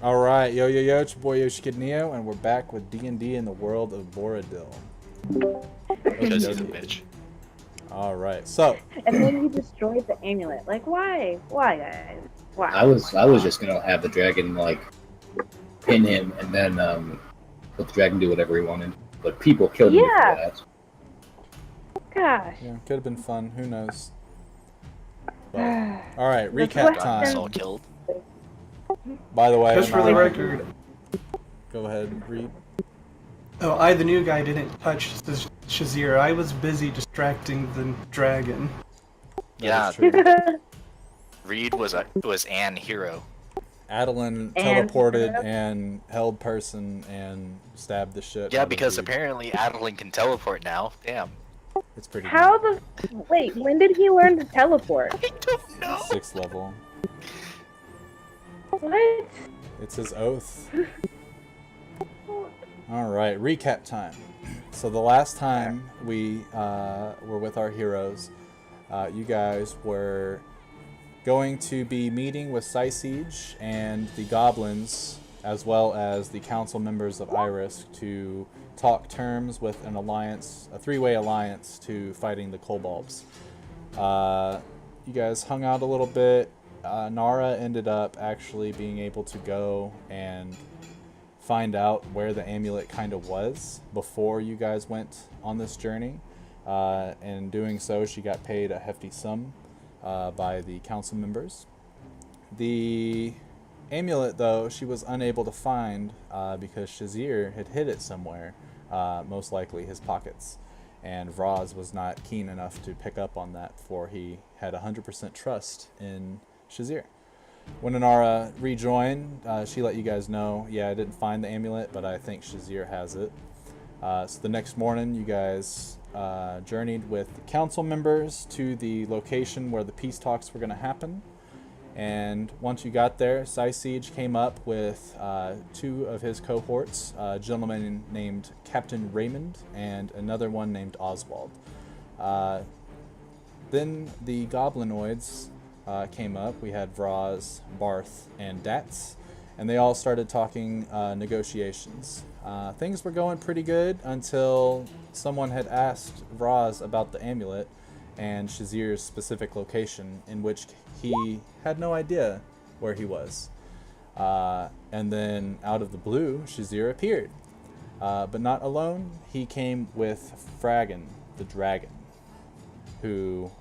All right, yo, yo, yo, it's your boy Yoshikid Neo, and we're back with D&D in the world of Boridil. Okie Because he's a dokie. bitch. All right, so And then you destroyed the amulet. Like, why? Why, guys? I Why? was just gonna have the dragon like pin him and then let the dragon do whatever he wanted. But people killed me for Yeah. that. Gosh. yeah, could have been fun. Who knows? But The all right, recap question- Got us all time. killed. By the way, Just for the Nara, record, go ahead, read. I, the new guy, didn't touch the Shazir. I was busy distracting the dragon. Yeah. That is true. Reed was an hero. Adeline And- teleported and held person and stabbed the shit. Yeah, out of because Reed. apparently Adeline can teleport now. Damn. It's pretty. How the... Wait, when did he learn to teleport? I don't know. 6th level. What? It's his oath. All right, recap time. So the last time we were with our heroes, you guys were going to be meeting with Siege and the goblins, as well as the council members of Iris, to talk terms with an alliance, a three-way alliance to fighting the kobolds. You guys hung out a little bit. Nara ended up actually being able to go and find out where the amulet kind of was before you guys went on this journey. And doing so, she got paid a hefty sum by the council members. The amulet, though, she was unable to find because Shazir had hid it somewhere, most likely his pockets. And Vraz was not keen enough to pick up on that, for he had 100% trust in Shazir. When Inara rejoined, she let you guys know, yeah, I didn't find the amulet, but I think Shazir has it. So the next morning, you guys journeyed with the council members to the location where the peace talks were going to happen. And once you got there, Siege came up with two of his cohorts, a gentleman named Captain Raymond and another one named Oswald. Then the goblinoids came up. We had Vraz, Barth, and Dats, and they all started talking negotiations. Things were going pretty good until someone had asked Vraz about the amulet and Shazir's specific location, in which he had no idea where he was. And then out of the blue, Shazir appeared. But not alone, he came with Fragan, the dragon, who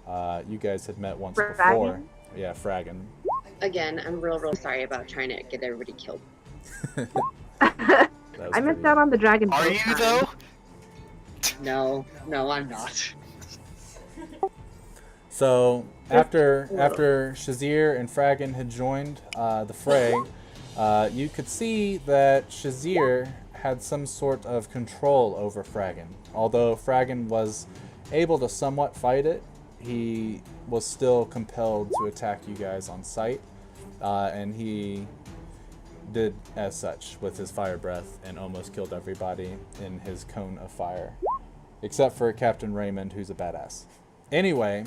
you guys had met once before. Yeah, Fragan. Again, I'm real sorry about trying to get everybody killed. I missed out on the dragon. Are boat you time. though? No, I'm not. So after Shazir and Fragan had joined the fray, you could see that Shazir had some sort of control over Fragan. Although Fragan was able to somewhat fight it, he was still compelled to attack you guys on sight, and he did as such with his fire breath and almost killed everybody in his cone of fire, except for Captain Raymond, who's a badass. Anyway,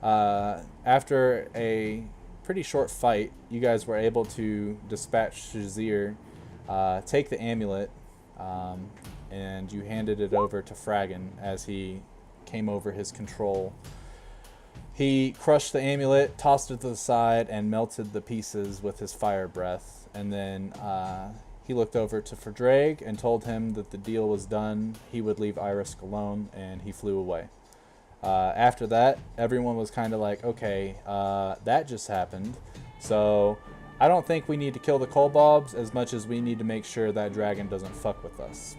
after a pretty short fight, you guys were able to dispatch Shazir, take the amulet, and you handed it over to Fragan as he came over his control. He crushed the amulet, tossed it to the side, and melted the pieces with his fire breath. And then he looked over to Ferdraig and told him that the deal was done. He would leave Iris alone, and he flew away. After that, everyone was kind of like, okay, that just happened. So I don't think we need to kill the kobolds as much as we need to make sure that dragon doesn't fuck with us.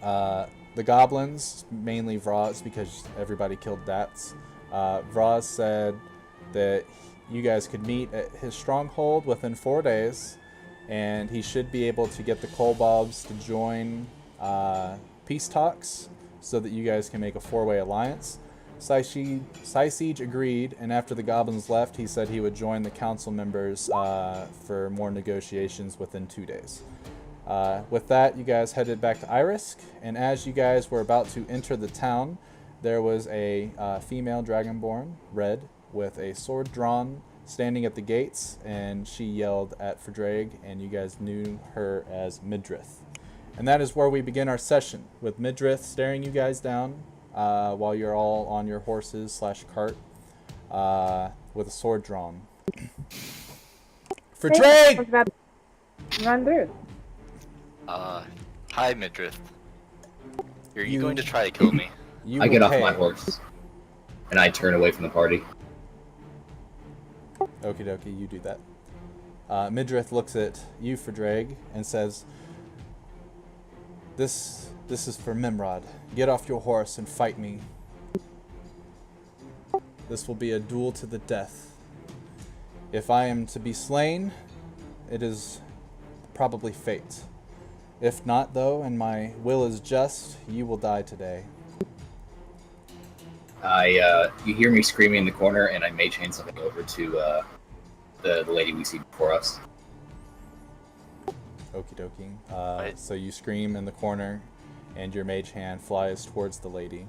The goblins, mainly Vraz, because everybody killed Dats. Vraz said that you guys could meet at his stronghold within 4 days, and he should be able to get the kobolds to join peace talks so that you guys can make a 4-way alliance. Siege agreed, and after the goblins left, he said he would join the council members for more negotiations within 2 days. With that, you guys headed back to Irisk, and as you guys were about to enter the town, there was a female dragonborn, Red, with a sword drawn standing at the gates, and she yelled at Ferdraig, and you guys knew her as Midrith. And that is where we begin our session, with Midrith staring you guys down while you're all on your horses / cart with a sword drawn. Ferdraig! Run through. Hi, Midrith. Are you going to try to kill me? I get off my horse, and I turn away from the party. Okie dokie, you do that. Midrith looks at you, Ferdraig, and says, This is for Mimrod. Get off your horse and fight me. This will be a duel to the death. If I am to be slain, it is probably fate. If not, though, and my will is just, you will die today. You hear me screaming in the corner, and I may chain something over to the lady we see before us. Okie dokie. So you scream in the corner, and your mage hand flies towards the lady.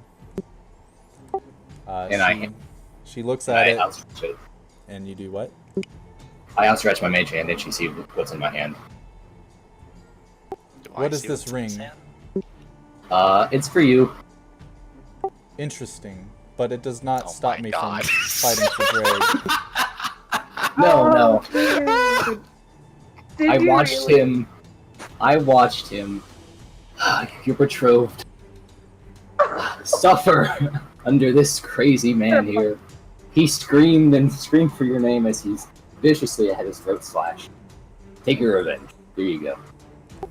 She looks at it, and you do what? I outstretch my mage hand, and she sees what's in my hand. What is this ring? It's for you. Interesting, but it does not stop me God. from fighting for Drake. No. Did I you watched him, your betrothed, suffer under this crazy man here. He screamed and screamed for your name as he's viciously had his throat slashed. Take your revenge. Here you go.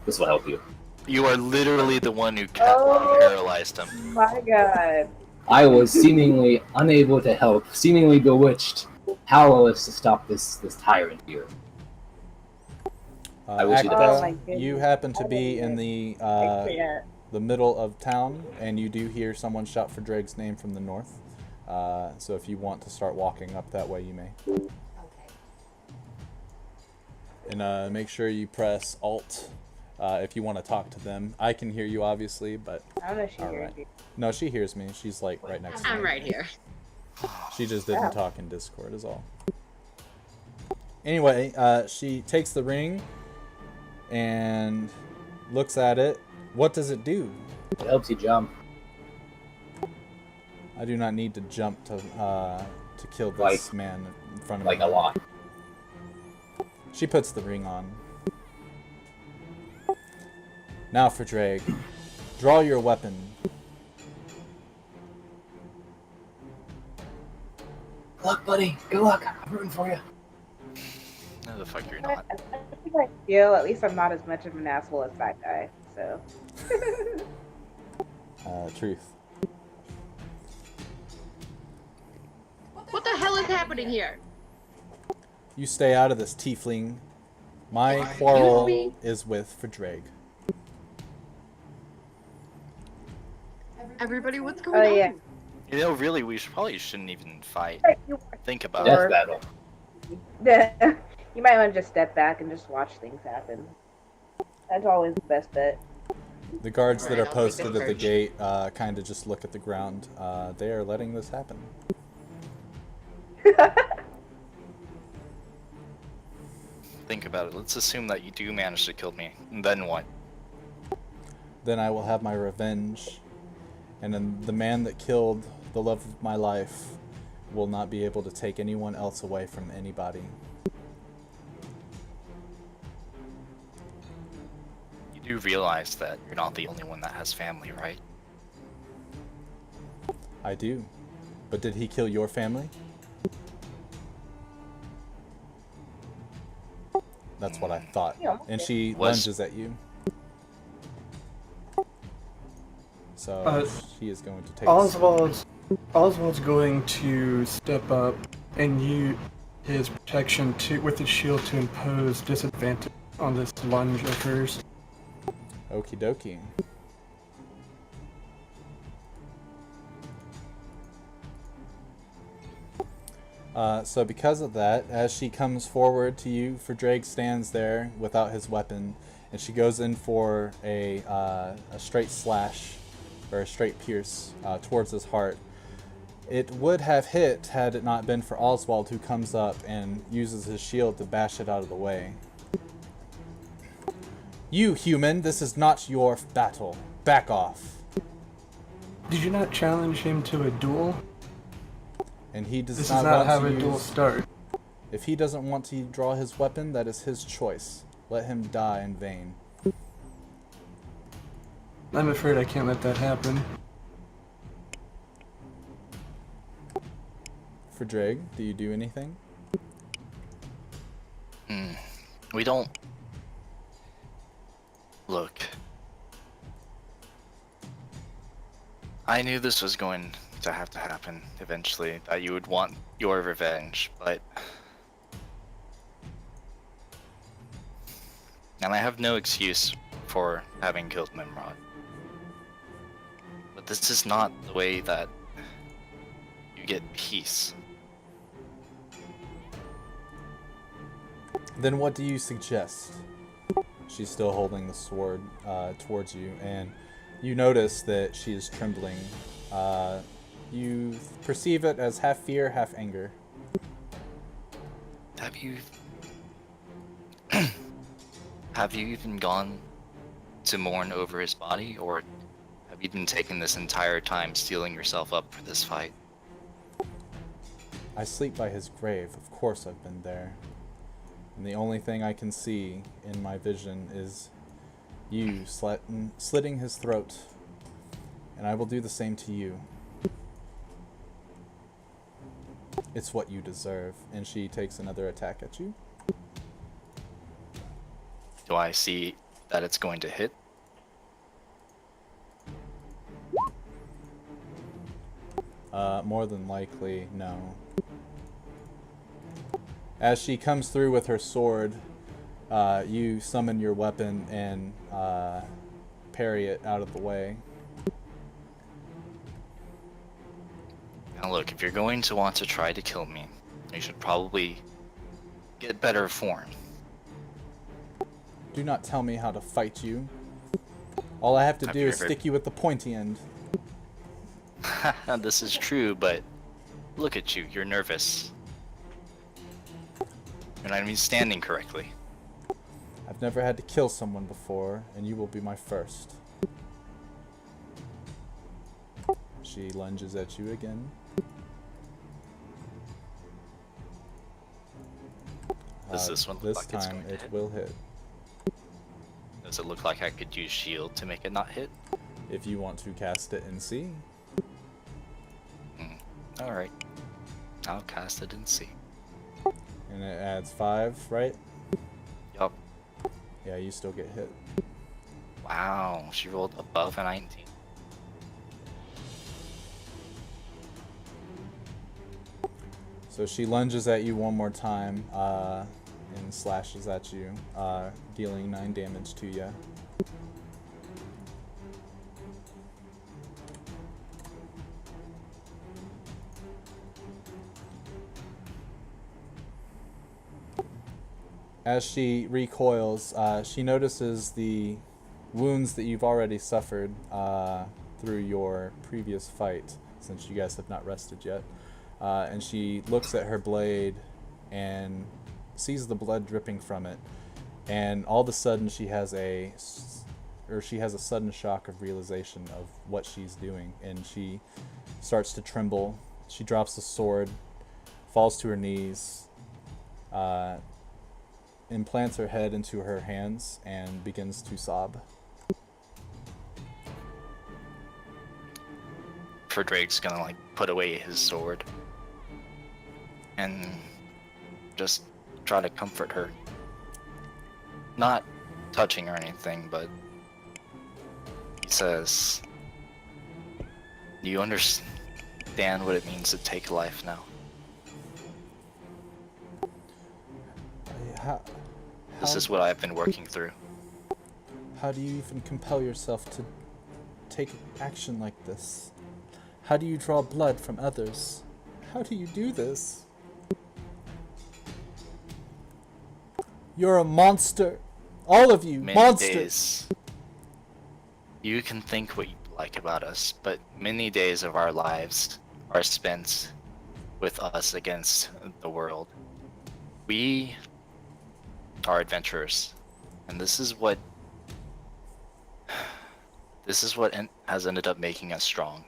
This will help you. You are literally the one who paralyzed him. My God. I was seemingly unable to help, seemingly bewitched, powerless to stop this tyrant here. I wish you the Oh my best. goodness. You happen to be in I can't. the middle of town, and you do hear someone shout for Drake's name from the north. So if you want to start walking up that way, you may. Okay. And make sure you press Alt if you want to talk to them. I can hear you, obviously, but I don't know if she all hears right. you. No, she hears me. She's like right next to me. I'm right here. She just didn't talk in Discord is all. Anyway, she takes the ring and looks at it. What does it do? It helps you jump. I do not need to jump to kill this Like- man in front of Like me. a lot. She puts the ring on. Now for Drake. Draw your weapon. Good luck, buddy. Good luck. I'm rooting for you. No, the fuck you're I not. think I feel at least I'm not as much of an asshole as that guy. So. Truth. What the hell is happening here? You stay out of this, tiefling. My quarrel is with Ferdraig. Everybody, what's going on? Yeah. You know, really, we probably shouldn't even fight. You, Think about Death it. battle. you might want to just step back and just watch things happen. That's always the best bet. The guards that Alright, are I'll take posted the at the charge. gate kind of just look at the ground. They are letting this happen. Think about it. Let's assume that you do manage to kill me. And then what? Then I will have my revenge. And then the man that killed the love of my life will not be able to take anyone else away from anybody. You do realize that you're not the only one that has family, right? I do. But did he kill your family? That's what I thought. Yeah. And she Was- lunges at you. So she is going to take Oswald's going to step up and use his protection with his shield to impose disadvantage on this lunge of hers. Okie dokie. So because of that, as she comes forward to you, Ferdraig stands there without his weapon, and she goes in for a straight slash, or a straight pierce towards his heart. It would have hit had it not been for Oswald, who comes up and uses his shield to bash it out of the way. You, human, this is not your battle. Back off. Did you not challenge him to a duel? And he does This not does not want have to a use... duel start. If he doesn't want to draw his weapon, that is his choice. Let him die in vain. I'm afraid I can't let that happen. For Drake, do you do anything? We don't... Look. I knew this was going to have to happen eventually, that you would want your revenge, but... And I have no excuse for having killed Nimrod. But this is not the way that you get peace. Then what do you suggest? She's still holding the sword towards you, and you notice that she is trembling. You perceive it as half fear, half anger. Have you... have you even gone to mourn over his body, or have you been taking this entire time steeling yourself up for this fight? I sleep by his grave. Of course I've been there. And the only thing I can see in my vision is you slitting his throat. And I will do the same to you. It's what you deserve. And she takes another attack at you. Do I see that it's going to hit? More than likely, no. As she comes through with her sword, you summon your weapon and parry it out of the way. Now look, if you're going to want to try to kill me, you should probably get better form. Do not tell me how to fight you. All I have to Have do you is ever- stick you with the pointy end. This is true, but look at you, you're nervous. You're not even standing correctly. I've never had to kill someone before, and you will be my first. She lunges at you again. Does this one look This like it's time going to it hit? will hit. Does it look like I could use shield to make it not hit? If you want to cast it and see. Alright. I'll cast it and see. And it adds 5, right? Yup. Yeah, you still get hit. Wow, she rolled above a 19. So she lunges at you one more time and slashes at you, dealing 9 damage to you. As she recoils, she notices the wounds that you've already suffered through your previous fight, since you guys have not rested yet. And she looks at her blade and sees the blood dripping from it. And all of a sudden she has a sudden shock of realization of what she's doing. And she starts to tremble. She drops the sword, falls to her knees, implants her head into her hands, and begins to sob. For Drake's gonna like put away his sword and just try to comfort her. Not touching or anything, but he says, "Do you understand what it means to take life now? This is what I've been working through." How do you even compel yourself to take action like this? How do you draw blood from others? How do you do this? You're a monster. All of you, Many monsters. days. You can think what you like about us, but many days of our lives are spent with us against the world. We are adventurers, and this is what has ended up making us strong.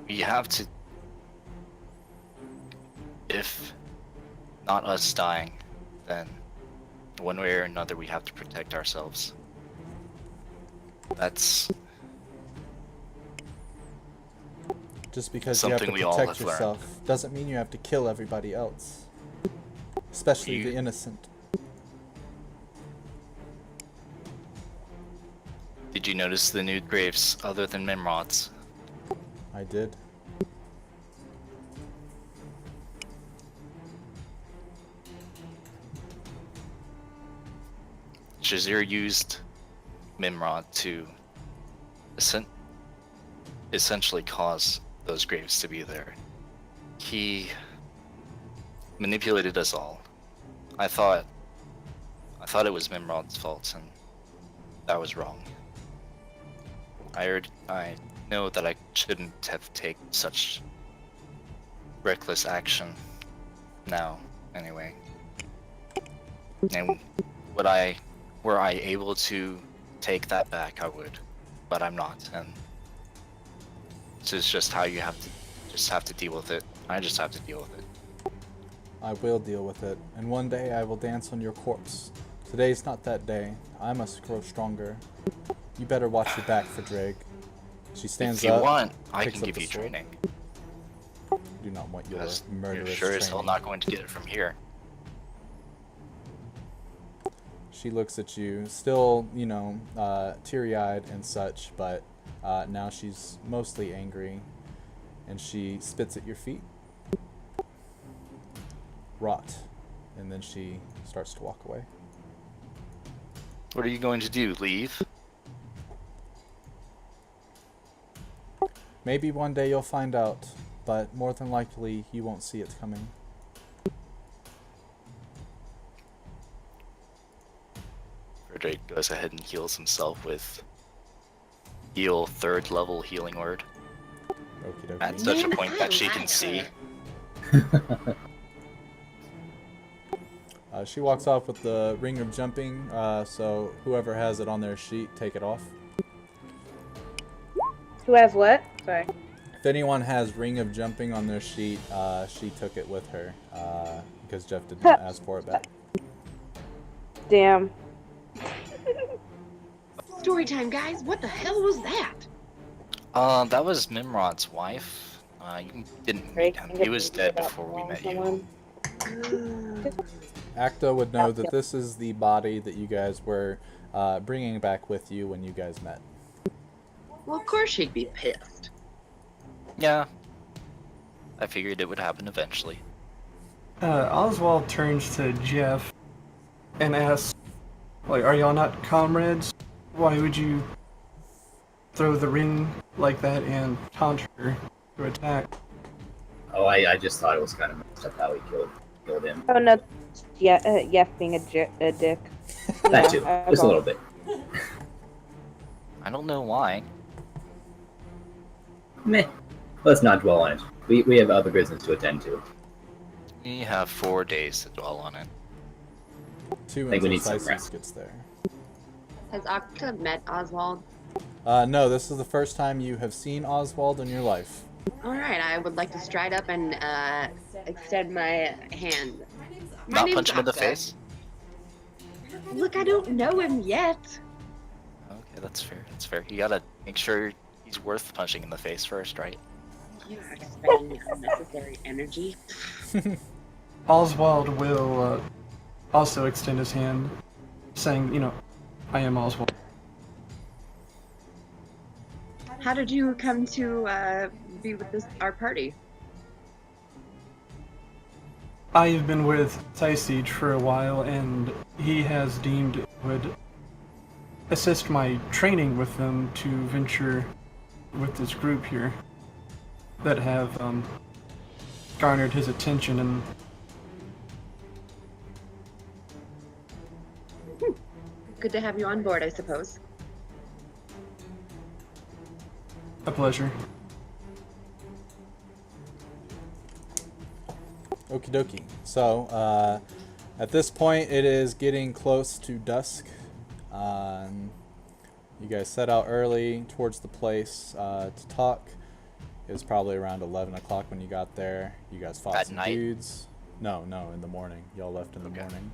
We have to, if not us dying, then one way or another we have to protect ourselves. That's Just because something you we have all to protect have learned. yourself doesn't mean you have to kill everybody else, especially You- the innocent. Did you notice the new graves other than Mimrod's? I did. Shazir used Mimrod to essentially cause those graves to be there. He manipulated us all. I thought it was Mimrod's fault, and that was wrong. I know that I shouldn't have taken such reckless action now, anyway. And were I able to take that back, I would, but I'm not, and this is just how you have to deal with it. I just have to deal with it. I will deal with it, and one day I will dance on your corpse. Today's not that day. I must grow stronger. You better watch your back for Drake. She stands If you up. want, I picks can up give the you sword. training. I do not want your Because you're murderous sure as hell training. not going to get it from here. She looks at you, still, teary-eyed and such, but now she's mostly angry, and she spits at your feet. Rot. And then she starts to walk away. What are you going to do? Leave? Maybe one day you'll find out, but more than likely you won't see it coming. Drake goes ahead and heals himself with heal 3rd level healing word. Okie dokie. At such a Man, point I that she like can see. her. She walks off with the ring of jumping, so whoever has it on their sheet, take it off. Who has what? Sorry. If anyone has ring of jumping on their sheet, she took it with her, because Jeff did not ask for it back. Damn. Story time, guys. What the hell was that? That was Mimrod's wife. You didn't meet Drake, him. think He it's was dead about before we killing met you. someone? Acta would know that this is the body that you guys were bringing back with you when you guys met. Well, of course she'd be pissed. Yeah. I figured it would happen eventually. Oswald turns to Jeff and asks, like, are y'all not comrades? Why would you throw the ring like that and taunt her to attack? Oh, I just thought it was kind of messed up how he killed him. Oh no. Yeah, Yef being a dick. That too, Yeah, just a little bit. I don't know why. Meh. Let's not dwell on it. We have other business to attend to. We have 4 days to dwell on it. 2 think we until need some Syces rest. gets there. Has Octa met Oswald? No, this is the first time you have seen Oswald in your life. Alright, I would like to stride up and extend my hand. My Not name's punch him in the Octa. face? Look, I don't know him yet. Okay, that's fair. That's fair. You gotta make sure he's worth punching in the face first, right? You are expending unnecessary energy. Oswald will also extend his hand, saying, I am Oswald. How did you come to be with our party? I've been with Sysiege for a while, and he has deemed it would assist my training with them to venture with this group here that have garnered his attention, and Good to have you on board, I suppose. a pleasure. Okie dokie. So, at this point, it is getting close to dusk. You guys set out early towards the place to talk. It was probably around 11 o'clock when you got there. You guys fought At some night? dudes. No, in the morning. Y'all left in the Okay. morning.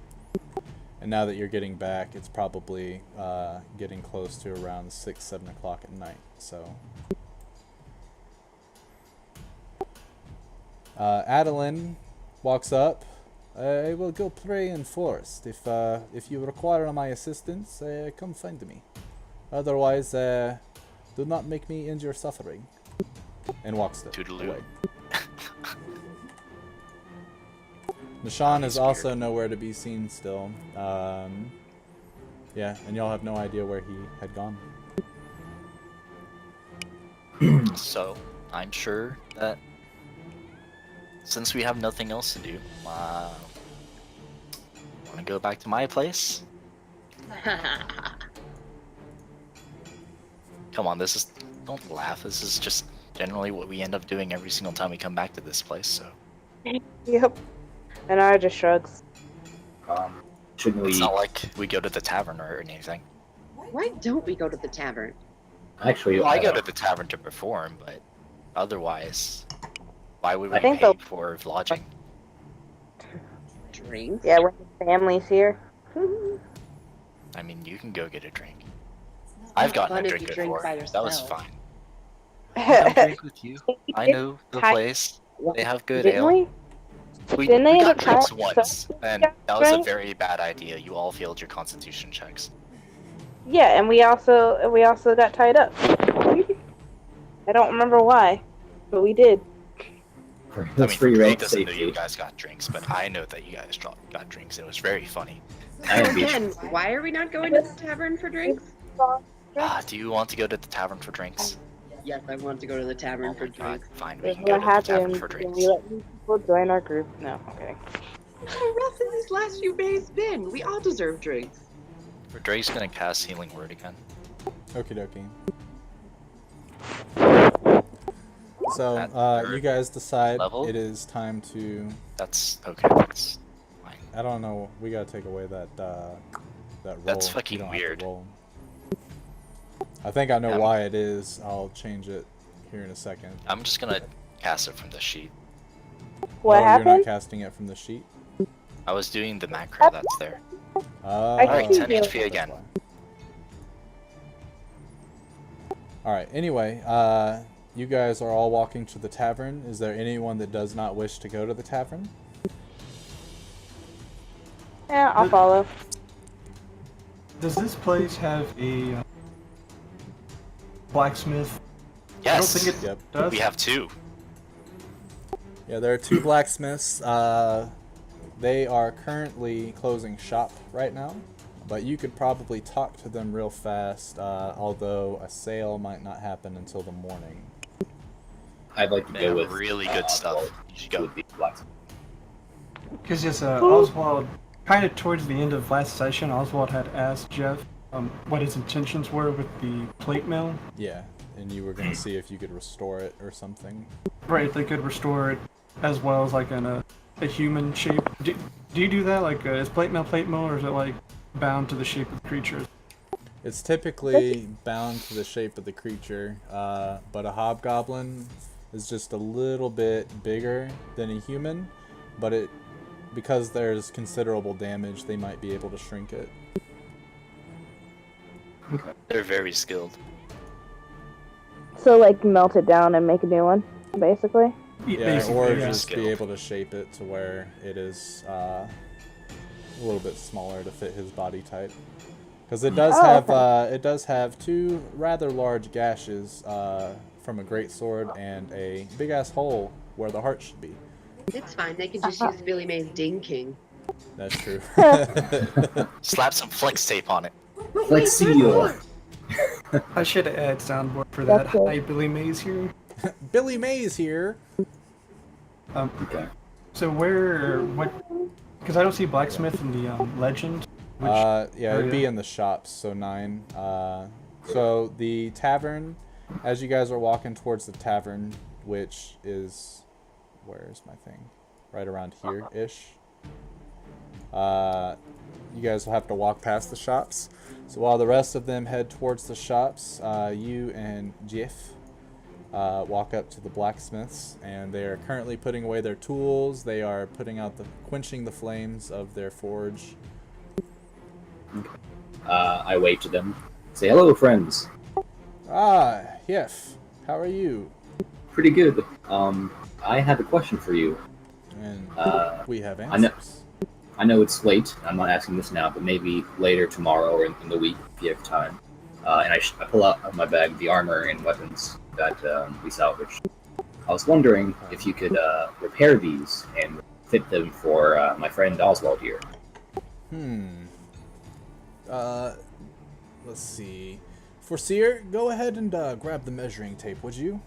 And now that you're getting back, it's probably getting close to around 6, 7 o'clock at night. So, Adeline walks up. I will go pray in forest. If you require my assistance, come find me. Otherwise, do not make me end your suffering. And walks Toodaloo. away. Nishan is he's also weird. nowhere to be seen still. Yeah, and y'all have no idea where he had gone. So, I'm sure that since we have nothing else to do, want to go back to my place? Come on, don't laugh. This is just generally what we end up doing every single time we come back to this place, so. Yep. And I just shrugs. Shouldn't we? It's not like we go to the tavern or anything. Why don't we go to the tavern? Actually, Well, I go to the tavern to perform, but otherwise, why would we I think pay the- for lodging? Drinks? Yeah, when the family's here. I mean, you can go get a drink. I've gotten fun a if drink you drink before. by That was yourself. fine. I'll drink with you. I know the Ty- place. They have good Didn't ale. we? We Didn't they got end up drinks trying- once, and Yeah, that was a right? very bad idea. You all failed your constitution checks. Yeah, and we also got tied up. I don't remember why, but we did. That's I for mean, your Jake own doesn't know safety. you guys got drinks, but I know that you guys got drinks. It was very funny. I So am beach- again, why are we not going to the tavern for drinks? Do you want to go to the tavern for drinks? Yes, I want to go to the tavern for God, drinks. fine, we If can go what to the tavern happens for when drinks. we let new people join our group? No, okay. How rough has these last few days been? We all deserve drinks. Drake's gonna cast Healing Word again. Okie dokie. So, At you third guys decide level? it is time to. That's okay. That's fine. I don't know. We gotta take away that roll. That's You fucking don't have to weird. roll. I think I know Yeah. why it is. I'll change it here in a second. I'm just gonna cast it from the sheet. What Oh, you're not happened? casting it from the sheet? I was doing the macro that's there. Alright, see 10 you. HP again. Alright, anyway, you guys are all walking to the tavern. Is there anyone that does not wish to go to the tavern? Yeah, I'll follow. Does this place have a blacksmith? I don't Yes, think it Yep. does. we have two. Yeah, there are two blacksmiths. They are currently closing shop right now, but you could probably talk to them real fast, although a sale might not happen until the morning. I'd like to They go have with really good stuff. You should go. Would be blacksmith. Because yes, Oswald, kind of towards the end of last session, Oswald had asked Jeff what his intentions were with the plate mill. Yeah, and you were going to see if you could restore it or something. Right, they could restore it as well as like in a human shape. Do you do that? Like, is plate mill, or is it like bound to the shape of the creatures? It's typically bound to the shape of the creature, but a hobgoblin is just a little bit bigger than a human, but because there's considerable damage, they might be able to shrink it. They're very skilled. So, like, melt it down and make a new one, basically. Yeah, Basically, or yeah. just be Skilled. able to shape it to where it is a little bit smaller to fit his body type. Because it does have two rather large gashes from a great sword and a big ass hole where the heart should be. It's fine. They can just use Billy May's Ding King. That's true. Slap some flex tape on it. Let's see you. I should have added soundboard for that. That's it. Hi, Billy Mays here. Billy Mays here. Okay. So what? Because I don't see blacksmith in the legend. Which, Yeah, it'd be area? in the shops, so 9. So the tavern, as you guys are walking towards the tavern, which is, where is my thing? right around here-ish. You guys will have to walk past the shops. So while the rest of them head towards the shops, you and Jeff walk up to the blacksmiths, and they are currently putting away their tools. They are quenching the flames of their forge. I wave to them. Say hello, friends. Ah, Jeff, how are you? Pretty good. I have a question for you. And we have I know- answers. I know it's late. I'm not asking this now, but maybe later tomorrow or in the week if you have time. And I pull out of my bag the armor and weapons that we salvaged. I was wondering if you could repair these and fit them for my friend Oswald here. Let's see. For Seer, go ahead and grab the measuring tape, would you?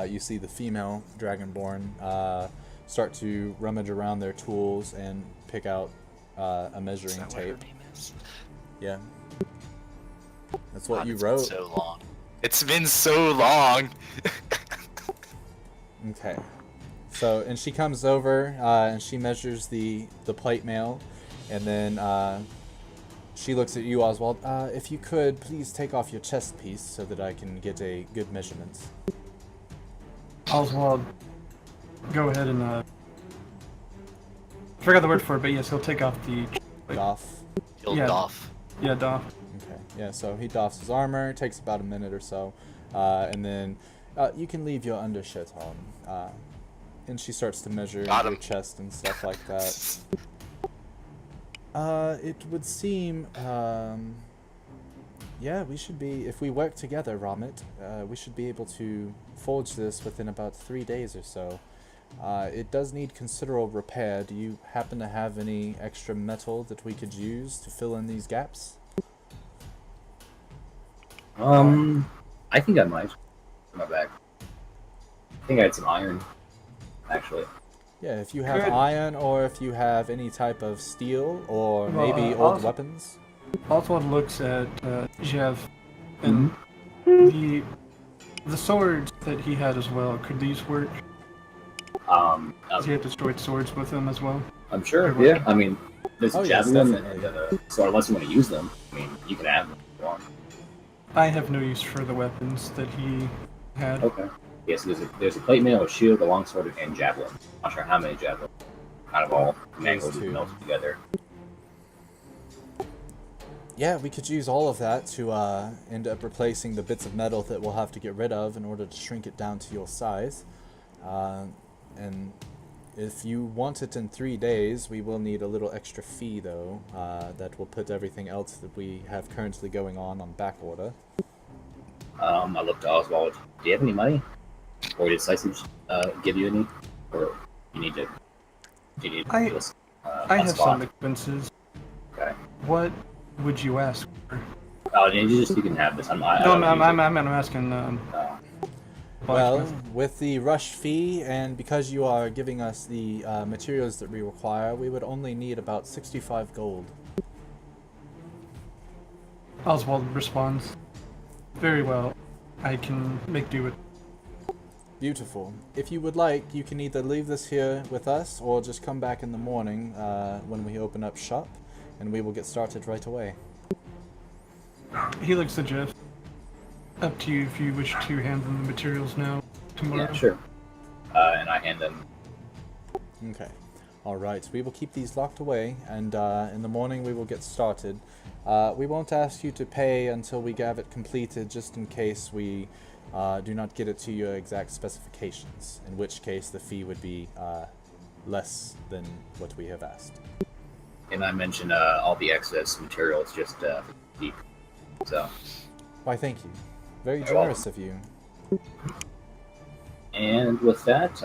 You see the female Dragonborn start to rummage around their tools and pick out a measuring Is that what tape. her name is? Yeah. That's what God, you it's wrote. been so long. It's been so long. Okay. So, and she comes over and she measures the plate mail, and then she looks at you, Oswald. If you could, please take off your chest piece so that I can get a good measurement. Oswald, go ahead and I forgot the word for it, but yes, he'll take off the. Doff. He'll Yeah. doff. Yeah, doff. Okay. Yeah. So he doffs his armor. It takes about a minute or so, and then you can leave your undershirt on. And she starts to measure Got your him. chest and stuff like that. It would seem, yeah, we should be, if we work together, Ramit, we should be able to forge this within about 3 days or so. It does need considerable repair. Do you happen to have any extra metal that we could use to fill in these gaps? I think I might. In my bag. I think I had some iron, actually. Yeah, if you have Good. iron, or if you have any type of steel, or Well, maybe old also- weapons. Oswald looks at Jeff, and the swords that he had as well. Could these work? Does he have destroyed swords with him as well? I'm sure, yeah. I mean, there's Oh, a yes, javelin definitely. and so unless you want to use them, I mean, you can have them if you want. I have no use for the weapons that he had. Okay. Yes, there's a plate mail, a shield, a longsword, and javelin. Not sure how many javelins. Kind of all mangled two. and melted together. Yeah, we could use all of that to end up replacing the bits of metal that we'll have to get rid of in order to shrink it down to your size. And if you want it in 3 days, we will need a little extra fee, though, that will put everything else that we have currently going on back order. I looked to Oswald. Do you have any money? Or did Sausage give you any? Or you need to... Do you need I- just, I on have spot? some expenses. Okay. What would you ask for? Oh, you can have this. I No, don't I'm asking. Well, blacksmith. with the rush fee, and because you are giving us the materials that we require, we would only need about 65 gold. Oswald responds, "Very well. I can make do with." Beautiful. If you would like, you can either leave this here with us, or just come back in the morning when we open up shop, and we will get started right away. He looks at Jeff. Up to you if you wish to hand them the materials now, tomorrow. Yeah, sure. And I hand them. Okay. Alright, we will keep these locked away, and in the morning we will get started. We won't ask you to pay until we have it completed, just in case we do not get it to your exact specifications, in which case the fee would be less than what we have asked. And I mentioned all the excess materials just deep. So, Why, thank you. Very You're generous of you. and with that,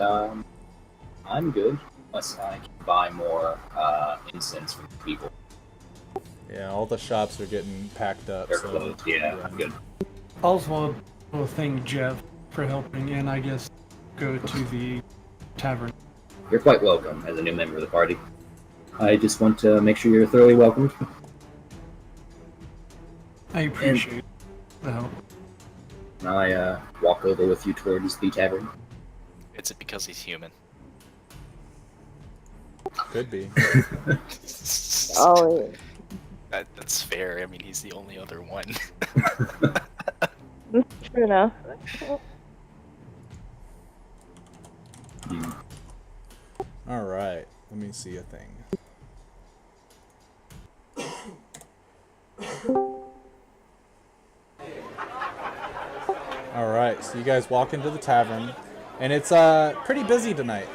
I'm good. Unless I can buy more incense from people. Yeah, all the shops are getting packed up, They're so... closed. Yeah, I'm good. Oswald will thank Jeff for helping, and I guess go to the tavern. You're quite welcome as a new member of the party. I just want to make sure you're thoroughly welcomed. I appreciate the help. I walk over with you towards the tavern. Is it because he's human? Could be. Oh, That's fair. I mean, he's the only other one. true enough. Hmm. All right. Let me see a thing. All right. So you guys walk into the tavern, and it's pretty busy tonight.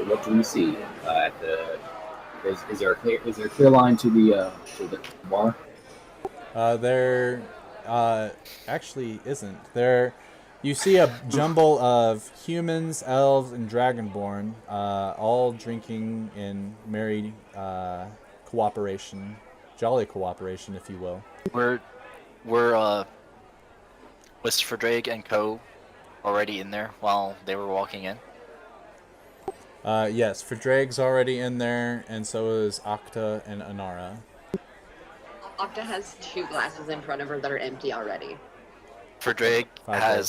What do we see at the? Is there a clear line to the bar? There actually isn't. There you see a jumble of humans, elves, and dragonborn, all drinking in merry cooperation, jolly cooperation, if you will. Were was Drake and Co. already in there while they were walking in? Yes, Verdrag's already in there, and so is Octa and Anara. Octa has 2 glasses in front of her that are empty already. Drake Five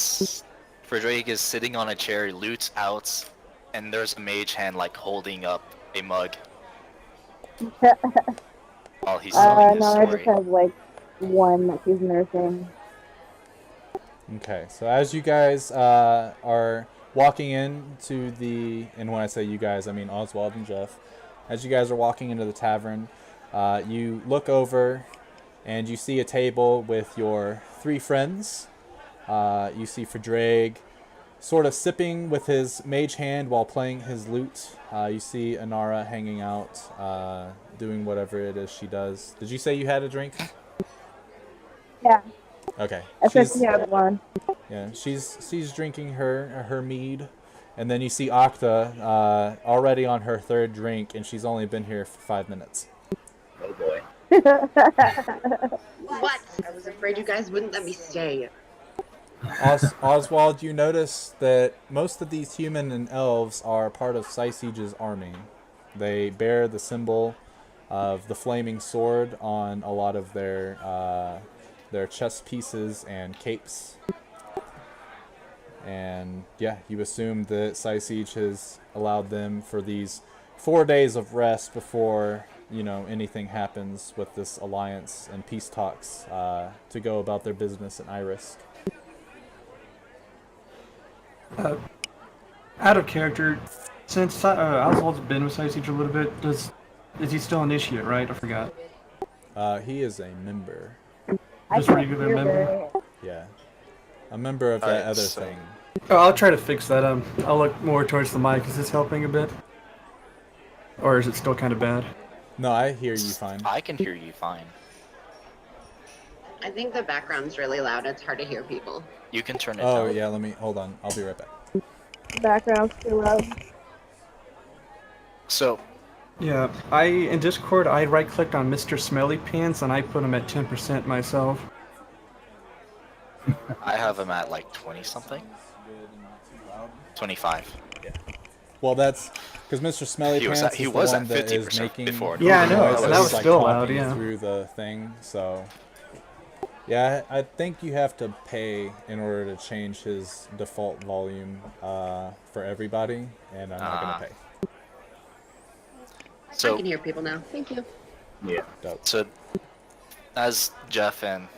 Drake is sitting on a chair, loot's out, and there's a mage hand like holding up a mug while he's telling his Nara story. just has like one that she's nursing. Okay, so as you guys are walking into the, and when I say you guys, I mean Oswald and Jeff. As you guys are walking into the tavern, you look over and you see a table with your 3 friends. You see Verdrag sort of sipping with his mage hand while playing his lute. You see Anara hanging out, doing whatever it is she does. Did you say you had a drink? Yeah, Okay. I said she had one. Yeah, she's drinking her mead, and then you see Octa already on her 3rd drink, and she's only been here for 5 minutes. Oh boy. What? I was afraid you guys wouldn't let me stay. Oswald, you notice that most of these human and elves are part of Sisiege's army. They bear the symbol of the flaming sword on a lot of their chest pieces and capes. And yeah, you assume that Siege has allowed them for these 4 days of rest before, anything happens with this alliance and peace talks to go about their business in Irisk. Out of character, since Oswald's been with Siege a little bit, is he still initiate, right? I forgot. He is a member. Just can't regular hear member? very- Yeah. A member of that Alright, other so- thing. Oh, I'll try to fix that. I'll look more towards the mic. Is this helping a bit? Or is it still kind of bad? No, I hear you fine. I can hear you fine. I think the background's really loud. It's hard to hear people. You can turn it Oh, down. yeah, hold on. I'll be right back. Background's too loud. So, Yeah, in Discord, I right-clicked on Mr. Smelly Pants and I put him at 10% myself. I have him at like 20 something? 25. Well, that's because Mr. Smelly He was Pants at- he is the was one at that is 50% making before. Yeah, I know, noises, and that was like, still loud, talking yeah. through the thing. So, yeah, I think you have to pay in order to change his default volume for everybody, and I'm not Ah. gonna pay. I So, can hear people now. Thank you. Yeah. Dope. so as Jeff and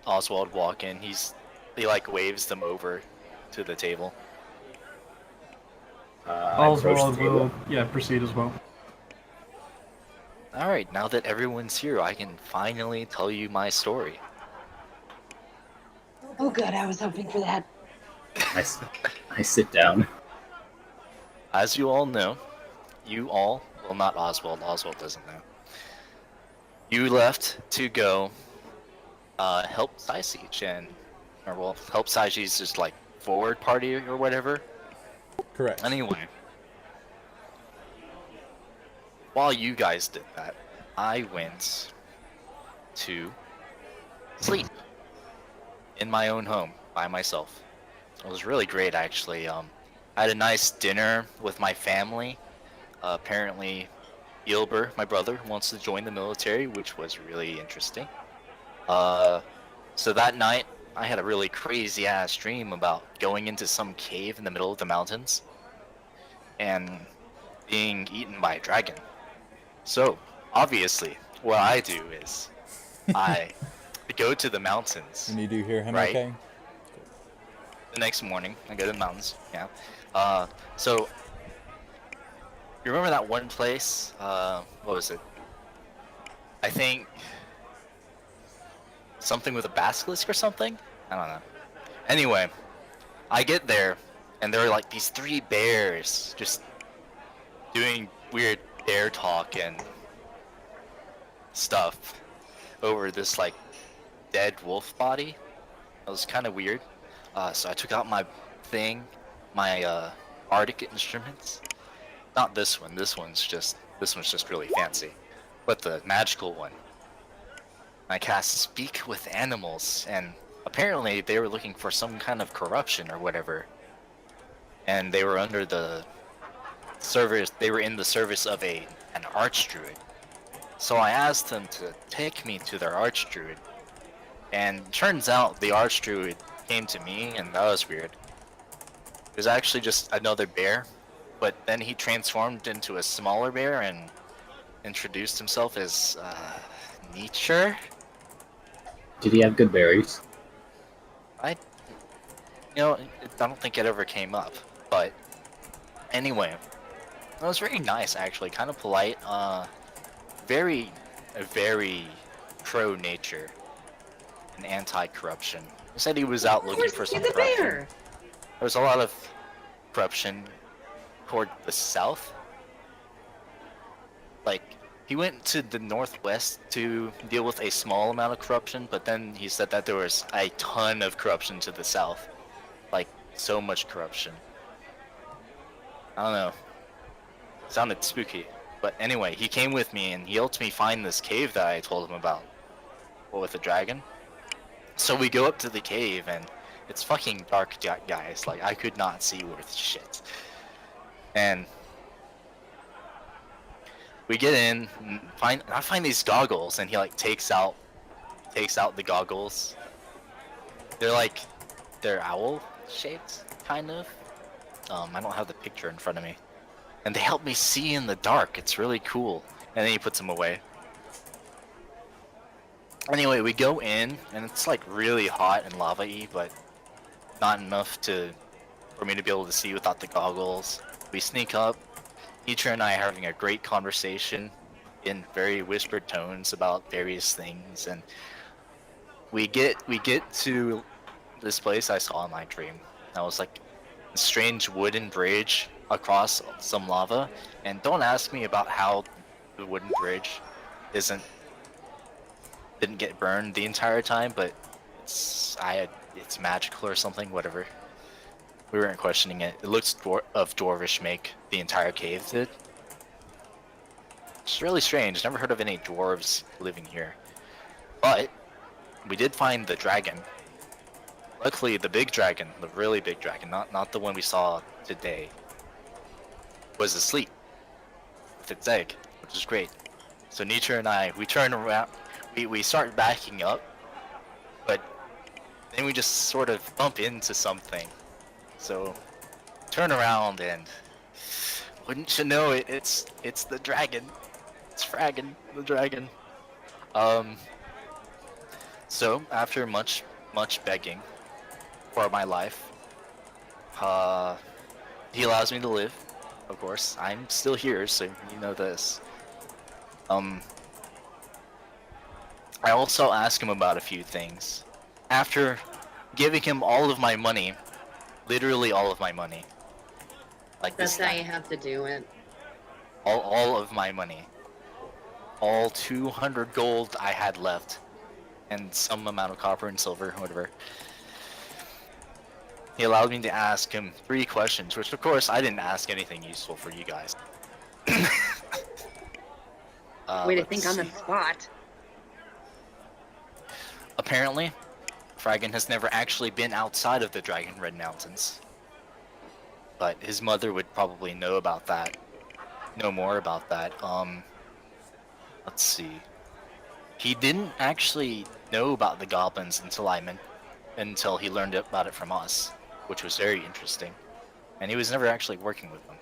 Oswald walk in, he like waves them over to the table. I approach Oswald the table. will, proceed as well. All right, now that everyone's here, I can finally tell you my story. Oh, good. I was hoping for that. I sit down. As you all know, well, not Oswald. Oswald doesn't know. You left to go help Siege help Siege's just like forward party or whatever. Correct. Anyway, while you guys did that, I went to sleep in my own home by myself. It was really great, actually. I had a nice dinner with my family. Apparently, Gilbert, my brother, wants to join the military, which was really interesting. So that night, I had a really crazy ass dream about going into some cave in the middle of the mountains. and being eaten by a dragon. So, obviously, what I do is I go to the mountains. And you do hear him Right. okay? The next morning, I go to the mountains. Yeah. So you remember that one place? What was it? I think something with a basilisk or something? I don't know. Anyway, I get there, and there are like these 3 bears just doing weird bear talk and stuff over this like dead wolf body. It was kind of weird. So I took out my thing, my Arctic instruments. Not this one. This one's just really fancy, but the magical one. I cast Speak with Animals, and apparently they were looking for some kind of corruption or whatever. And they were under the service. They were in the service of an archdruid. So I asked them to take me to their archdruid, and turns out the archdruid came to me, and that was weird. It was actually just another bear, but then he transformed into a smaller bear and introduced himself as Nature. Did he have good berries? I don't think it ever came up, but anyway, it was very nice actually, kind of polite, very pro nature and anti-corruption. He said he was out looking for some corruption. There was a lot of corruption toward the south. Like, he went to the northwest to deal with a small amount of corruption, but then he said that there was a ton of corruption to the south. Like, so much corruption. I don't know. Sounded spooky. But anyway, he came with me and he helped me find this cave that I told him about. Well, with the dragon. So we go up to the cave and it's fucking dark, guys. Like, I could not see worth shit. And we get in, and I find these goggles, and he like takes out the goggles. They're owl shaped, kind of. I don't have the picture in front of me. And they help me see in the dark. It's really cool. And then he puts them away. Anyway, we go in, and it's like really hot and lava-y, but not enough for me to be able to see without the goggles. We sneak up. Teacher and I are having a great conversation in very whispered tones about various things, and we get to this place I saw in my dream. That was like a strange wooden bridge across some lava, and don't ask me about how the wooden bridge didn't get burned the entire time, but it's magical or something, whatever. We weren't questioning it. It looks of dwarvish make, the entire cave did. It's really strange, never heard of any dwarves living here. But we did find the dragon. Luckily, the big dragon, the really big dragon, not the one we saw today, was asleep with its egg, which is great. So Nietzsche and I, we turn around, we start backing up, but then we just sort of bump into something. So turn around and wouldn't you know it, it's the dragon. It's Fraggin, the dragon. So after much begging for my life, he allows me to live. Of course, I'm still here, so you know this. I also ask him about a few things. After giving him all of my money, literally all of my money. Like That's this how time. you have to do it. All of my money. All 200 gold I had left. And some amount of copper and silver, whatever. He allowed me to ask him 3 questions, which of course I didn't ask anything useful for you guys. Way to let's think on the see. spot. Apparently, Fraggin has never actually been outside of the Dragonrend Mountains. But his mother would probably know about that. Know more about that. Let's see. He didn't actually know about the goblins until he learned about it from us, which was very interesting. And he was never actually working with them.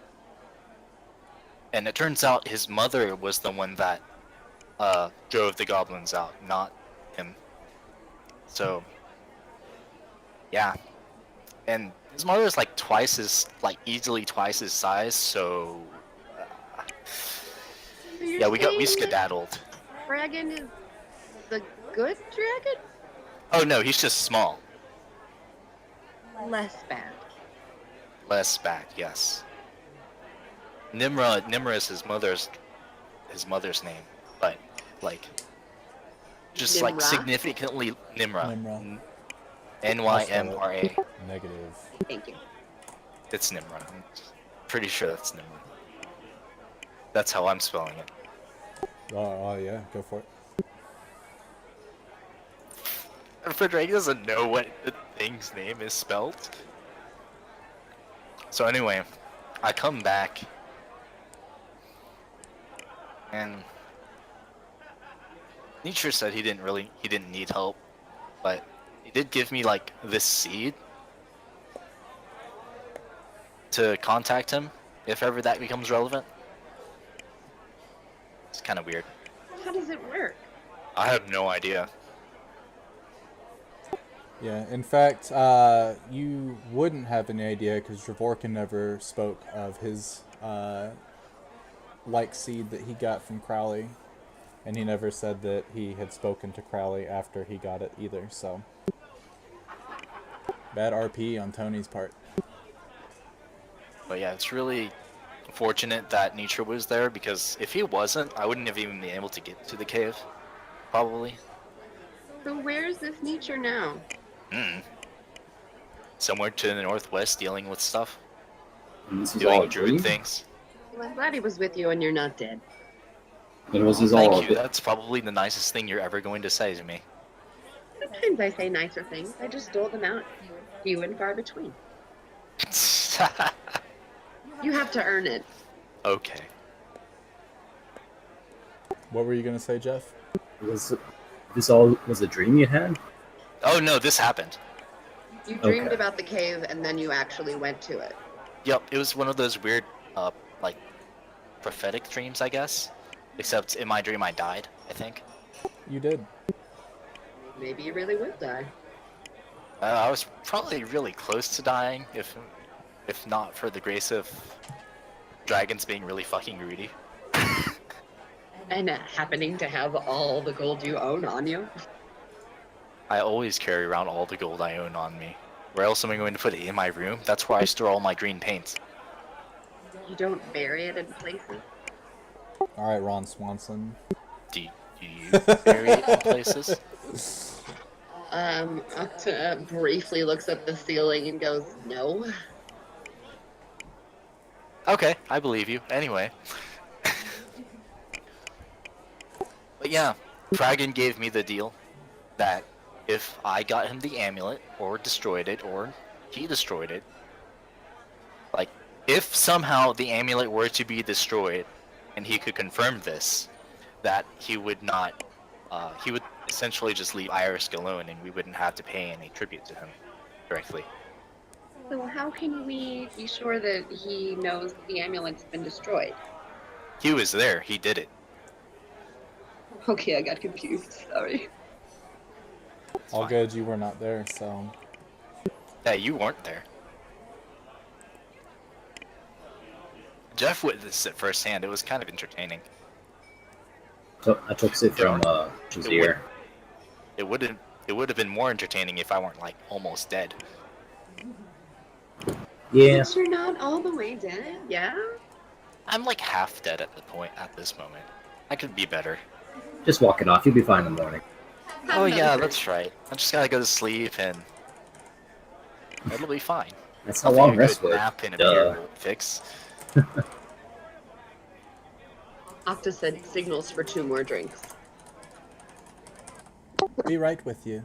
And it turns out his mother was the one that drove the goblins out, not him. So, yeah. And his mother is like easily twice his size, so So you're yeah, we saying that skedaddled. Dragon is the good dragon? Oh no, he's just small. Less bad. Less bad, yes. Nimra is his mother's name, but like just like Nimra? significantly Nimra. Nimra. Nymra. Negative. Thank you. It's Nimra. I'm pretty sure that's Nimra. That's how I'm spelling it. Oh yeah, go for it. Frederick doesn't know what the thing's name is spelled. So anyway, I come back and Nietzsche said he didn't need help, but he did give me like this seed to contact him if ever that becomes relevant. It's kind of weird. How does it work? I have no idea. Yeah, in fact, you wouldn't have any idea because Dravorkin never spoke of his like seed that he got from Crowley, and he never said that he had spoken to Crowley after he got it either. So bad RP on Tony's part. But yeah, it's really fortunate that Nietzsche was there because if he wasn't, I wouldn't have even been able to get to the cave. Probably. So where's this Nietzsche now? Somewhere to the northwest dealing with stuff. And this was all Doing a druid dream? things. Well, I'm glad he was with you and you're not dead. It was all a Thank you. bit. That's probably the nicest thing you're ever going to say to me. Sometimes I say nicer things. I just dole them out. Few and far between. You have to earn it. Okay. What were you gonna say, Jeff? Was this all was a dream you had? Oh no, this happened. You dreamed Okay. about the cave and then you actually went to it. Yep, it was one of those weird, like, prophetic dreams, I guess. Except in my dream I died, I think. You did. Maybe you really would die. I was probably really close to dying, if not for the grace of dragons being really fucking greedy. And happening to have all the gold you own on you. I always carry around all the gold I own on me. Where else am I going to put it? In my room? That's where I store all my green paints. You don't bury it in places. All right, Ron Swanson. Do you bury it in places? Octa briefly looks at the ceiling and goes, no. Okay, I believe you. Anyway. But yeah, Dragon gave me the deal that if I got him the amulet, or destroyed it, or he destroyed it, like, if somehow the amulet were to be destroyed, and he could confirm this, that he would not, he would essentially just leave Irisk alone, and we wouldn't have to pay any tribute to him directly. So how can we be sure that he knows the amulet's been destroyed? He was there, he did it. Okay, I got confused. Sorry. All fine. good, you were not there, so. Yeah, you weren't there. Jeff witnessed it firsthand, it was kind of entertaining. So I took it from Jazir. It would have been more entertaining if I weren't like almost dead. Yeah. But you're not all the way dead, yeah? I'm like half dead at this moment. I could be better. Just walk it off. You'll be fine in the morning. Oh yeah, that's right. I just gotta go to sleep and it'll be fine. That's how Nothing long a rest good was. nap and a Duh. beer will fix. Octa said signals for 2 more drinks. Be right with you.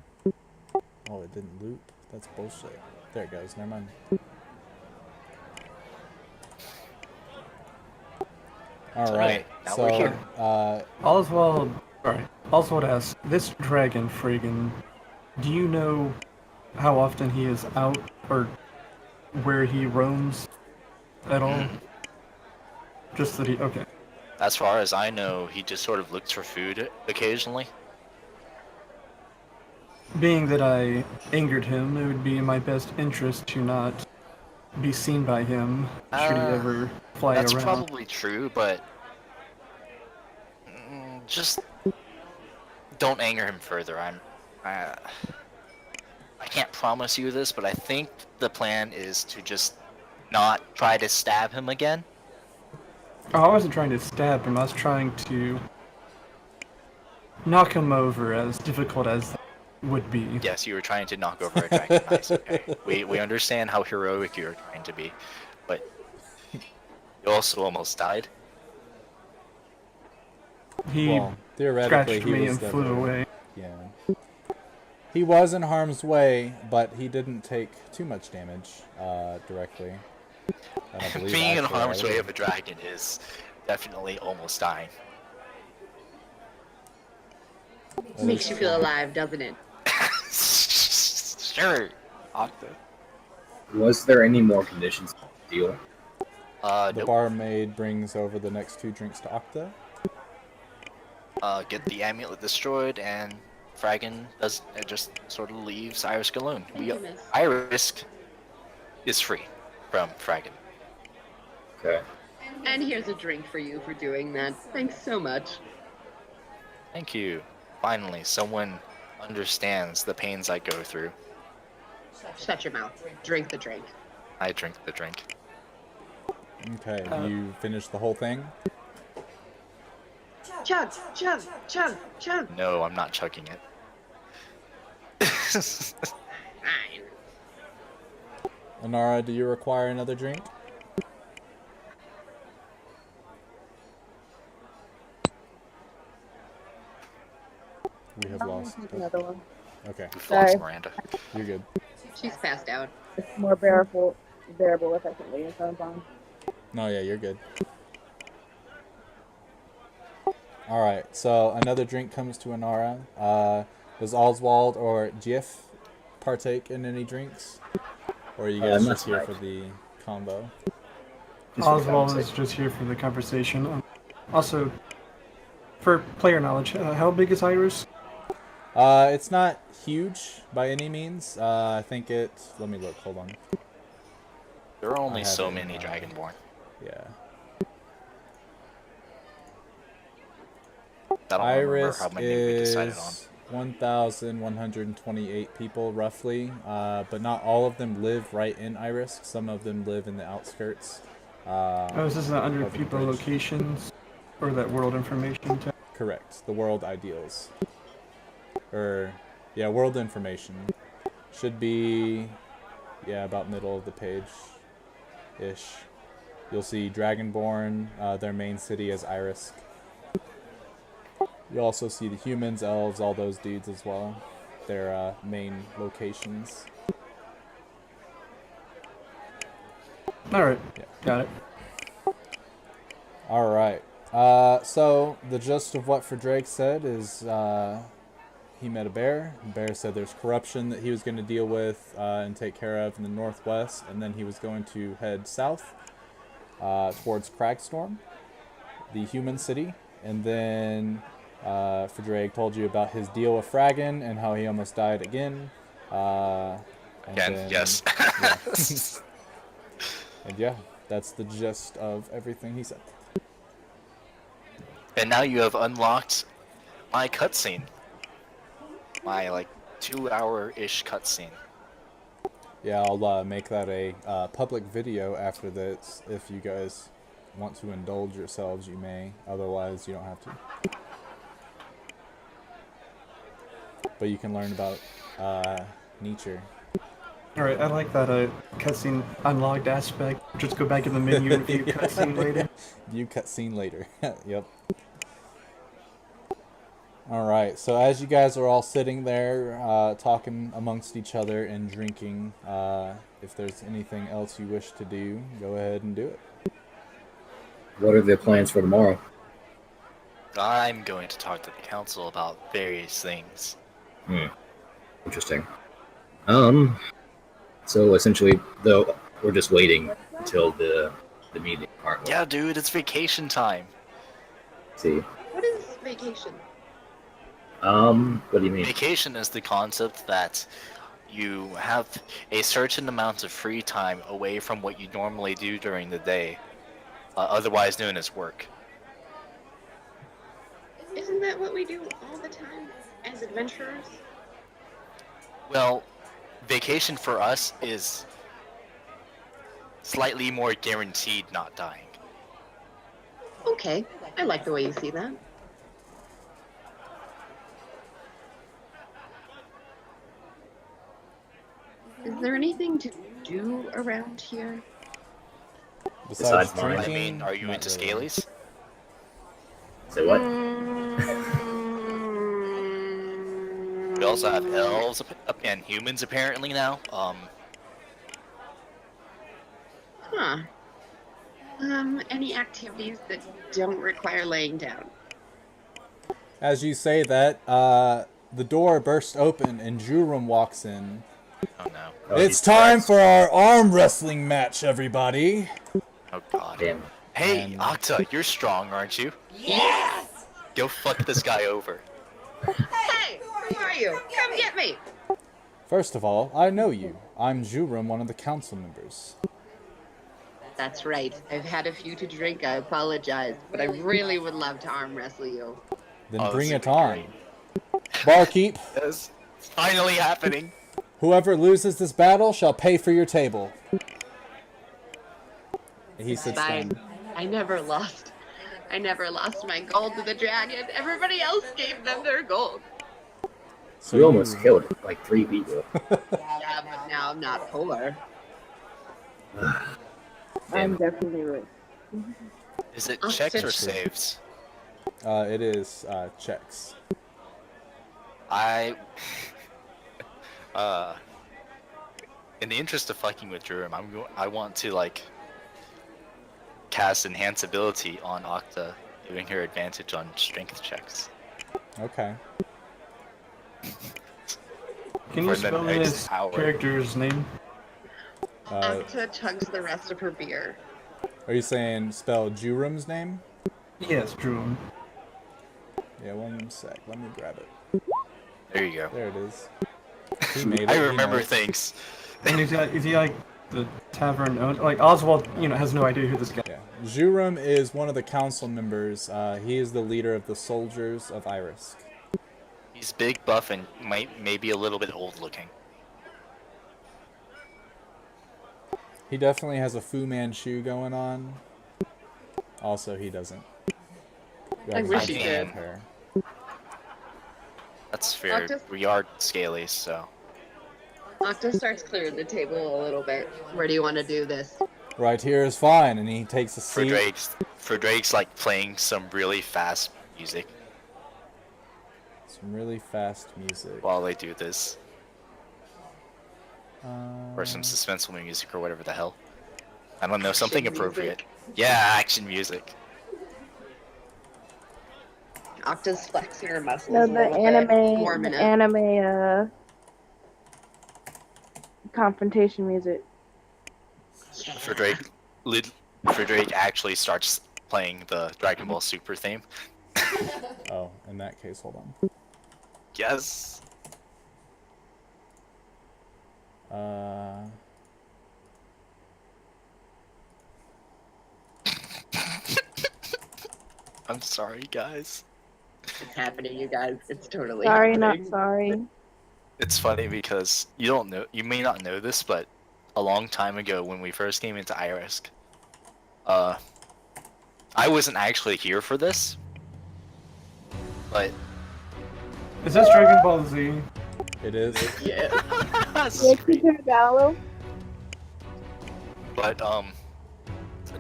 Oh, it didn't loop. That's bullshit. There it goes. Never mind. All So right. anyway, now So, we're here. Oswald, alright. Oswald asks, this dragon friggin', do you know how often he is out or where he roams at all? Just that he. Okay. As far as I know, he just sort of looks for food occasionally. Being that I angered him, it would be in my best interest to not be seen by him should he ever fly That's around. probably true, but just don't anger him further. I can't promise you this, but I think the plan is to just not try to stab him again. Oh, I wasn't trying to stab him. I was trying to knock him over, as difficult as that would be. Yes, you were trying to knock over a dragon. Nice, okay. We understand how heroic you're trying to be, but you also almost died. He Well, theoretically, scratched he me was and flew definitely- away. Yeah. He was in harm's way, but he didn't take too much damage directly. I don't believe Being in actually harm's I way would. of a dragon is definitely almost dying. That Makes is you true. feel alive, doesn't it? Sure, Octa. Was there any more conditions to the deal? The Nope. barmaid brings over the next 2 drinks to Octa. Get the amulet destroyed, and Fragan just sort of leaves Irisk alone. Thank you, miss. Irisk is free from Fragan. Okay. And here's a drink for you for doing that. Thanks so much. Thank you. Finally, someone understands the pains I go through. Shut your mouth. Drink the drink. I drink the drink. Okay, you finished the whole thing? Chug, chug, chug, chug. No, I'm not chugging it. Fine. Anara, do you require another drink? We have lost. Another one. Okay, We've Sorry. lost Miranda. you're good. She's passed out. It's more bearable if I can leave it on. No, yeah, you're good. Alright, so another drink comes to Anara. Does Oswald or Jif partake in any drinks? Or are you guys Not just here tonight. for the combo? Just for the Oswald is conversation. just here for the conversation. Also, for player knowledge, how big is Iris? It's not huge by any means. I think it... Let me look, hold on. There are I only have so it in many mind. Dragonborn. Yeah. I don't remember Iris how many we decided on. is 1,128 people, roughly. But not all of them live right in Iris. Some of them live in the outskirts. Oh, is this not under of the people bridge. locations? Or that world information tab? Correct. The world ideals. Yeah, world information. Should be, yeah, about middle of the page-ish. You'll see Dragonborn, their main city is Iris. You also see the humans, elves, all those dudes as well. Their main locations. Alright, Yeah. got it. Alright. So, the gist of what Drake said is he met a bear. The bear said there's corruption that he was going to deal with and take care of in the northwest, and then he was going to head south towards Cragstorm, the human city, and then Drake told you about his deal with Fragan and how he almost died again. And Again, then- yes. yeah. And yeah, that's the gist of everything he said. And now you have unlocked my cutscene. My, 2-hour-ish cutscene. Yeah, I'll make that a public video after this. If you guys want to indulge yourselves, you may. Otherwise, you don't have to. But you can learn about nature. Alright, I like that cutscene unlocked aspect. Just go back in the menu and view cutscene later. View cutscene later. Yep. Alright, so as you guys are all sitting there talking amongst each other and drinking, if there's anything else you wish to do, go ahead and do it. What are the plans for tomorrow? I'm going to talk to the council about various things. Interesting. So essentially, though, we're just waiting until the the meeting, aren't we? Yeah, dude, it's vacation time. See. What is vacation? What do you mean? Vacation is the concept that you have a certain amount of free time away from what you normally do during the day, otherwise known as work. Isn't that what we do all the time as adventurers? Well, vacation for us is slightly more guaranteed not dying. Okay, I like the way you see that. Is there anything to do around here? Besides mine. I drinking, mean, are you not into really. scalies? Say what? We also have elves and humans apparently now. Huh. Any activities that don't require laying down? As you say that, the door bursts open and Jurum walks in. Oh no. Oh, It's he's time fast. for our arm wrestling match, everybody. Oh god. Damn. Hey, And- Octa, you're strong, aren't you? Yes! Go fuck this guy over. Hey, who are you? Come get me! First of all, I know you. I'm Jurum, one of the council members. That's right. I've had a few to drink. I apologize, but I really would love to arm wrestle you. Then Oh, bring this it would be on. great. Barkeep, Yes. It's finally happening. whoever loses this battle shall pay for your table. He sits Fine. down. I never lost. I never lost my gold to the dragon. Everybody else gave them their gold. So You almost killed like 3 people. Yeah, but now I'm not poor. I'm definitely rich. Is it Oh, checks or shit. saves? It is checks. I in the interest of fucking with Durham, I want to like cast enhance ability on Octa, giving her advantage on strength checks. Okay. Can you For the spell next this hour. character's name? Octa chugs the rest of her beer. Are you saying spell Jurum's name? Yes, Drew. Yeah, one sec. Let me grab it. There you go. There it is. He made it. I he remember knows. things. And is he like the tavern owner? Like Oswald, has no idea who this guy. Yeah. Jurum is one of the council members. He is the leader of the soldiers of Irisk. He's big, buff, and maybe a little bit old looking. He definitely has a Fu Manchu going on. Also, he doesn't. I wish he Representation did. of hair. That's fair. Octa? We are scalies, so. Octa starts clearing the table a little bit. Where do you want to do this? Right here is fine, and he takes a seat. For Drake's like playing some really fast music Some really fast music. while they do this, or Uh, some suspenseful music or whatever the hell. I don't know, something Action appropriate. music. Yeah, action music. Octa's flexing her muscles. No, a the little bit, anime, warming the up. anime, confrontation music. For Drake actually starts playing the Dragon Ball Super theme. Oh, in that case, hold on. Yes. I'm sorry, guys. It's happening, you guys. It's totally Sorry, not happening. sorry. It's funny because you may not know this, but a long time ago when we first came into Irisk, I wasn't actually here for this, but Is this Dragon Ball Z? It is. Yeah. but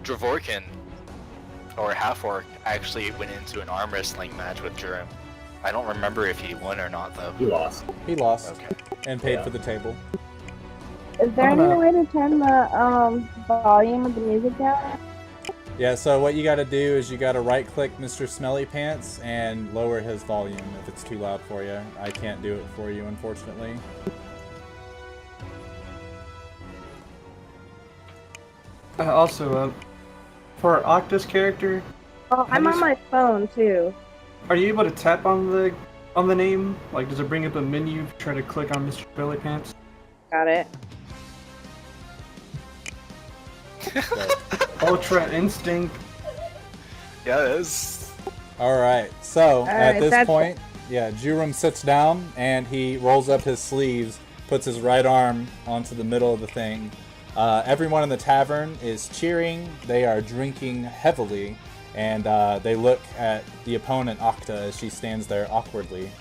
Dravorkin or Half-Orc actually went into an arm wrestling match with Durham. I don't remember if he won or not though. He lost. He lost Okay. and paid Yeah. for the table. Is there I'm any gonna- way to turn the volume of the music down? Yeah, so what you gotta do is you gotta right click Mr. Smelly Pants and lower his volume if it's too loud for you. I can't do it for you, unfortunately. Also, For Octa's character, Oh, I'm on my phone too. are you able to tap on the name? Like, does it bring up a menu? Try to click on Mr. Belly Pants. Got it. Ultra Instinct. Yes. All right. So at right, this that's- point, yeah, Jurum sits down and he rolls up his sleeves, puts his right arm onto the middle of the thing. Everyone in the tavern is cheering. They are drinking heavily, and they look at the opponent, Octa, as she stands there awkwardly.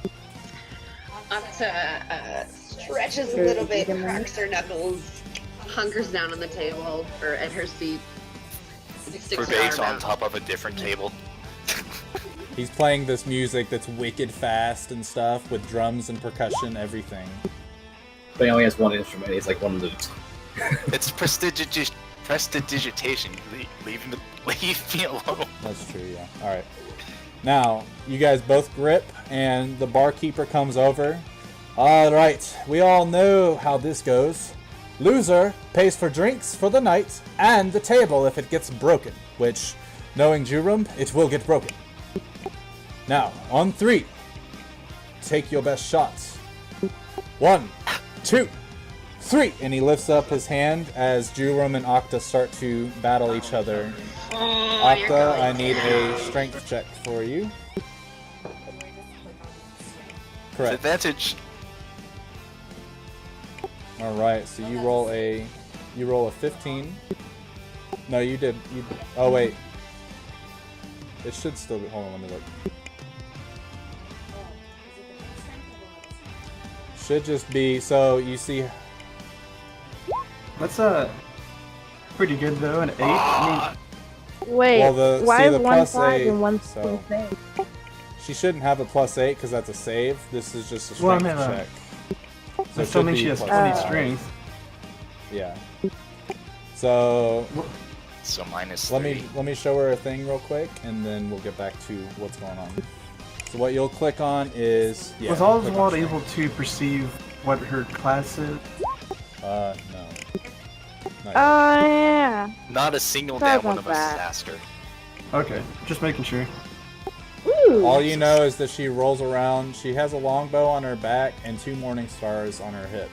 Octa stretches a little bit, cracks her knuckles, hunkers down on the table or at her seat. Sticks her Vervate's arm on out. top of a different table. He's playing this music that's wicked fast and stuff with drums and percussion, everything. But he only has one instrument. He's like one lute. It's prestidigitation. Leave me alone. That's true, yeah. All right. Now, you guys both grip, and the barkeeper comes over. All right, we all know how this goes. Loser pays for drinks for the night and the table if it gets broken, which, knowing Jurum, it will get broken. Now, on 3, take your best shots. 1, 2, 3, and he lifts up his hand as Jurum and Octa start to battle each other. Oh, you're Octa, going I need down. a strength check for you. Correct. Advantage. All right, so you roll a 15. No, you did. Oh wait, it should still be. Hold on, let me look. Should just be. So you see. That's pretty good though. An 8. I Wait, Well, why see, is the one plus 5 8, and one so- save? She shouldn't have a +8 because that's a save. This is just a Well, I strength mean, check. So that it still should means be she has plus 20 5. strength. Yeah. So So minus let 3. me show her a thing real quick, and then we'll get back to what's going on. So what you'll click on is Was click on Oswald strength. able to perceive what her class is? No. Not yet. Yeah. Not a single Sorry damn one about of us is that. Asker. Okay, just making sure. Ooh. All you know is that she rolls around. She has a longbow on her back and 2 morning stars on her hip.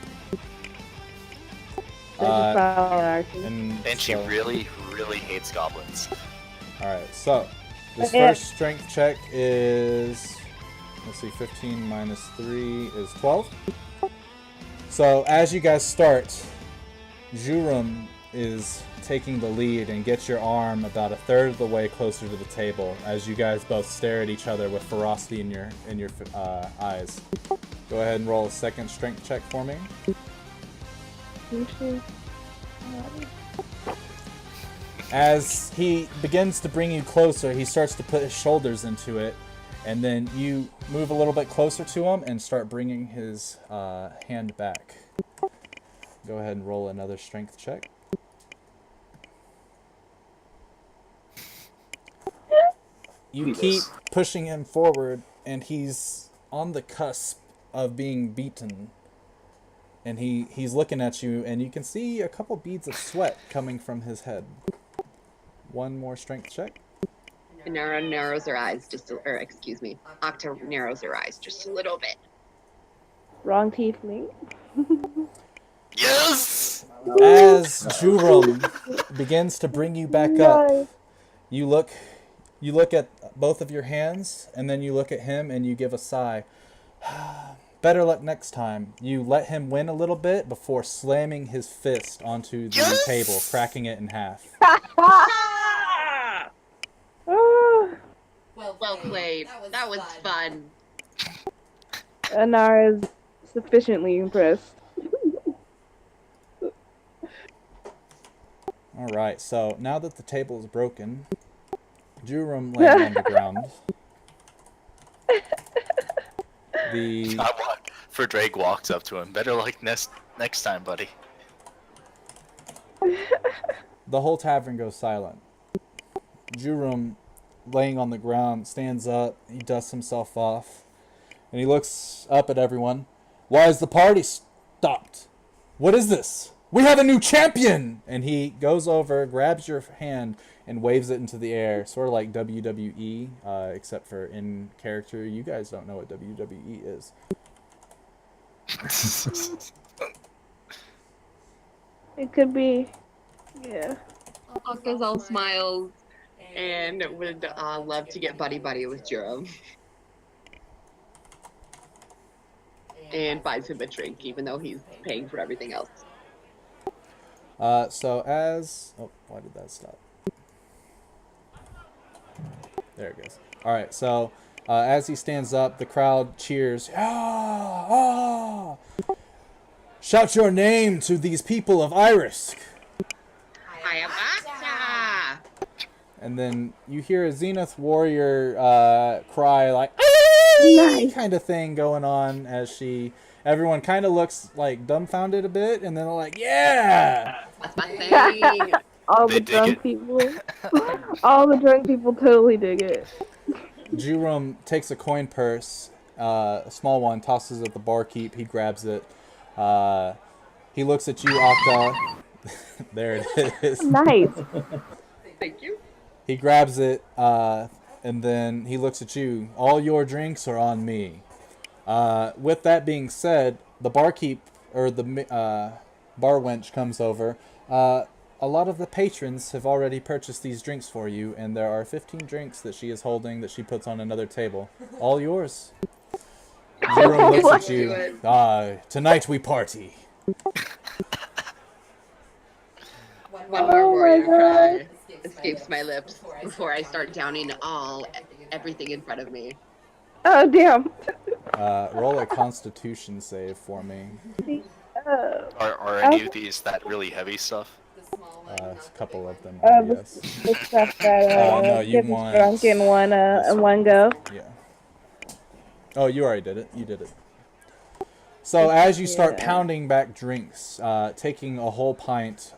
This is probably an archer. And she so- really, really hates goblins. Alright, so this Yeah. first strength check is, let's see, 15 minus 3 is 12. So as you guys start, Jurum is taking the lead and gets your arm about a third of the way closer to the table as you guys both stare at each other with ferocity in your eyes. Go ahead and roll a second strength check for me. As he begins to bring you closer, he starts to put his shoulders into it, and then you move a little bit closer to him and start bringing his hand back. Go ahead and roll another strength check. You keep pushing him forward, and he's on the cusp of being beaten. And he's looking at you, and you can see a couple beads of sweat coming from his head. One more strength check. Nara narrows her eyes Octa narrows her eyes just a little bit. Wrong tiefling. Yes! As Jurum begins to bring you back up, you look at both of your hands, and then you look at him and you give a sigh. Better luck next time. You let him win a little bit before slamming his fist onto the table, cracking it in half. Well played. That was fun. Anara is sufficiently impressed. Alright, so now that the table is broken, Jurum laying on the ground. Drake walks up to him. Better luck next time, buddy. The whole tavern goes silent. Jurum, laying on the ground, stands up. He dusts himself off. And he looks up at everyone. Why is the party stopped? What is this? We have a new champion! And he goes over, grabs your hand, and waves it into the air, sort of like WWE, except for in character. You guys don't know what WWE is. It could be. Yeah. Akazal smiles and would love to get buddy with Juro. And buys him a drink, even though he's paying for everything else. So as... Oh, why did that stop? There it goes. All right, so as he stands up, the crowd cheers. Ah! Ah! Shout your name to these people of Irisk. I am Akta! And then you hear a Zenith warrior cry like Nice. kind of thing going on as everyone kind of looks like dumbfounded a bit, and then they're like, yeah! That's my thing! All They the dig drunk it. people. All the drunk people totally dig it. Jurum takes a coin purse, a small one, tosses it at the barkeep. He grabs it. He looks at you, Okta. There it is. Nice. Thank you. He grabs it, and then he looks at you. All your drinks are on me. With that being said, the barkeep, or the bar wench comes over. A lot of the patrons have already purchased these drinks for you, and there are 15 drinks that she is holding that she puts on another table. All yours. Zero looks at you. Tonight we party. One more Oh my warrior cry God. escapes my lips before I start downing everything in front of me. Oh, damn. Roll a Constitution save for me. Are any of these that really heavy stuff? A couple of them, The yes. stuff that No, you gets us want drunk in one go. Yeah. Oh, you already did it. You did it. So as you start Yeah. pounding back drinks, taking a whole pint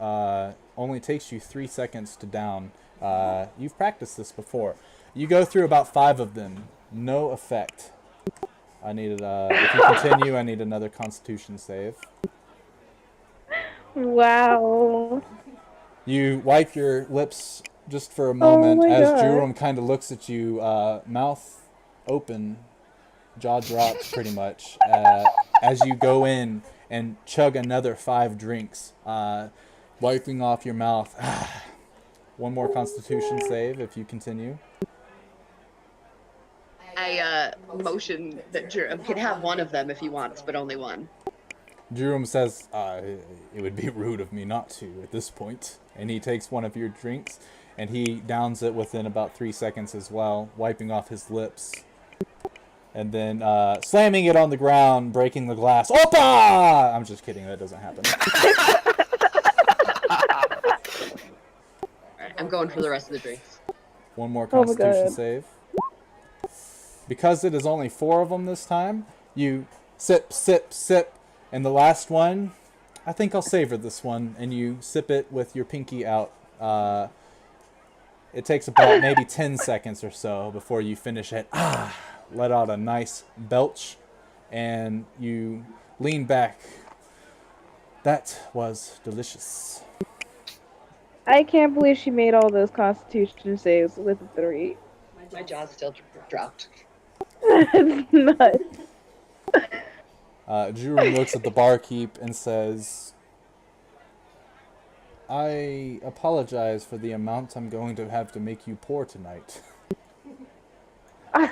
only takes you 3 seconds to down. You've practiced this before. You go through about 5 of them. No effect. If you continue, I need another Constitution save. Wow. You wipe your lips just for a moment my as God. Jurum kind of looks at you, mouth open, jaw dropped pretty much, as you go in and chug another 5 drinks, wiping off your mouth. One more Constitution save if you continue. I motion that Juro can have one of them if he wants, but only one. Jurum says, it would be rude of me not to at this point. And he takes one of your drinks, and he downs it within about 3 seconds as well, wiping off his lips. And then slamming it on the ground, breaking the glass. Opa! I'm just kidding, that doesn't happen. Alright, I'm going for the rest of the drinks. One more Oh my Constitution God. save. Because it is only 4 of them this time, you sip, sip, sip, and the last one, I think I'll savor this one, and you sip it with your pinky out. It takes about maybe 10 seconds or so before you finish it. Let out a nice belch, and you lean back. That was delicious. I can't believe she made all those Constitution saves with a 3. My jaw's still dropped. It's nuts. Jurum looks at the barkeep and says, I apologize for the amount I'm going to have to make you pour tonight. And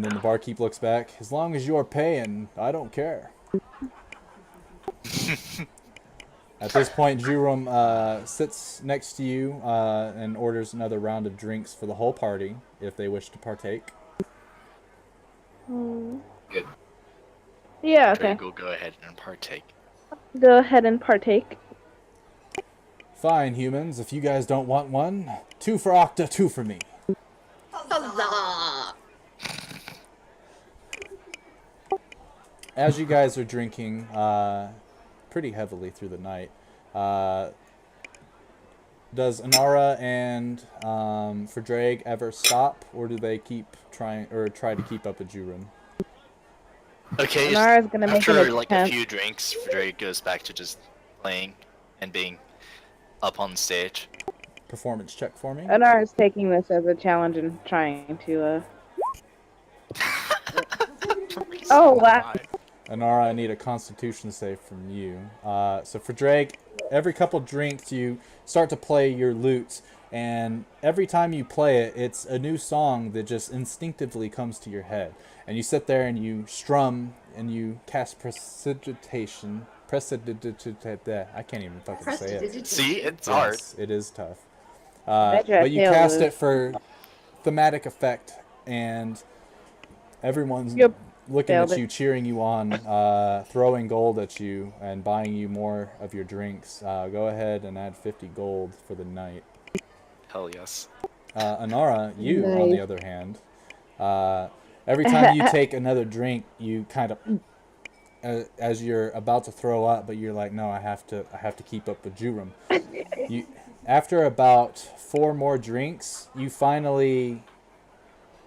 then the barkeep looks back, as long as you're paying, I don't care. At this point, Jurum sits next to you and orders another round of drinks for the whole party, if they wish to partake. Good. Yeah, okay. Drago, go ahead and partake. Go ahead and partake. Fine, humans, if you guys don't want one, 2 for Okta, 2 for me. Huzzah! As you guys are drinking pretty heavily through the night, does Inara and Verdrag ever stop, or do they keep try to keep up with Jurum? Okay, Anara's gonna make an after like a attempt. few drinks, Drake goes back to just playing and being up on stage. Performance check for me. Anara's taking this as a challenge and trying to. Oh wow! Anara, I need a Constitution save from you. So for Drake, every couple drinks you start to play your lute, and every time you play it, it's a new song that just instinctively comes to your head. And you sit there and you strum and you cast prestidigitation. I can't even fucking say it. See, it's hard. Yes, it is tough. Bet you I But you failed cast this. it for thematic effect, and everyone's Yep. looking Failed at it. you, cheering you on, throwing gold at you, and buying you more of your drinks. Go ahead and add 50 gold for the night. Hell yes. Anara, you, on the Nice. other hand, every time you take another drink, you kind of, as you're about to throw up, but you're like, no, I have to keep up with Jurum. You, after about 4 more drinks, you finally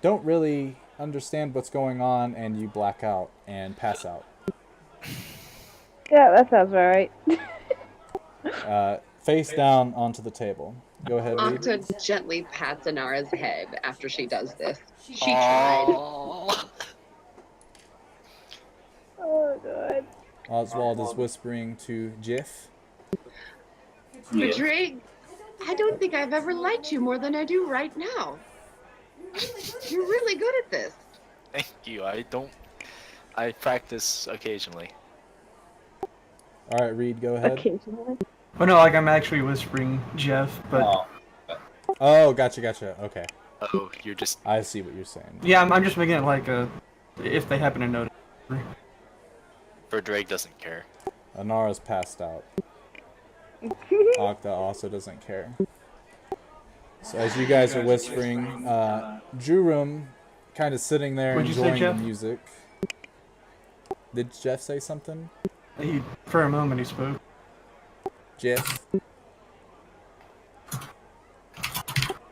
don't really understand what's going on, and you black out and pass out. Yeah, that sounds alright. Face down onto the table. Go ahead, Reed. Octa gently pats Anara's head after she does this. She tried. Oh. Oh god. Oswald is whispering to Jiff. Yeah. Drake, I don't think I've ever liked you more than I do right now. You're really good at this. Thank you. I practice occasionally. All right, Reed, go ahead. Occasionally. Oh no, like I'm actually whispering Jeff, but Oh, Oh, gotcha. Okay, Oh, you're just I see what you're saying. yeah, I'm just making it like if they happen to notice. for Drake doesn't care. Anara's passed out. Octa also doesn't care. So as you guys are whispering, Jurum kind of sitting there What'd you say, enjoying the Jeff? music. Did Jeff say something? For a moment he spoke. Jeff?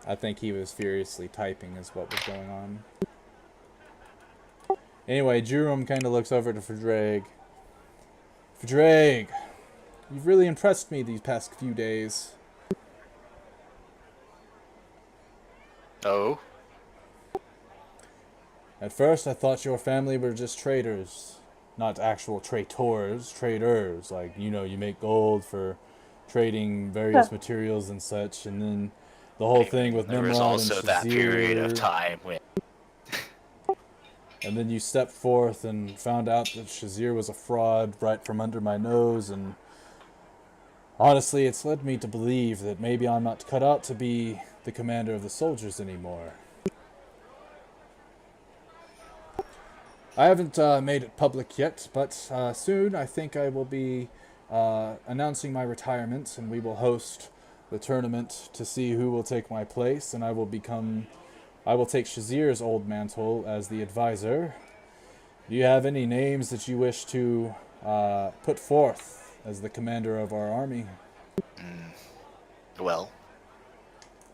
I think he was furiously typing is what was going on. Anyway, Jurum kind of looks over to Verdrag. Verdrag, you've really impressed me these past few days. Oh, At first, I thought your family were just traders. Not actual traitors, traders. Like, you know, you make gold for trading various materials and such, and then the whole thing with there was Nimrod also and that period of Shazir. time when And then you stepped forth and found out that Shazir was a fraud right from under my nose, and honestly, it's led me to believe that maybe I'm not cut out to be the commander of the soldiers anymore. I haven't made it public yet, but soon I think I will be announcing my retirement, and we will host the tournament to see who will take my place, and I will take Shazir's old mantle as the advisor. Do you have any names that you wish to put forth as the commander of our army? well,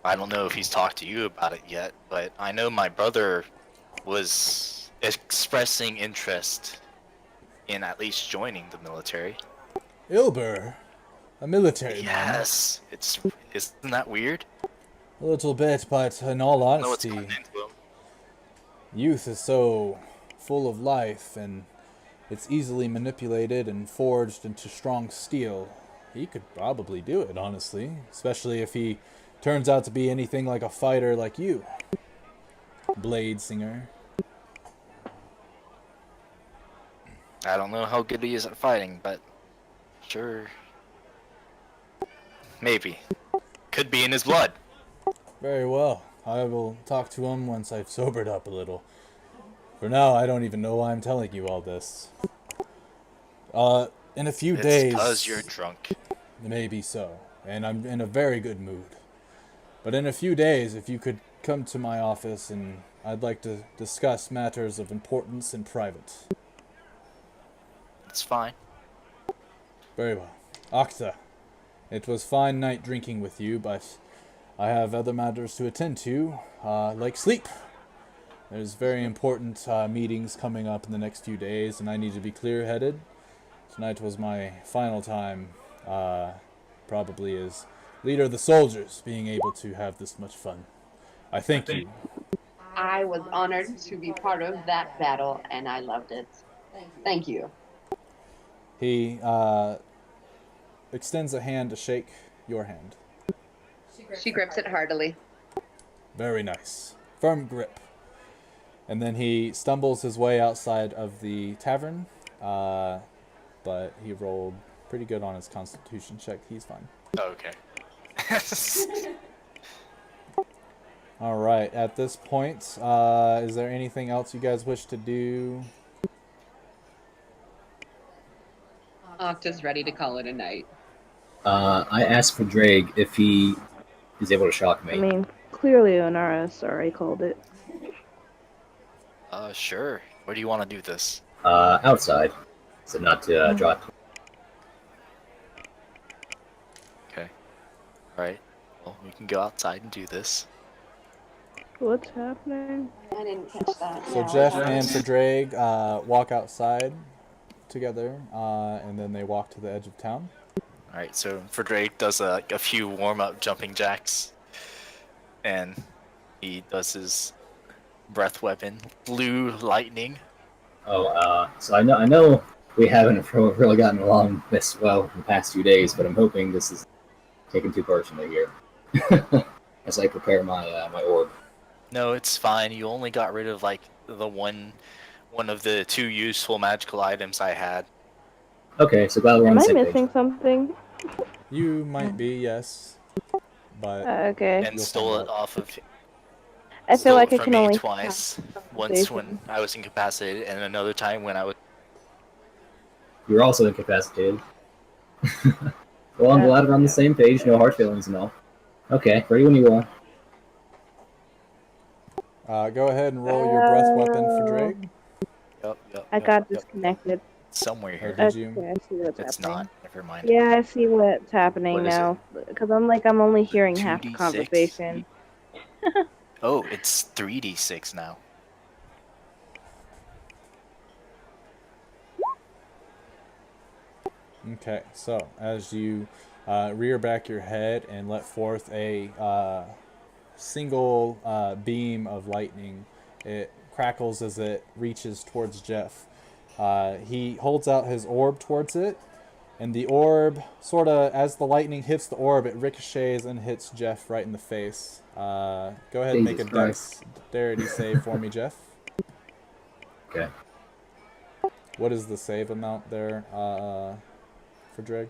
I don't know if he's talked to you about it yet, but I know my brother was expressing interest in at least joining the military. Ilber, a military man. Yes, isn't that weird? A little bit, but in all I don't know what's honesty, coming into him. youth is so full of life, and it's easily manipulated and forged into strong steel. He could probably do it, honestly, especially if he turns out to be anything like a fighter like you. Blade singer. I don't know how good he is at fighting, but sure. Maybe. Could be in his blood. Very well. I will talk to him once I've sobered up a little. For now, I don't even know why I'm telling you all this. In a few It's days... because you're drunk. Maybe so. And I'm in a very good mood. But in a few days, if you could come to my office, and I'd like to discuss matters of importance in private. It's fine. Very well. Octa, it was fine night drinking with you, but I have other matters to attend to, like sleep. There's very important meetings coming up in the next few days, and I need to be clear-headed. Tonight was my final time, probably as leader of the soldiers, being able to have this much fun. I thank you. I was honored to be part of that battle, and I loved it. Thank you. He extends a hand to shake your hand. She grips it heartily. Very nice. Firm grip. And then he stumbles his way outside of the tavern, but he rolled pretty good on his constitution check. He's fine. Okay. All right. At this point, is there anything else you guys wish to do? Octa's ready to call it a night. I asked for Drake if he is able to shock me. I mean, clearly Onaris already called it. Sure. Where do you want to do this? Outside, so not to draw. Okay. Alright. Well, we can go outside and do this. What's happening? I didn't catch that. So Jeff and Fadraig walk outside together, and then they walk to the edge of town. Alright, so Drake does a few warm-up jumping jacks. And he does his breath weapon, blue lightning. Oh, so I know we haven't really gotten along this well in the past few days, but I'm hoping this is taken too personally here. As I prepare my my orb. No, it's fine. You only got rid of like the one of the 2 useful magical items I had. Okay, so glad we're on Am the I same missing page. something? You might be, yes, but Okay. And You'll stole find it off of I feel stole like it I from can me only twice. Once when I was incapacitated, and another time when I was. You're also incapacitated. Well, I'm glad we're on the same page. No hard feelings and all. Okay, ready when you are. go ahead and roll your breath weapon for Drake. I got disconnected. Somewhere Or here. did you? Okay, I see what's It's happening. not. Never mind. Yeah, I see what's happening What is now. Because I'm only hearing half the 2d6? conversation. Oh, it's 3d6 now. Okay, so as you rear back your head and let forth a single beam of lightning, it crackles as it reaches towards Jeff. He holds out his orb towards it, and the orb, sort of, as the lightning hits the orb, it ricochets and hits Jeff right in the face. Go ahead and make a Jesus Christ. dexterity save for me, Jeff. Okay. What is the save amount there for Dreg?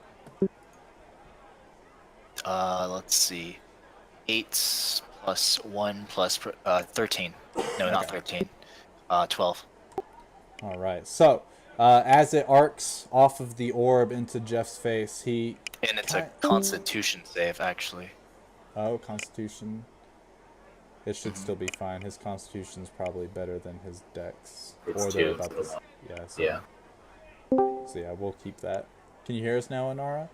Let's see. 8 plus 1 plus 13. No, not 13. 12. All right. So, as it arcs off of the orb into Jeff's face, he... And it's a Constitution save, actually. Oh, Constitution. It should still be fine. His Constitution's probably better than his Dex. It's Or they're 2. about this. Yeah. So, Yeah. So yeah, we'll keep that. Can you hear us now, Inara?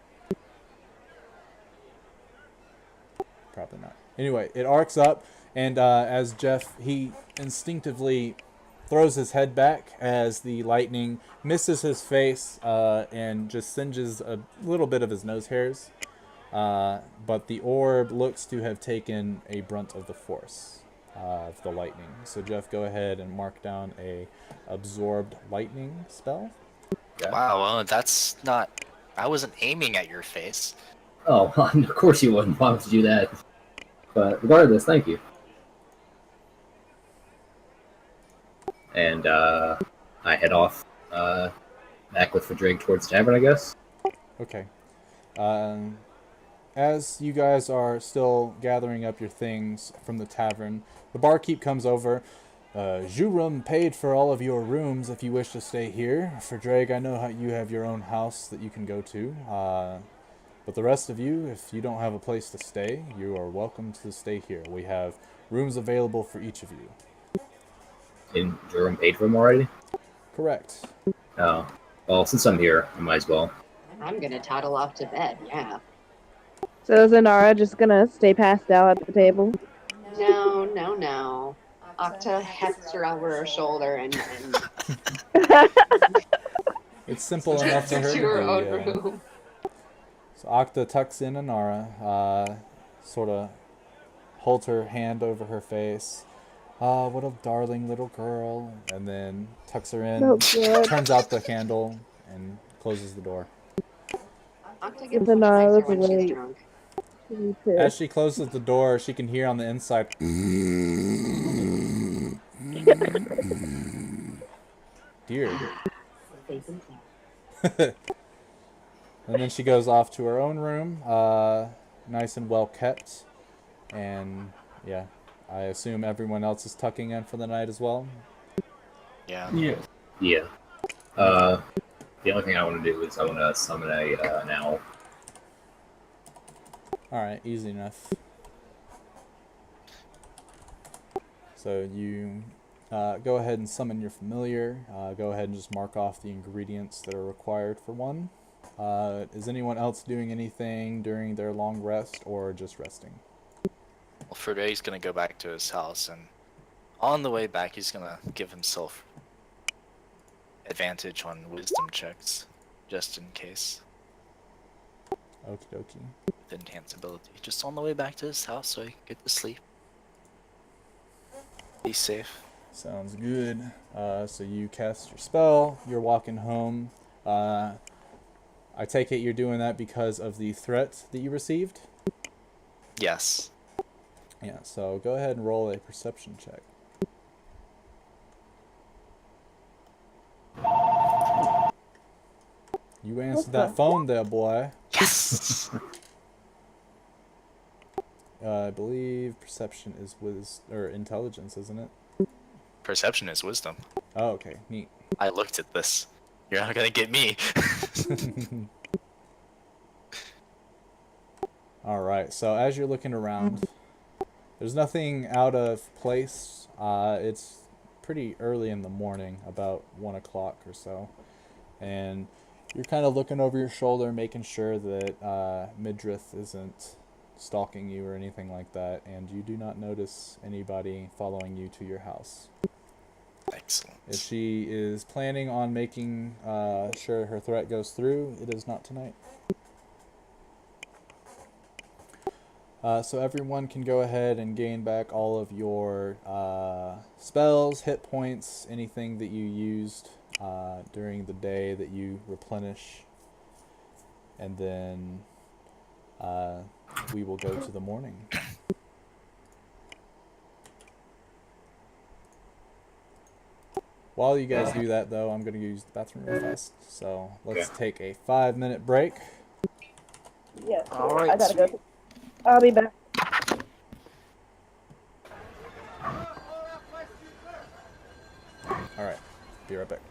Probably not. Anyway, it arcs up, and as Jeff, he instinctively throws his head back as the lightning misses his face and just singes a little bit of his nose hairs. But the orb looks to have taken a brunt of the force of the lightning. So Jeff, go ahead and mark down a absorbed lightning spell. Yeah. Wow, well, that's not... I wasn't aiming at your face. Oh, of course you wouldn't. Why would you do that? But regardless, thank you. And I head off back with Fadrig towards the tavern, I guess. Okay. As you guys are still gathering up your things from the tavern, the barkeep comes over. Jurum paid for all of your rooms if you wish to stay here. For Drake, I know how you have your own house that you can go to. But the rest of you, if you don't have a place to stay, you are welcome to stay here. We have rooms available for each of you. And Jerome paid for them already? Correct. Oh. Well, since I'm here, I might as well. I'm gonna toddle off to bed, yeah. So is Inara just gonna stay passed out at the table? No, no, no. Octa hefts her over her shoulder and It's simple enough for her to to her do. own Yeah. room. So Octa tucks in Anara, sort of holds her hand over her face. What a darling little girl. And then tucks her in, Oh, good. turns out the candle, and closes the door. Octa gets Then much I was nicer when she's awake. drunk. Me too. As she closes the door, she can hear on the inside. Dear. And then she goes off to her own room, nice and well kept. And yeah, I assume everyone else is tucking in for the night as well. Yeah. Yes. Yeah. The only thing I want to do is I want to summon an owl. Alright, easy enough. So you go ahead and summon your familiar. Go ahead and just mark off the ingredients that are required for one. Is anyone else doing anything during their long rest or just resting? Well, Freddy's gonna go back to his house, and on the way back, he's gonna give himself advantage on wisdom checks, just in case. Okie dokie. With enhanced ability. Just on the way back to his house so he can get to sleep. Be safe. Sounds good. So you cast your spell, you're walking home. I take it you're doing that because of the threat that you received? Yes. Yeah, so go ahead and roll a perception check. You answered that phone there, boy. Yes! I believe perception is or intelligence, isn't it? Perception is wisdom. Oh, okay, neat. I looked at this. You're not gonna get me. Alright, so as you're looking around, there's nothing out of place. It's pretty early in the morning, about 1 o'clock or so. And you're kind of looking over your shoulder, making sure that Midrith isn't stalking you or anything like that. And you do not notice anybody following you to your house. Excellent. If she is planning on making sure her threat goes through, it is not tonight. So everyone can go ahead and gain back all of your spells, hit points, anything that you used during the day that you replenish. And then we will go to the morning. While you guys do that, though, I'm going to use the bathroom real fast. So let's take a 5-minute break. Yeah. All right, I gotta go. I'll be back. Alright, be right back.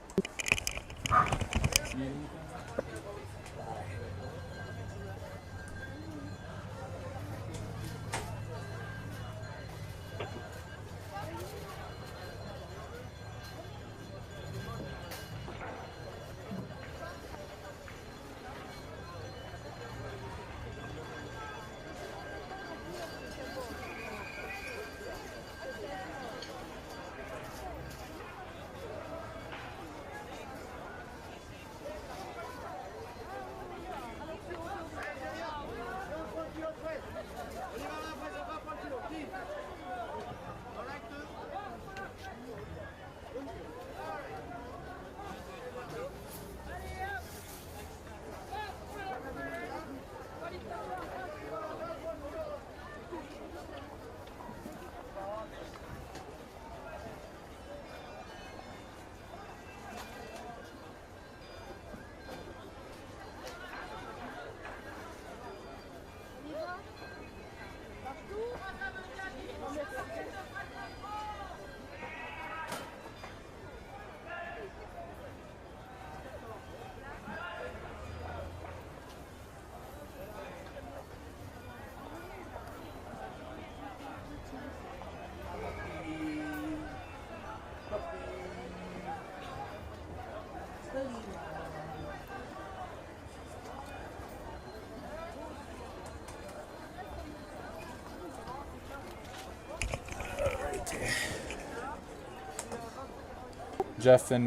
Jeff and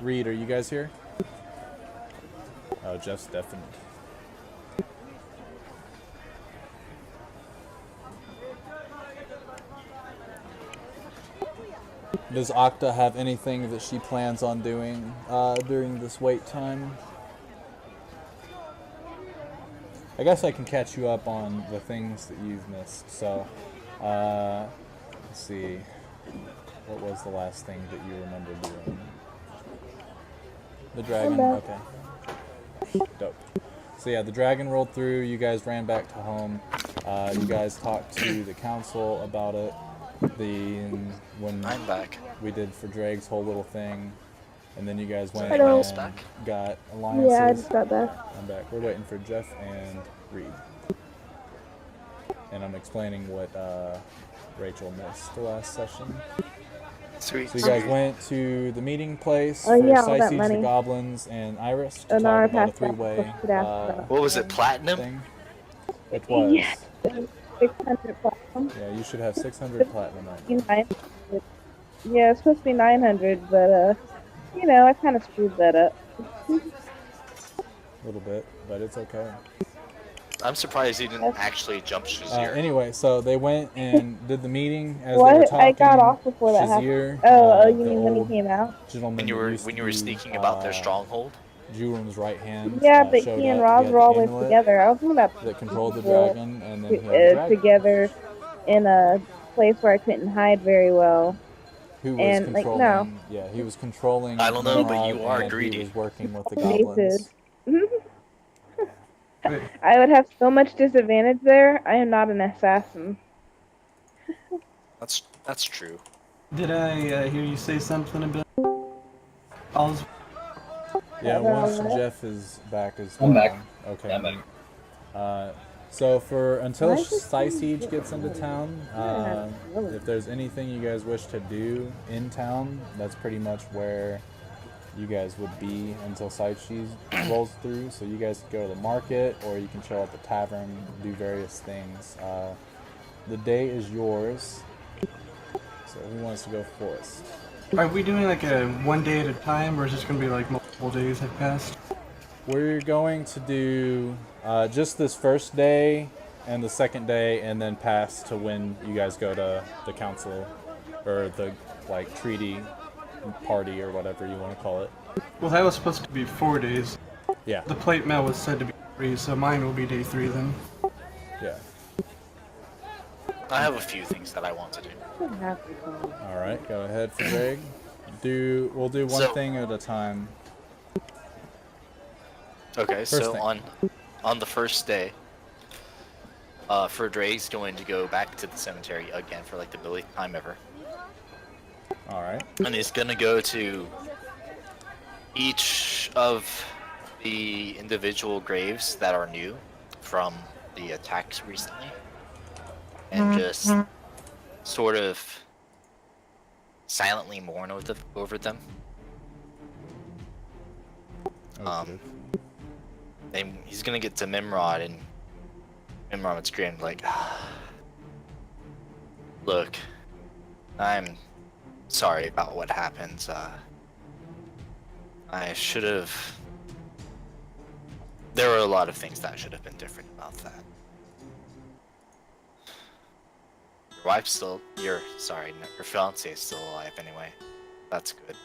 Reed, are you guys here? Oh, Jeff's deafened. Does Okta have anything that she plans on doing during this wait time? I guess I can catch you up on the things that you've missed. So, let's see. What was the last thing that you remember doing? The dragon? Okay. Dope. So yeah, the dragon rolled through. You guys ran back to home. You guys talked to the council about it. When I'm back. we did for Drake's whole little thing, and then you guys went anyone else and back? got alliances. Yeah, I just got back. I'm back. We're waiting for Jeff and Reed, and I'm explaining what Rachel missed the last session. Sweet. So you guys went to the meeting place Oh, for yeah, all that Sysiege, money. the Goblins, and Iris to Oh, no, I talk about a passed that. three-way That's what What was it, platinum? thing. It was. Yeah. 600 platinum. Yeah, you should have 600 platinum right now. 900. Yeah, it's supposed to be 900, but you know, I kind of screwed that up. A little bit, but it's okay. I'm surprised he didn't actually jump Shazir. Anyway, so they went and did the meeting as they were What? talking. I got off before that Shazir, happened. Oh, you the mean when he old came out? gentleman when you that were used to be, sneaking about their stronghold. Jurum's right hand. Yeah, but showed he and up. Roz had were the always amulet together. I was talking about that controlled the people, dragon, and then he had the dragon. together in a place where I couldn't hide very well. Who was and, like, controlling? no. Yeah, he was controlling. I don't know, but Nimrod, you are and greedy. He was working with the Naked. goblins. I would have so much disadvantage there. I am not an assassin. That's true. Did I hear you say something about all's Yeah, once Hello. Jeff is back as I'm well. back. Okay. Yeah, I'm back. So until Why is this Sysiege thing gets into town, if there's anything you guys wish to do in town, that's pretty much where you guys would be until Sysiege rolls through. So you guys can go to the market, or you can chill at the tavern, do various things. The day is yours. So who wants to go first? Are we doing like a one day at a time, or is this going to be like multiple days have passed? We're going to do just this first day and the second day, and then pass to when you guys go to the council or the treaty party or whatever you want to call it. Well, that was supposed to be 4 days. Yeah, The plate mail was said to be 3, so mine will be day 3 then. yeah. I have a few things that I want to do. All right, go ahead for Greg. We'll do one So- thing at a time. Okay, First so thing. on the first day, Drake's going to go back to the cemetery again for like the millionth time ever. All right. And he's gonna go to each of the individual graves that are new from the attacks recently, and just sort of silently mourn over them. Okay. And he's gonna get to Nimrod, and Nimrod would scream like, "Look, I'm sorry about what happened. I should have. There were a lot of things that should have been different about that. Your wife's still. Your fiance is still alive anyway. That's good.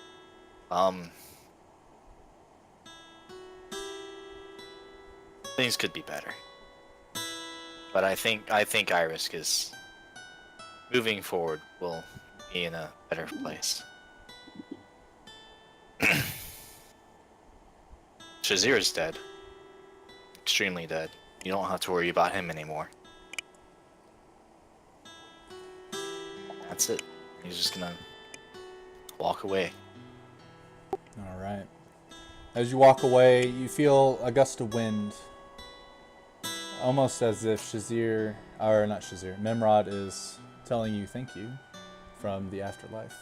Things could be better. But I think Iris is moving forward will be in a better place. Shazir is dead. Extremely dead. You don't have to worry about him anymore. That's it. He's just gonna walk away. All right. As you walk away, you feel a gust of wind, almost as if Nimrod is telling you thank you from the afterlife.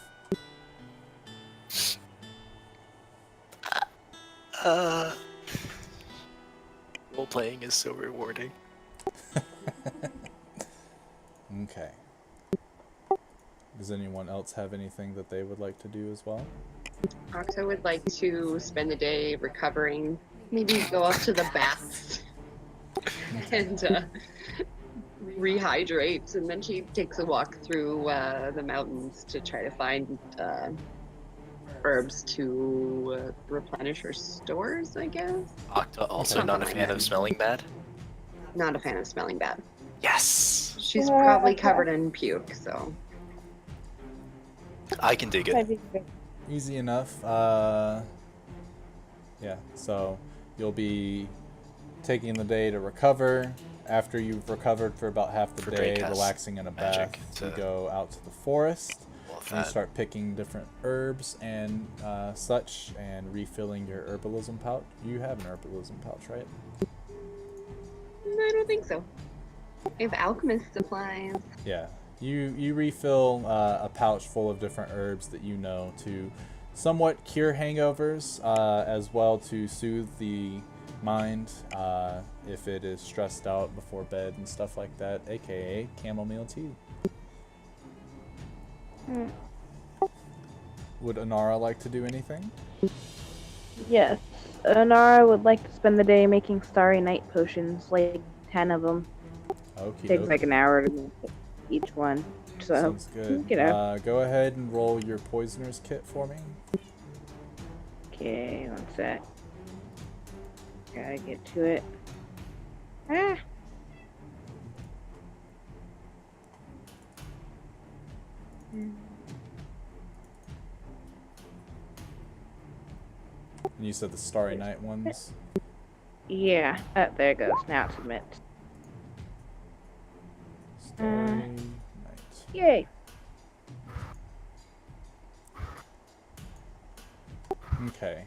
Role playing is so rewarding. Okay. Does anyone else have anything that they would like to do as well? Oxa would like to spend the day recovering, maybe go up to the baths and rehydrate, and then she takes a walk through the mountains to try to find herbs to replenish her stores, I guess. Octa also Something not a like fan that. of smelling bad? Not a fan of smelling bad. Yes! She's probably covered in puke, so. I can dig it. Might be good. Easy enough. Yeah, so you'll be taking the day to recover. After you've recovered for about half the For day, great cast relaxing in a magic bath, to- you go out to the forest. Well, And you that- start picking different herbs and such, and refilling your herbalism pouch. You have an herbalism pouch, right? I don't think so. I have alchemist supplies. Yeah. You refill a pouch full of different herbs that you know to somewhat cure hangovers, as well to soothe the mind if it is stressed out before bed and stuff like that, aka chamomile tea. Mm. Would Anara like to do anything? Yes. Anara would like to spend the day making Starry Night potions, like 10 of them. Okay. Takes like an hour to make each one. So, Sounds good. you know. Go ahead and roll your poisoner's kit for me. Okay, one sec. Gotta get to it. Ah! And you said the Starry Night ones. Yeah, there it goes. Now submit. Starry Night. Yay! Okay,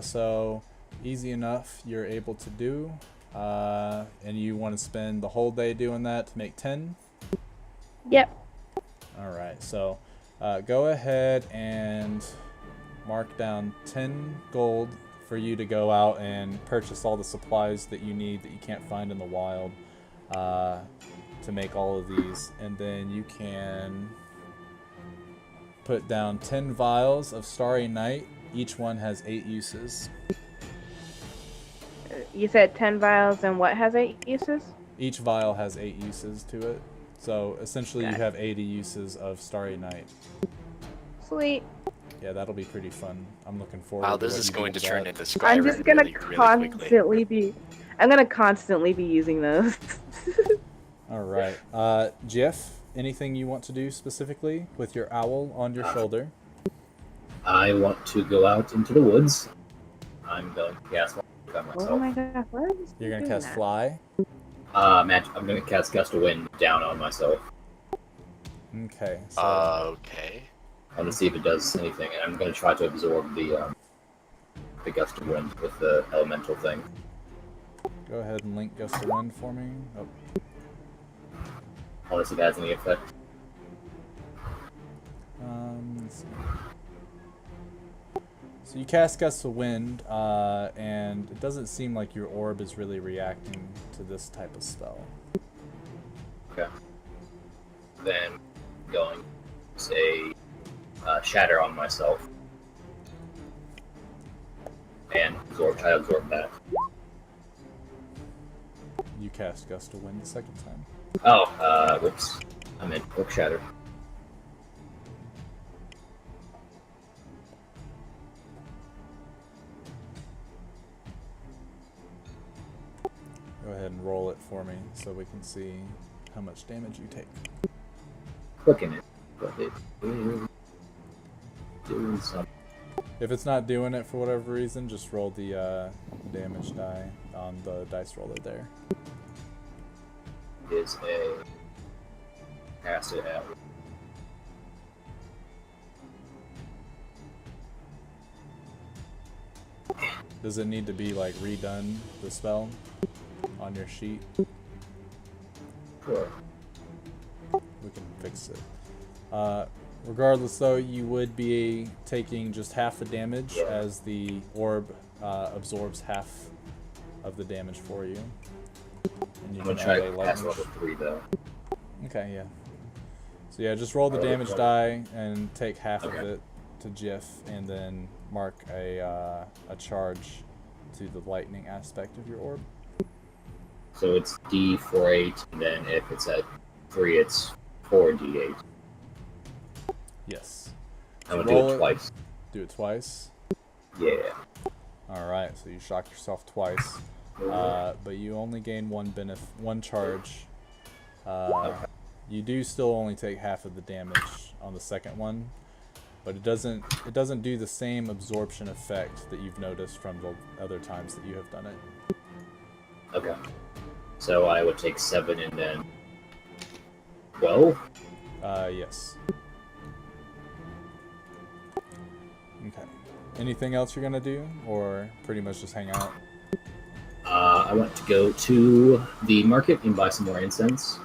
so easy enough, you're able to do, and you want to spend the whole day doing that to make 10? Yep. Alright, so go ahead and mark down 10 gold for you to go out and purchase all the supplies that you need that you can't find in the wild to make all of these, and then you can put down 10 vials of Starry Night. Each one has 8 uses. You said 10 vials, and what has 8 uses? Each vial has 8 uses to it. So essentially you Got it. have 80 uses of Starry Night. Sweet. Yeah, that'll be pretty fun. I'm looking forward Wow, to this what is you do going to with turn that. into Skyrim I'm just gonna really, really quickly. constantly be. I'm gonna constantly be using those. Alright. Jeff, anything you want to do specifically with your owl on your shoulder? I want to go out into the woods. I'm going to cast magic on myself. Oh my god, why is this You're gonna doing cast that? Fly? I'm going to cast Gust of Wind down on myself. Okay. So Okay. I want to see if it does anything, and I'm going to try to absorb the Gust of Wind with the elemental thing. go ahead and link Gust of Wind for me. Oh, Unless it has any effect. let's see. So you cast Gust of Wind, and it doesn't seem like your orb is really reacting to this type of spell. Okay. Then going to say Shatter on myself. And try to absorb that. You cast Gust of Wind the second time. Oh, whoops. I meant Book Shatter. Go ahead and roll it for me so we can see how much damage you take. Clicking it, but it is doing something. If it's not doing it for whatever reason, just roll the damage die on the dice roller there. Is a acid at Does it need to be like redone, the spell, on your sheet? Sure. We can fix it. Regardless though, you would be taking just half the damage as the orb absorbs half of the damage for you. And you I'm gonna can try add to a pass lightning. level 3 though. Okay, yeah. So yeah, just roll the damage die and take half of Okay. it. to Jiff, and then mark a charge to the lightning aspect of your orb. So it's D for 8, and then if it's at 3, it's 4d8. Yes. I'm So gonna do roll it twice. Do it twice. Yeah. Alright, so you shock yourself twice. But you only gain one charge. You do still only take half of the damage on the second one, but it doesn't do the same absorption effect that you've noticed from the other times that you have done it. Okay. So I would take 7 and then 12? Yes. Okay. Anything else you're gonna do, or pretty much just hang out? I want to go to the market and buy some more incense.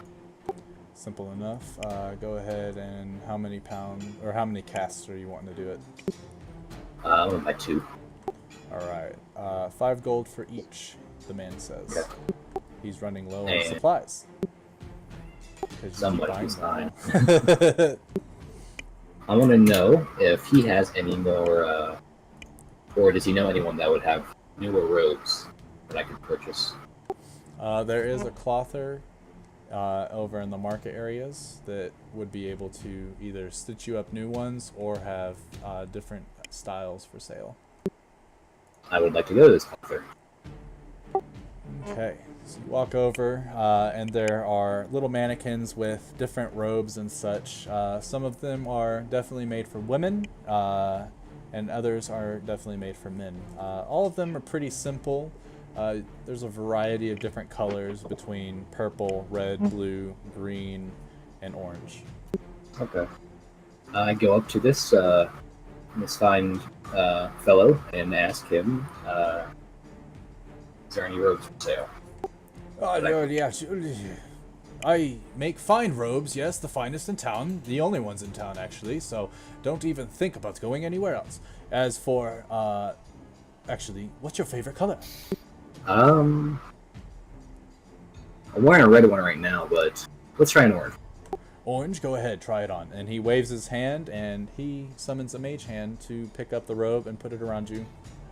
Simple enough. Go ahead, and how many casts are you wanting to do it? I'm gonna buy 2. Alright. 5 gold for each, the man says. Okay. He's running low on And supplies. 'Cause you keep somebody buying is them. I want to know if he has any more, or does he know anyone that would have newer robes that I could purchase? There is a clother over in the market areas that would be able to either stitch you up new ones or have different styles for sale. I would like to go to this concert. Okay, so you walk over, and there are little mannequins with different robes and such. Some of them are definitely made for women, and others are definitely made for men. All of them are pretty simple. There's a variety of different colors between purple, red, blue, green, and orange. Okay. I go up to this fine fellow and ask him, is there any robes for sale? Oh, no, yeah. I make fine robes, yes, the finest in town. The only ones in town, actually, so don't even think about going anywhere else. As for, actually, what's your favorite color? I'm wearing a red one right now, but let's try an orange. Orange, go ahead, try it on. And he waves his hand, and he summons a mage hand to pick up the robe and put it around you.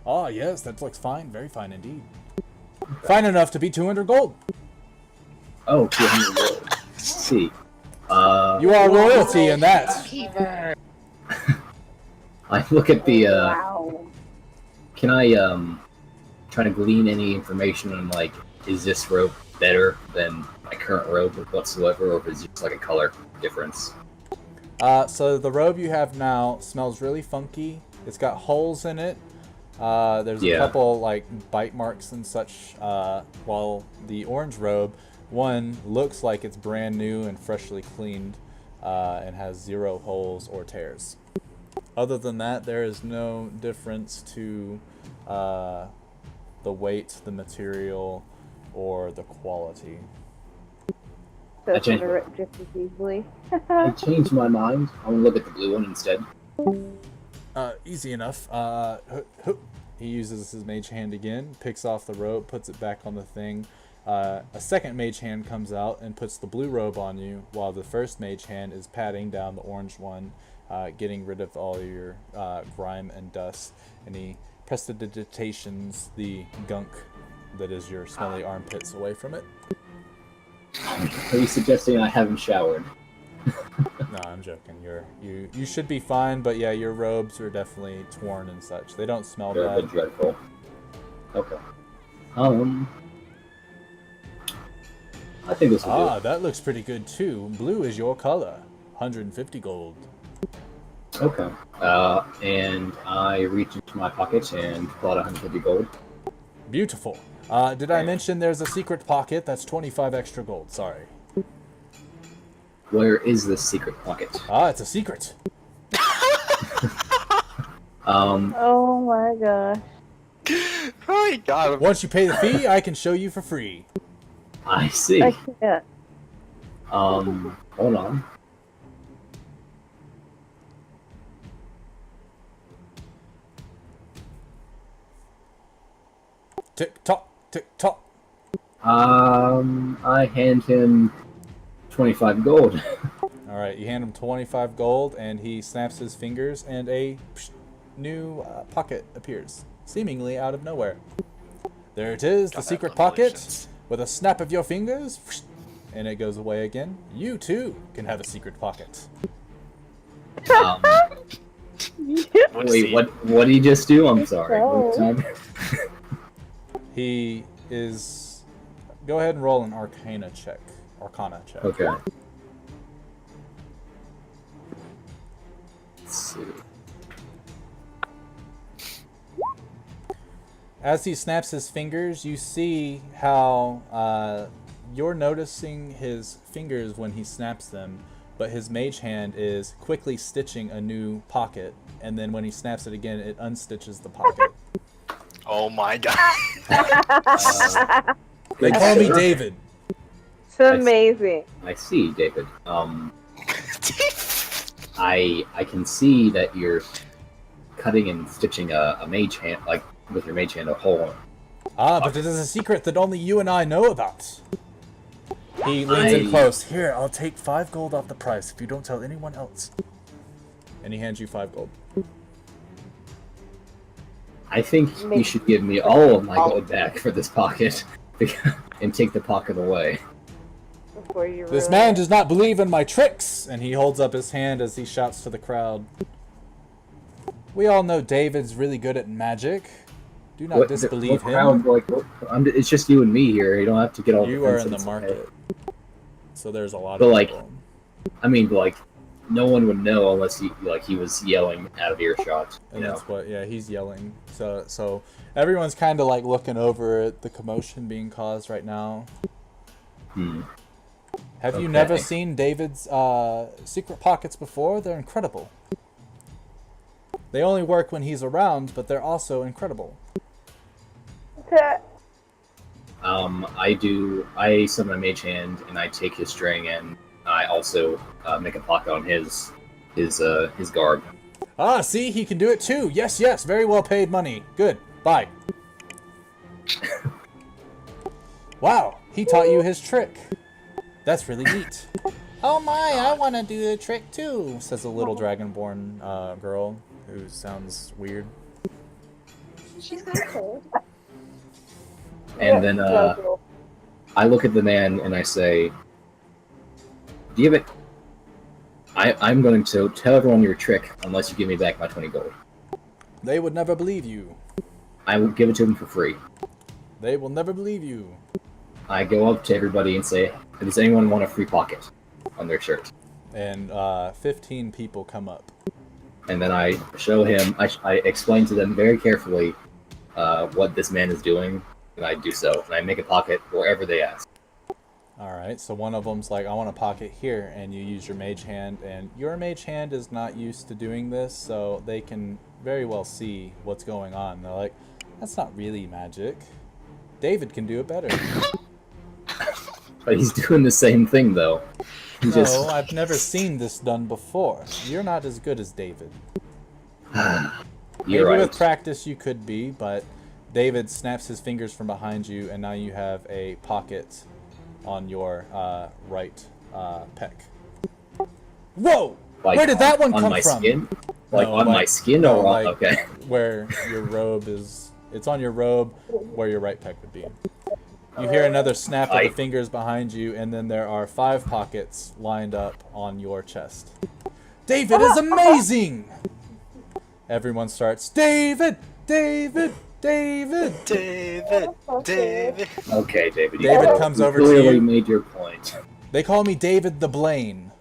Ah, yes, that looks fine, very fine indeed. Fine enough to be 200 gold. Oh, 200 gold. Let's see. You are royalty in that. Keeper. I look at the, Wow. can I, try to glean any information on, like, is this robe better than my current robe whatsoever, or is it just like a color difference? So the robe you have now smells really funky. It's got holes in it. There's a couple like bite marks and such. While the orange robe, one looks like it's brand new and freshly cleaned, and has 0 holes or tears. Other than that, there is no difference to the weight, the material, or the quality. So I it's changed- gonna rip just as easily. I changed my mind. I want to look at the blue one instead. Easy enough. He uses his mage hand again, picks off the robe, puts it back on the thing. A second mage hand comes out and puts the blue robe on you, while the first mage hand is patting down the orange one, getting rid of all your grime and dust. And he prestidigitations the gunk that is your smelly armpits away from it. Are you suggesting I haven't showered? No, I'm joking. You should be fine, but yeah, your robes are definitely torn and such. They don't smell They're a bit bad. dreadful. Okay. I think this will do. That looks pretty good too. Blue is your color. 150 gold. Okay. And I reach into my pocket and pull out 150 gold. Beautiful. Did I mention there's a secret pocket? That's 25 extra gold. Sorry. Where is this secret pocket? It's a secret. Oh my gosh. Oh my god. Once you pay the fee, I can show you for free. I see. I can't. Hold on. Tick tock, tick tock. I hand him 25 gold. All right, you hand him 25 gold, and he snaps his fingers, and a new pocket appears, seemingly out of nowhere. There it is, the secret pocket. With a snap of your fingers, and it goes away again. You too can have a secret pocket. Wait, what did he just do? I'm sorry. What time? He is. Go ahead and roll an Arcana check. Okay. Let's see. As he snaps his fingers, you see how you're noticing his fingers when he snaps them, but his mage hand is quickly stitching a new pocket, and then when he snaps it again, it unstitches the pocket. Oh my god. They call me David. It's amazing. I see, David. I can see that you're cutting and stitching a mage hand, like with your mage hand, a hole. Ah, but it is a secret that only you and I know about. He leans in close. Here, I'll take 5 gold off the price if you don't tell anyone else. And he hands you 5 gold. I think you should give me all of my gold back for this pocket, and take the pocket away. Before you This ruin man it. does not believe in my tricks! And he holds up his hand as he shouts to the crowd. We all know David's really good at magic. Do not disbelieve him. It's just you and me here. You don't have to get all. You are in the defensive. market. So there's a lot But of like, people. I mean, like, no one would know unless he was yelling out of earshot. You And know. that's what, yeah, he's yelling. So everyone's kind of like looking over at the commotion being caused right now. Have you never seen David's secret pockets before? They're incredible. They only work when he's around, but they're also incredible. I summon a mage hand and I take his string and I also make a pocket on his garb. Ah, see, he can do it too. Yes, yes, very well paid money. Good. Bye. Wow, he taught you his trick. That's really neat. Oh my, I want to do the trick too, says a little dragonborn girl who sounds weird. She's kind of cold. And then I look at the man and I say, "Do you have it? I'm going to tell everyone your trick unless you give me back my 20 gold. They would never believe you. I will give it to them for free." They will never believe you. I go up to everybody and say, "Does anyone want a free pocket on their shirt?" And 15 people come up. And then I show him, I explain to them very carefully what this man is doing, and I do so. And I make a pocket wherever they ask. Alright, so one of them's like, I want a pocket here, and you use your mage hand, and your mage hand is not used to doing this, so they can very well see what's going on. They're like, that's not really magic. David can do it better. But he's doing the same thing, though. No, I've never seen this done before. You're not as good as David. Maybe right. with practice you could be, but David snaps his fingers from behind you, and now you have a pocket on your right pec. Whoa! Like, Where did that one come on my from? skin? Like No, on my skin no, or on, like okay. where your robe is. It's on your robe where your right pec would be. You hear another snap of the fingers behind you, and then there are 5 pockets lined up on your chest. David is amazing! Everyone starts, David! David! David! David! David! Okay, David. David comes over to clearly you. made your point. They call me David the Blaine.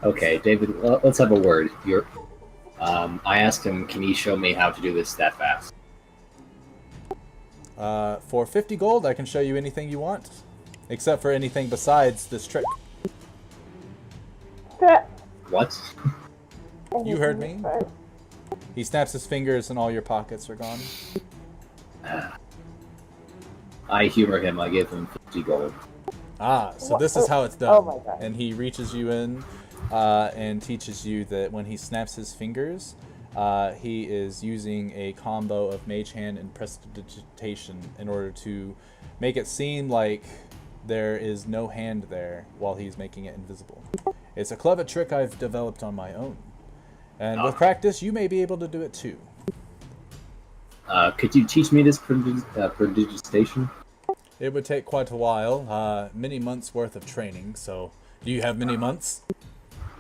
Okay, David, let's have a word. I asked him, can he show me how to do this that fast? For 50 gold, I can show you anything you want. Except for anything besides this trick. What? You heard me. He snaps his fingers and all your pockets are gone. I humor him. I give him 50 gold. Ah, so this is how it's done. Oh my God. And he reaches you in and teaches you that when he snaps his fingers, he is using a combo of Mage Hand and Prestidigitation in order to make it seem like there is no hand there while he's making it invisible. It's a clever trick I've developed on my own. And with practice, you may be able to do it too. Could you teach me this prodigitation? It would take quite a while, many months worth of training, so do you have many months?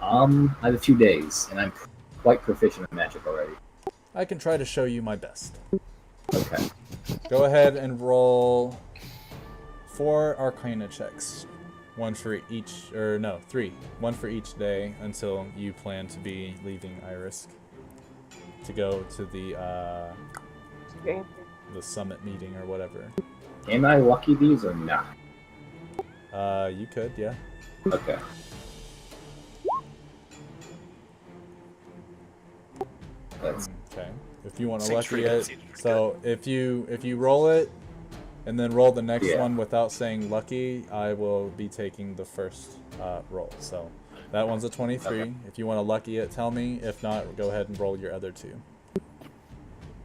I have a few days, and I'm quite proficient in magic already. I can try to show you my best. Okay. Go ahead and roll 4 Arcana checks. 1 for each, or no, 3. 1 for each day until you plan to be leaving Irisk to go to the summit meeting or whatever. Am I lucky these or not? You could, yeah. Okay. That's Okay. If you want to Seems lucky pretty good. it, Seems so if you roll it and then roll the next Yeah. one without saying lucky, I will be taking the first roll. So that one's a 23. Okay. If you want to lucky it, tell me. If not, go ahead and roll your other 2.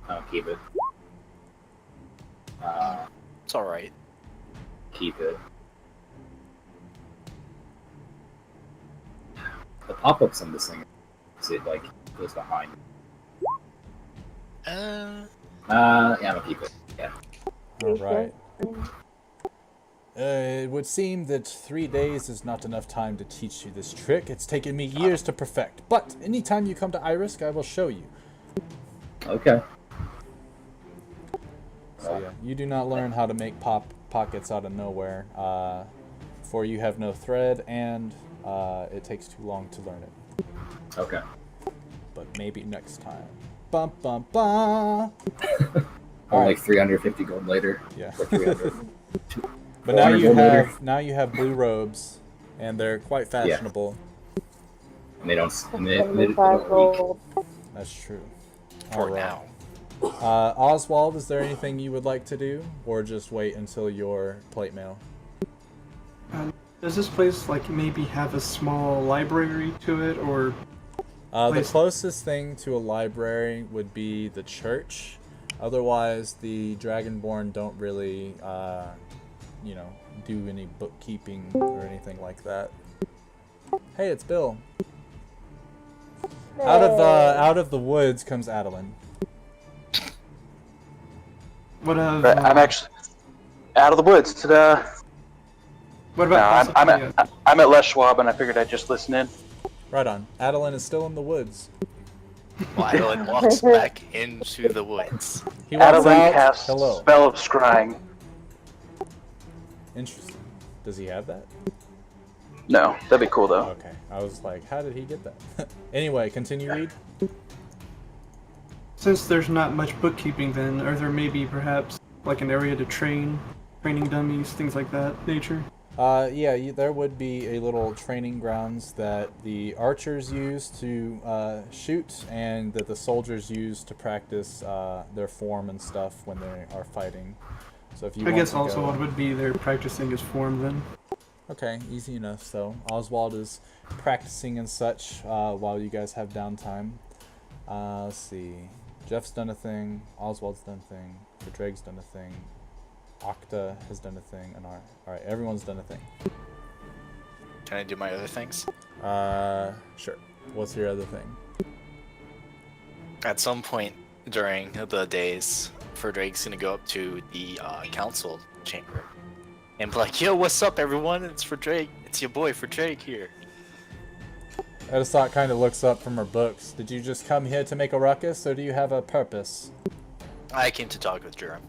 I'll keep it. It's alright. Keep it. The pop-ups on this thing, is it like goes behind? Yeah, I'm gonna keep it. Yeah. All right. It would seem that 3 days is not enough time to teach you this trick. It's taken me years to perfect. But anytime you come to Irisk, I will show you. Okay. So yeah, you do not learn how to make pockets out of nowhere, for you have no thread, and it takes too long to learn it. Okay. But maybe next time. Bum bum bum. Only 350 gold later. Yeah. Or 300. But now 400 you gold later. have blue robes, and they're quite fashionable. And they don't. And they 75 don't leak. gold. That's true. For Alright. now. Oswald, is there anything you would like to do, or just wait until your plate mail? Does this place like maybe have a small library to it, or The Place- closest thing to a library would be the church. Otherwise, the Dragonborn don't really, do any bookkeeping or anything like that. Hey, it's Bill. Out of the woods comes Adeline. what of? Right, I'm actually out of the woods. What No, about? I'm at Les Schwab, and I figured I'd just listen in. Right on. Adeline is still in the woods. Adeline walks back into the woods. He walks Adeline out. casts Hello. spell of scrying. Interesting. Does he have that? No, that'd be cool though. Okay. I was like, how did he get that? Anyway, continue, Reed. Since there's not much bookkeeping, then are there maybe perhaps like an area to training dummies, things like that nature? There would be a little training grounds that the archers use to shoot, and that the soldiers use to practice their form and stuff when they are fighting. So if you I want guess to also go... what would be their practicing his form then. Okay, easy enough. So Oswald is practicing and such while you guys have downtime. Let's see. Jeff's done a thing. Oswald's done a thing. Drake's done a thing. Octa has done a thing. And alright, everyone's done a thing. Can I do my other things? Sure. What's your other thing? At some point during the days, Drake's gonna go up to the council chamber and be like, "Yo, what's up, everyone? It's for Drake. It's your boy for Drake here." Edisot kind of looks up from her books. Did you just come here to make a ruckus, or do you have a purpose? I came to talk with Jerem.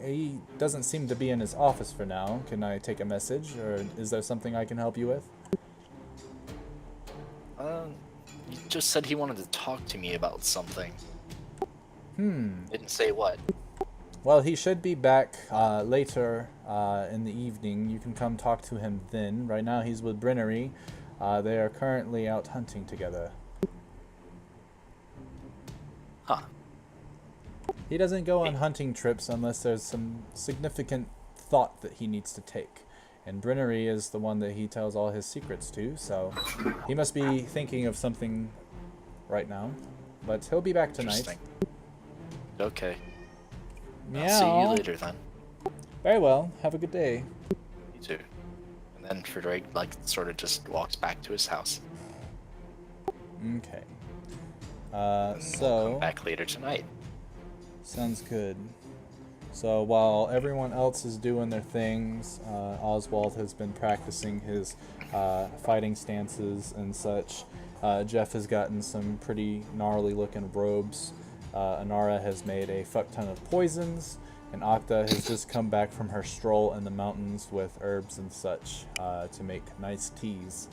He doesn't seem to be in his office for now. Can I take a message, or is there something I can help you with? He just said he wanted to talk to me about something. Didn't say what. Well, he should be back later in the evening. You can come talk to him then. Right now he's with Brennery. They are currently out hunting together. Huh. He doesn't go on hunting trips unless there's some significant thought that he needs to take. And Brennery is the one that he tells all his secrets to, so he must be thinking of something right now. But he'll be back tonight. Interesting. Okay. Meow. I'll see you later then. Very well. Have a good day. too. And then Frederick like sort of just walks back to his house. Okay. And we'll So come back later tonight. sounds good. So while everyone else is doing their things, Oswald has been practicing his fighting stances and such. Jeff has gotten some pretty gnarly looking robes. Anara has made a fuck ton of poisons, and Octa has just come back from her stroll in the mountains with herbs and such to make nice teas.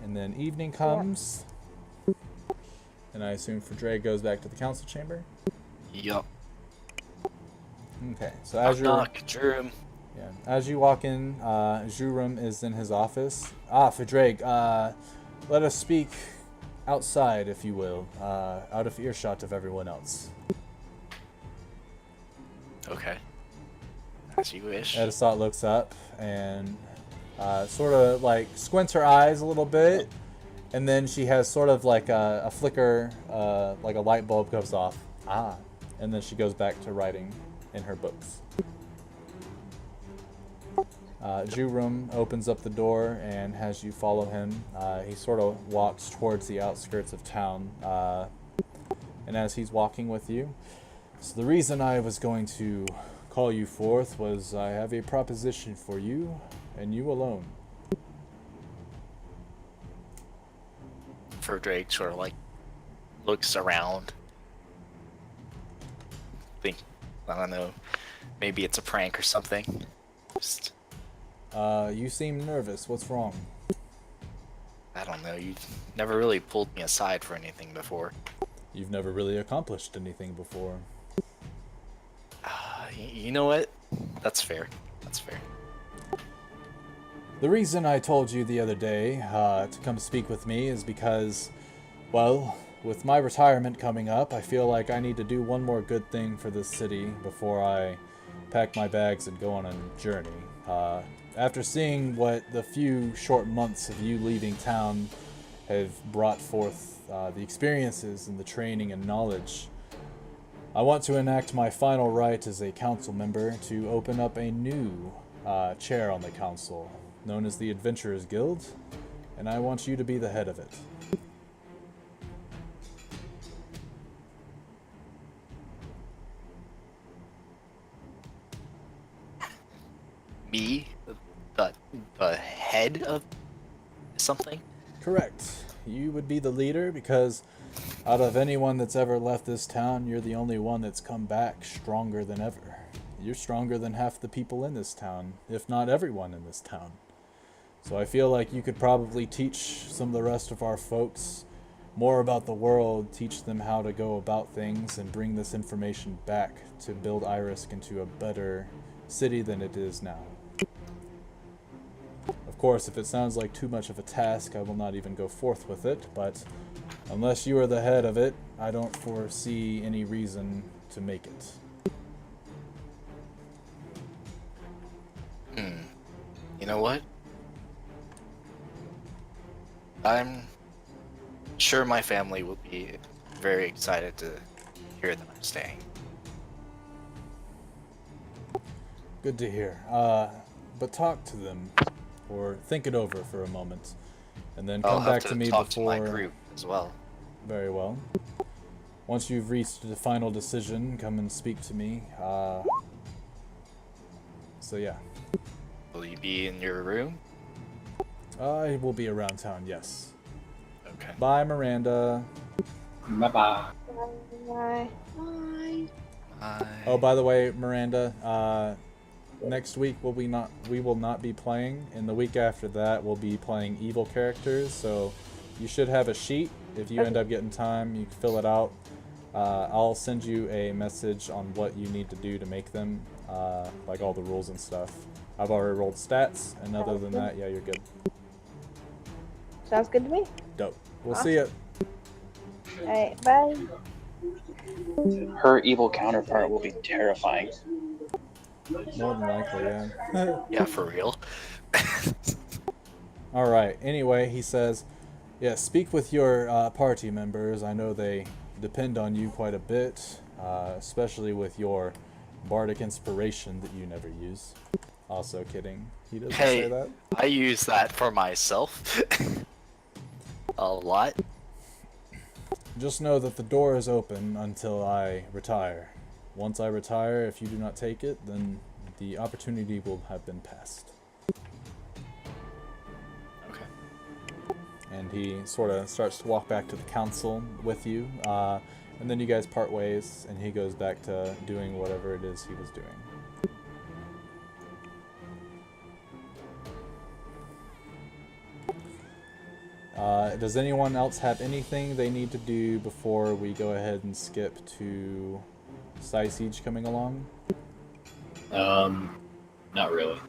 And then evening comes, and I assume Fredre goes back to the council chamber. Yup. Okay, so as Knock, Jerem. yeah, as you walk in, Jurum is in his office. Fredre, let us speak outside, if you will, out of earshot of everyone else. Okay. As you wish. Edisot looks up and sort of like squints her eyes a little bit, and then she has sort of like a flicker, like a light bulb goes off. And then she goes back to writing in her books. Jurum opens up the door and has you follow him. He sort of walks towards the outskirts of town, and as he's walking with you, so the reason I was going to call you forth was I have a proposition for you, and you alone. Frederick sort of like looks around. I don't know, maybe it's a prank or something. Just, You seem nervous. What's wrong? I don't know, you've never really pulled me aside for anything before. You've never really accomplished anything before. You know what? That's fair. That's fair. The reason I told you the other day to come speak with me is because, well, with my retirement coming up, I feel like I need to do one more good thing for this city before I pack my bags and go on a journey. After seeing what the few short months of you leaving town have brought forth, the experiences and the training and knowledge, I want to enact my final right as a council member to open up a new chair on the council, known as the Adventurers Guild, and I want you to be the head of it. Me? The head of something? Correct. You would be the leader because out of anyone that's ever left this town, you're the only one that's come back stronger than ever. You're stronger than half the people in this town, if not everyone in this town. So I feel like you could probably teach some of the rest of our folks more about the world, teach them how to go about things, and bring this information back to build Irisk into a better city than it is now. Of course, if it sounds like too much of a task, I will not even go forth with it, but unless you are the head of it, I don't foresee any reason to make it. You know what? I'm sure my family will be very excited to hear that I'm staying. Good to hear. But talk to them, or think it over for a moment, and then I'll come have back to to me talk before. to my group as well. Very well. Once you've reached the final decision, come and speak to me. So yeah. Will you be in your room? I will be around town, yes. Okay. Bye, Miranda. Bye-bye. Bye. Bye. Oh, by the way, Miranda, next week we will not be playing, and the week after that we'll be playing evil characters, so you should have a sheet. If you end up getting time, you can fill it out. I'll send you a message on what you need to do to make them, like all the rules and stuff. I've already rolled stats, and other than that, yeah, you're good. Sounds good to me. Dope. We'll see ya. Alright, bye. Her evil counterpart will be terrifying. More than likely, yeah. Yeah, for real. Alright, anyway, he says, yeah, speak with your party members. I know they depend on you quite a bit, especially with your bardic inspiration that you never use. Also kidding. He doesn't Hey. say that. I use that for myself. A lot. Just know that the door is open until I retire. Once I retire, if you do not take it, then the opportunity will have been passed. Okay. And he sort of starts to walk back to the council with you, and then you guys part ways, and he goes back to doing whatever it is he was doing. Does anyone else have anything they need to do before we go ahead and skip to Siege coming along? Not really.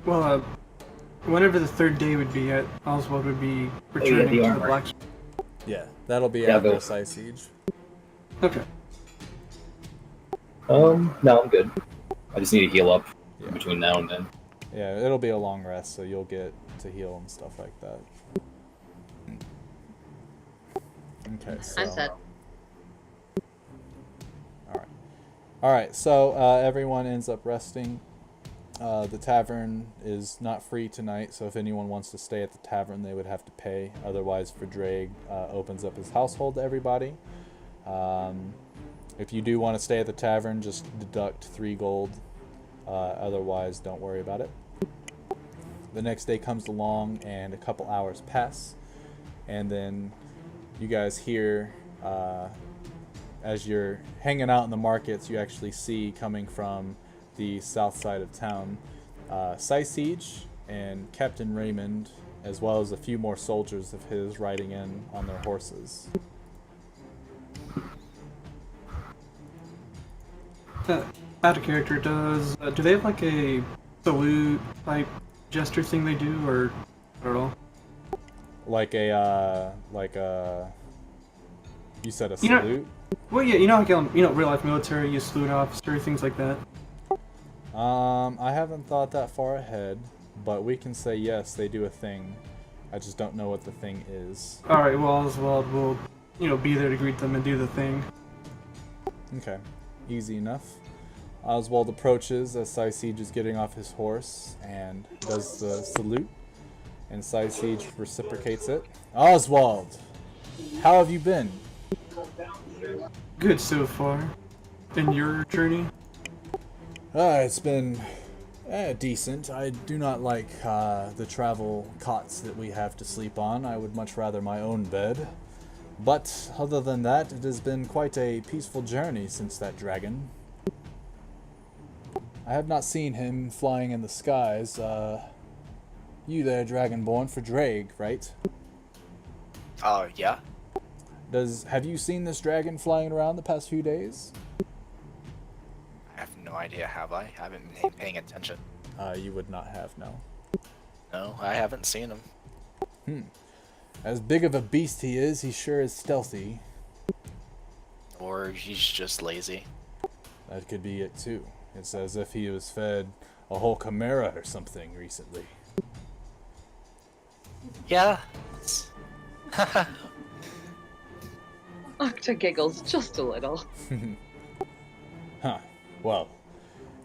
Well, whenever the third day would be, Oswald would be returning the to the armor. blacksmith. Yeah, that'll be Yeah, after go. Siege. Okay. No, I'm good. I just need to heal up Yeah. between now and then. Yeah, it'll be a long rest, so you'll get to heal and stuff like that. Okay, so... I'm set. Alright, so everyone ends up resting. The tavern is not free tonight, so if anyone wants to stay at the tavern, they would have to pay. Otherwise, Verdraig opens up his household to everybody. If you do want to stay at the tavern, just deduct 3 gold. Otherwise, don't worry about it. The next day comes along, and a couple hours pass. And then you guys hear... as you're hanging out in the markets, you actually see coming from the south side of town, Siege and Captain Raymond, as well as a few more soldiers of his riding in on their horses. Out of character, do they have like a salute type gesture thing they do, or not at all? Like a, you said a You know- salute? Well, yeah, like real life military, you salute an officer, things like that. I haven't thought that far ahead, but we can say yes, they do a thing. I just don't know what the thing is. All right, well, Oswald will, be there to greet them and do the thing. Okay, easy enough. Oswald approaches as Siege is getting off his horse and does the salute, and Siege reciprocates it. Oswald, how have you been? Good so far. In your journey? It's been decent. I do not like the travel cots that we have to sleep on. I would much rather my own bed. But other than that, it has been quite a peaceful journey since that dragon. I have not seen him flying in the skies. You there, Dragonborn, for Drake, right? Yeah. Have you seen this dragon flying around the past few days? I have no idea, have I? I haven't been paying attention. You would not have, no. No, I haven't seen him. As big of a beast he is, he sure is stealthy. Or he's just lazy. That could be it too. It's as if he was fed a whole chimera or something recently. Yeah. Octa giggles just a little. Huh. Well,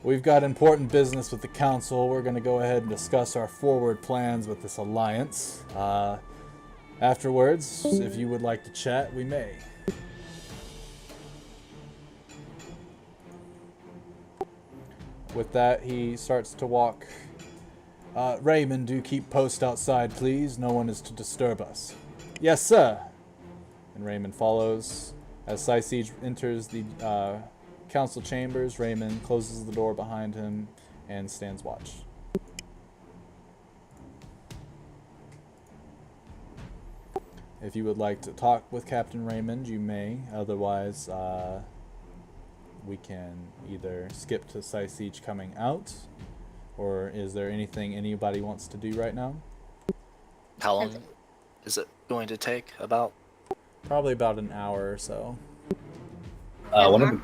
we've got important business with the council. We're going to go ahead and discuss our forward plans with this alliance. Afterwards, if you would like to chat, we may. With that, he starts to walk. Raymond, do keep post outside, please. No one is to disturb us. Yes, sir. And Raymond follows. As Siege enters the council chambers, Raymond closes the door behind him and stands watch. If you would like to talk with Captain Raymond, you may. Otherwise, we can either skip to Siege coming out, or is there anything anybody wants to do right now? How long is it going to take? About? Probably about an hour or so. One of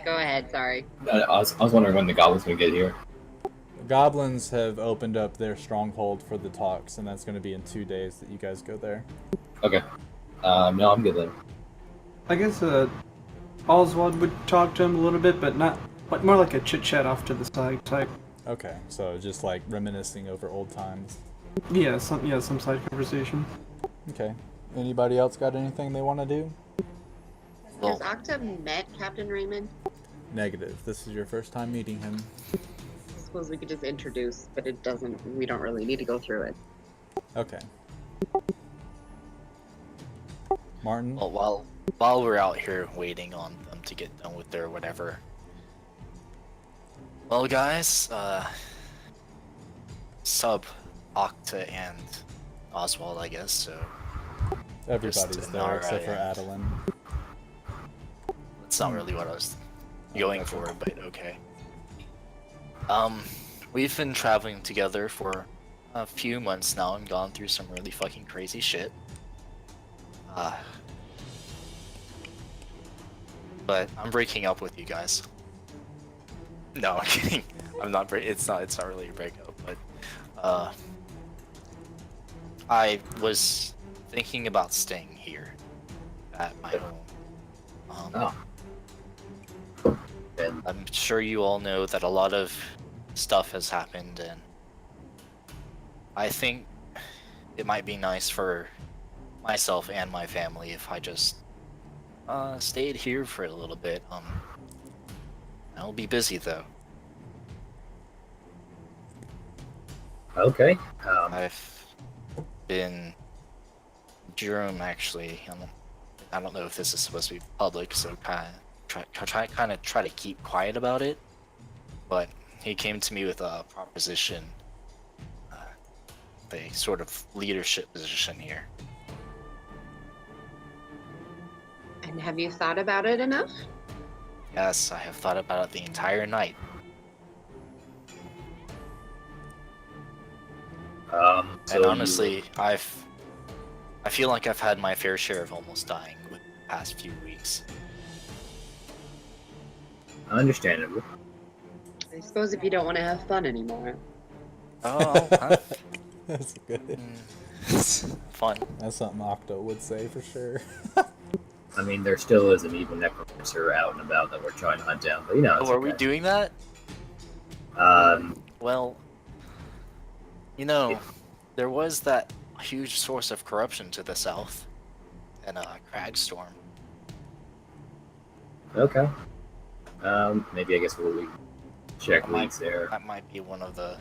Go ahead, sorry. I was wondering when the goblins would get here. The goblins have opened up their stronghold for the talks, and that's going to be in 2 days that you guys go there. Okay. No, I'm good then. I guess, Oswald would talk to him a little bit, but not like more like a chit chat off to the side type. Okay, so just like reminiscing over old times. Yeah, some side conversation. Okay. Anybody else got anything they want to do? Well, Has Octa met Captain Raymond? Negative. This is your first time meeting him. I suppose we could just introduce, but it doesn't. We don't really need to go through it. Okay. Martin? well, while we're out here waiting on them to get done with their whatever. Well, guys, sub Octa and Oswald, I guess. So Everybody's just there except for alright. Adeline. That's not really what I was going for, but okay. We've been traveling together for a few months now and gone through some really fucking crazy shit. But I'm breaking up with you guys. No, I'm kidding. I'm not. It's not really a breakup, but I was thinking about staying here at my home. And I'm sure you all know that a lot of stuff has happened, and I think it might be nice for myself and my family if I just stayed here for a little bit. I'll be busy though. okay. I've been Jerome actually. I don't know if this is supposed to be public, so kind of try to keep quiet about it. But he came to me with a proposition, a sort of leadership position here. And have you thought about it enough? Yes, I have thought about it the entire night. So And honestly, I feel like I've had my fair share of almost dying with the past few weeks. understandable. I suppose if you don't want to have fun anymore. Oh, That's good. fun. That's something Octo would say for sure. I mean, there still is an evil necromancer out and about that we're trying to hunt down, but you know. It's Oh, are we okay. doing that? Well, you know, there was that huge source of corruption to the south, and Cragstorm. Okay. Maybe I guess we'll check That might- leads there. That might be one of the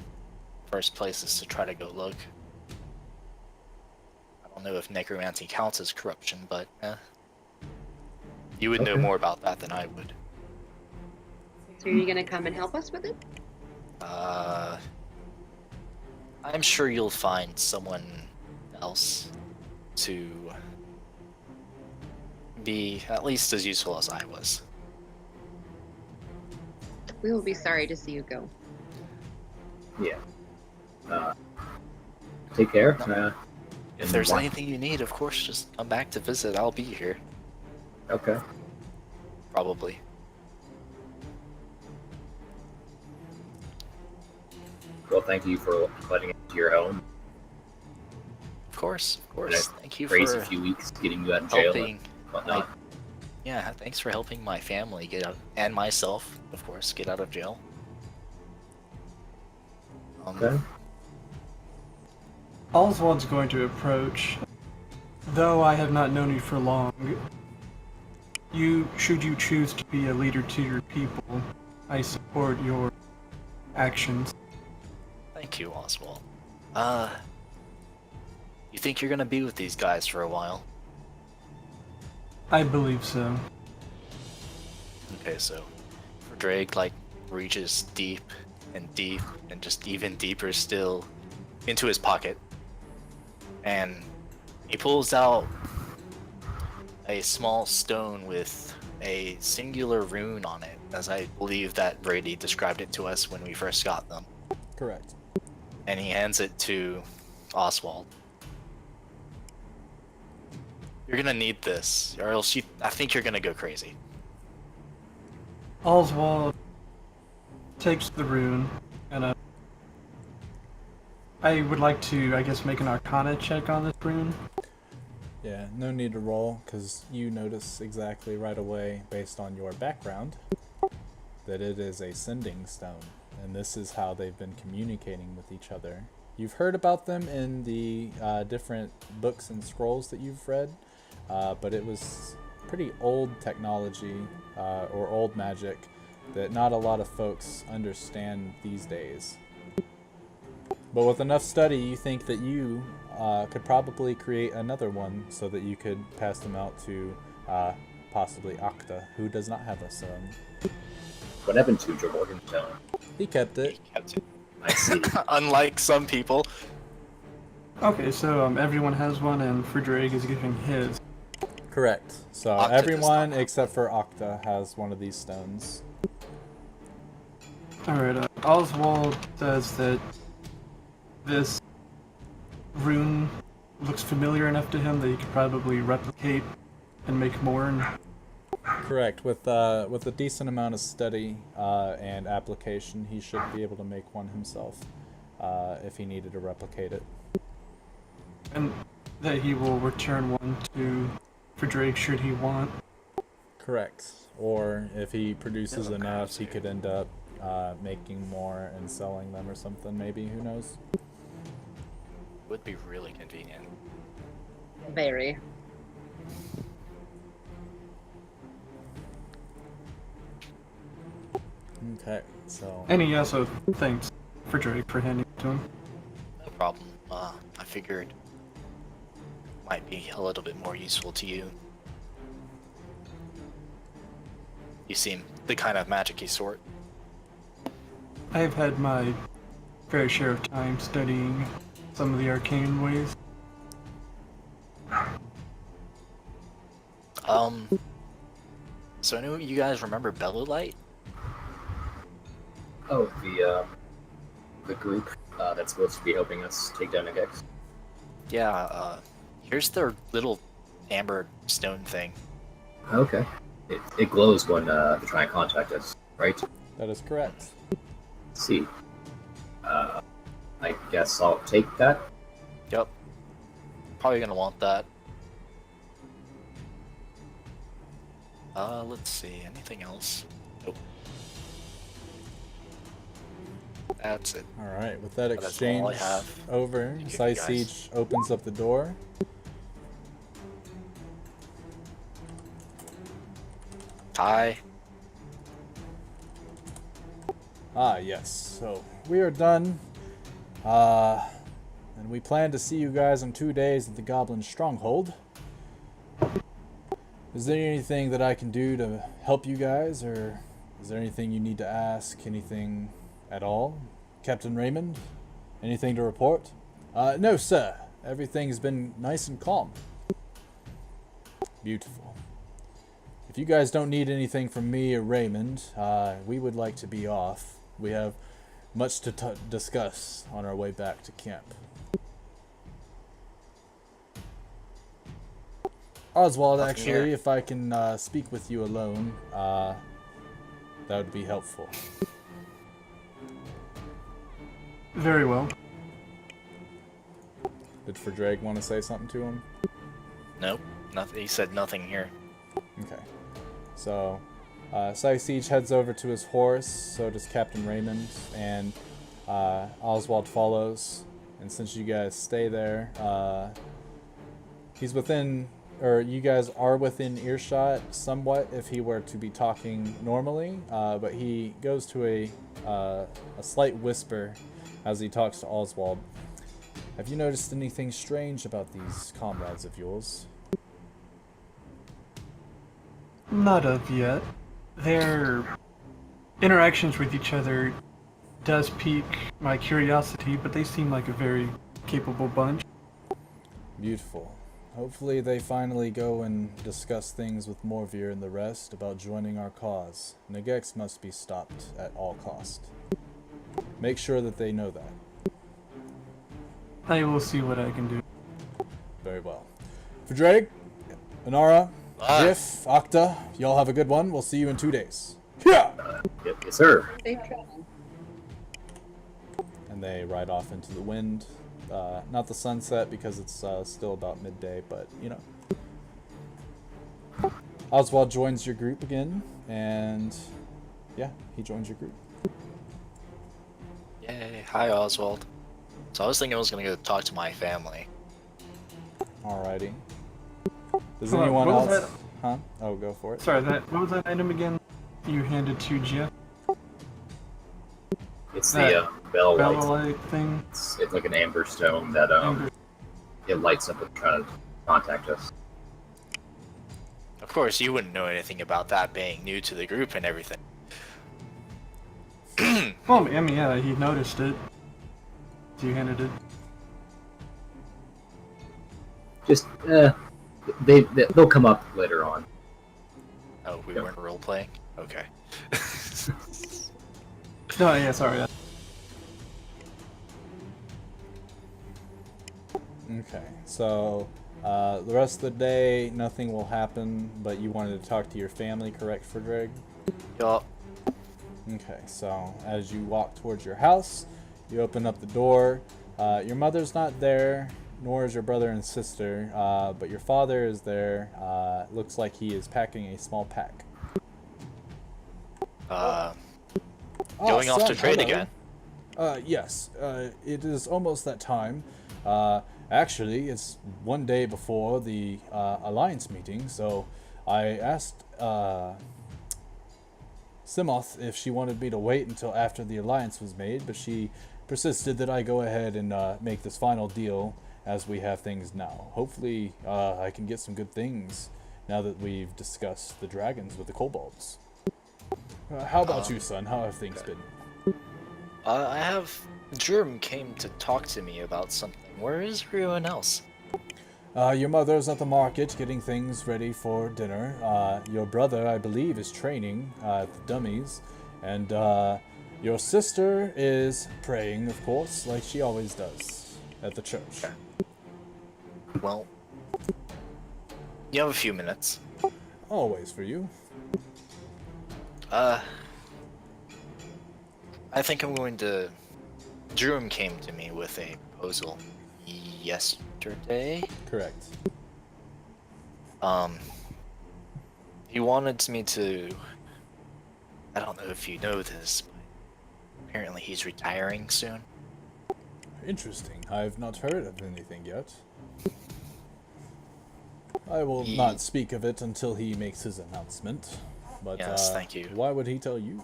first places to try to go look. I don't know if necromancy counts as corruption, but you would know Okay. more about that than I would. So are you gonna come and help us with it? I'm sure you'll find someone else to be at least as useful as I was. We will be sorry to see you go. Yeah. Take care. If and there's watch- anything you need, of course, just come back to visit. I'll be here, Okay. probably. Well, thank you for letting us into your home. Of course, of And course. a Thank you crazy for few weeks getting you out of jail helping. and whatnot. Yeah, thanks for helping my family get out, and myself, of course, get out of jail. Okay. Oswald's going to approach. Though I have not known you for long, should you choose to be a leader to your people, I support your actions. Thank you, Oswald. You think you're gonna be with these guys for a while? I believe so. Okay, so for Drake, like, reaches deep and just even deeper still into his pocket, and he pulls out a small stone with a singular rune on it, as I believe that Brady described it to us when we first got them. Correct. And he hands it to Oswald. You're gonna need this, or else I think you're gonna go crazy. Oswald takes the rune, and I would like to, I guess, make an Arcana check on this rune. Yeah, no need to roll, because you notice exactly right away, based on your background, that it is a sending stone, and this is how they've been communicating with each other. You've heard about them in the different books and scrolls that you've read, but it was pretty old technology or old magic that not a lot of folks understand these days. But with enough study, you think that you could probably create another one so that you could pass them out to possibly Octa, who does not have a son. What happened to Dragonrend Stone? He kept it. He kept it. I see. Unlike some people. Okay, so everyone has one, and Frederick is giving his. Correct. So Octa does everyone not have except for Octa has one of these stones. Alright, Oswald says that this rune looks familiar enough to him that he could probably replicate and make more. And Correct. With a decent amount of study and application, he should be able to make one himself if he needed to replicate it. and that he will return one to Frederick should he want. Correct. Or if he produces enough, he could end up making more and selling them or something, maybe. Who knows? Would be really convenient. Very. Okay, so... And he also thanks Frederick for handing it to him. No problem. I figured might be a little bit more useful to you. You seem the kind of magic-y sort. I have had my fair share of time studying some of the arcane ways. So I know you guys remember Bellulite? Oh, the group that's supposed to be helping us take down the Gex. Yeah, here's their little amber stone thing. Okay. It glows when they try and contact us, right? That is correct. Let's see. I guess I'll take that. Yep. Probably gonna want that. Let's see. Anything else? Nope. That's it. Alright, with that That's all I exchange have. over, Thank you, Sai guys. Siege opens up the door. Hi. Ah, yes. So, we are done. And we plan to see you guys in 2 days at the Goblin Stronghold. Is there anything that I can do to help you guys, or is there anything you need to ask? Anything at all? Captain Raymond? Anything to report? No, sir. Everything's been nice and calm. Beautiful. If you guys don't need anything from me or Raymond, we would like to be off. We have much to discuss on our way back to camp. Oswald, Nothing actually, here. if I can speak with you alone, that would be helpful. Very well. Did Frederick want to say something to him? Nope. Nothing. He said nothing here. Okay. So, Sai Siege heads over to his horse, so does Captain Raymond, and Oswald follows. And since you guys stay there, he's within, or you guys are within earshot somewhat if he were to be talking normally, but he goes to a slight whisper as he talks to Oswald. Have you noticed anything strange about these comrades of yours? Not of yet. Their interactions with each other does pique my curiosity, but they seem like a very capable bunch. Beautiful. Hopefully they finally go and discuss things with Morvir and the rest about joining our cause. Nagex must be stopped at all cost. Make sure that they know that. I will see what I can do. Very well. For Drake, Inara, Bye. Jiff, Octa, y'all have a good one. We'll see you in 2 days. Yeah! Yes, sir. Safe travel. And they ride off into the wind. not the sunset because it's still about midday, but you know. Oswald joins your group again, and yeah, he joins your group. Yay! Hi, Oswald. So I was thinking I was gonna go talk to my family. Alrighty. Does Hold on, anyone what was else? that? Huh? Oh, go for it. Sorry, what was that item again? You handed to Jeff? It's That the bell light. Light thing. It's like an amber stone that Amber. it lights up when trying to contact us. Of course, you wouldn't know anything about that being new to the group and everything. Well, I mean, yeah, he noticed it. You handed it. Just they'll come up later on. Oh, we weren't role playing. Okay. No, yeah, sorry. Okay, so the rest of the day, nothing will happen, but you wanted to talk to your family, correct, Frederick? Yup. Okay, so as you walk towards your house, you open up the door. Your mother's not there, nor is your brother and sister, but your father is there. Looks like he is packing a small pack. Going off to son, trade hello. again. Yes, it is almost that time. Actually, it's one day before the Alliance meeting, so I asked Simoth if she wanted me to wait until after the Alliance was made, but she persisted that I go ahead and make this final deal as we have things now. Hopefully, I can get some good things now that we've discussed the dragons with the kobolds. How about you, son? How have things been? I have... Germ came to talk to me about something. Where is everyone else? Your mother's at the market getting things ready for dinner. Your brother, I believe, is training at the dummies. And your sister is praying, of course, like she always does at the church. Well, you have a few minutes. Always for you. I think I'm going to... Druim came to me with a proposal yesterday. Correct. He wanted me to... I don't know if you know this, but apparently he's retiring soon. Interesting. I've not heard of anything yet. I will not speak of it until he makes his announcement. But Yes, thank you. Why would he tell you?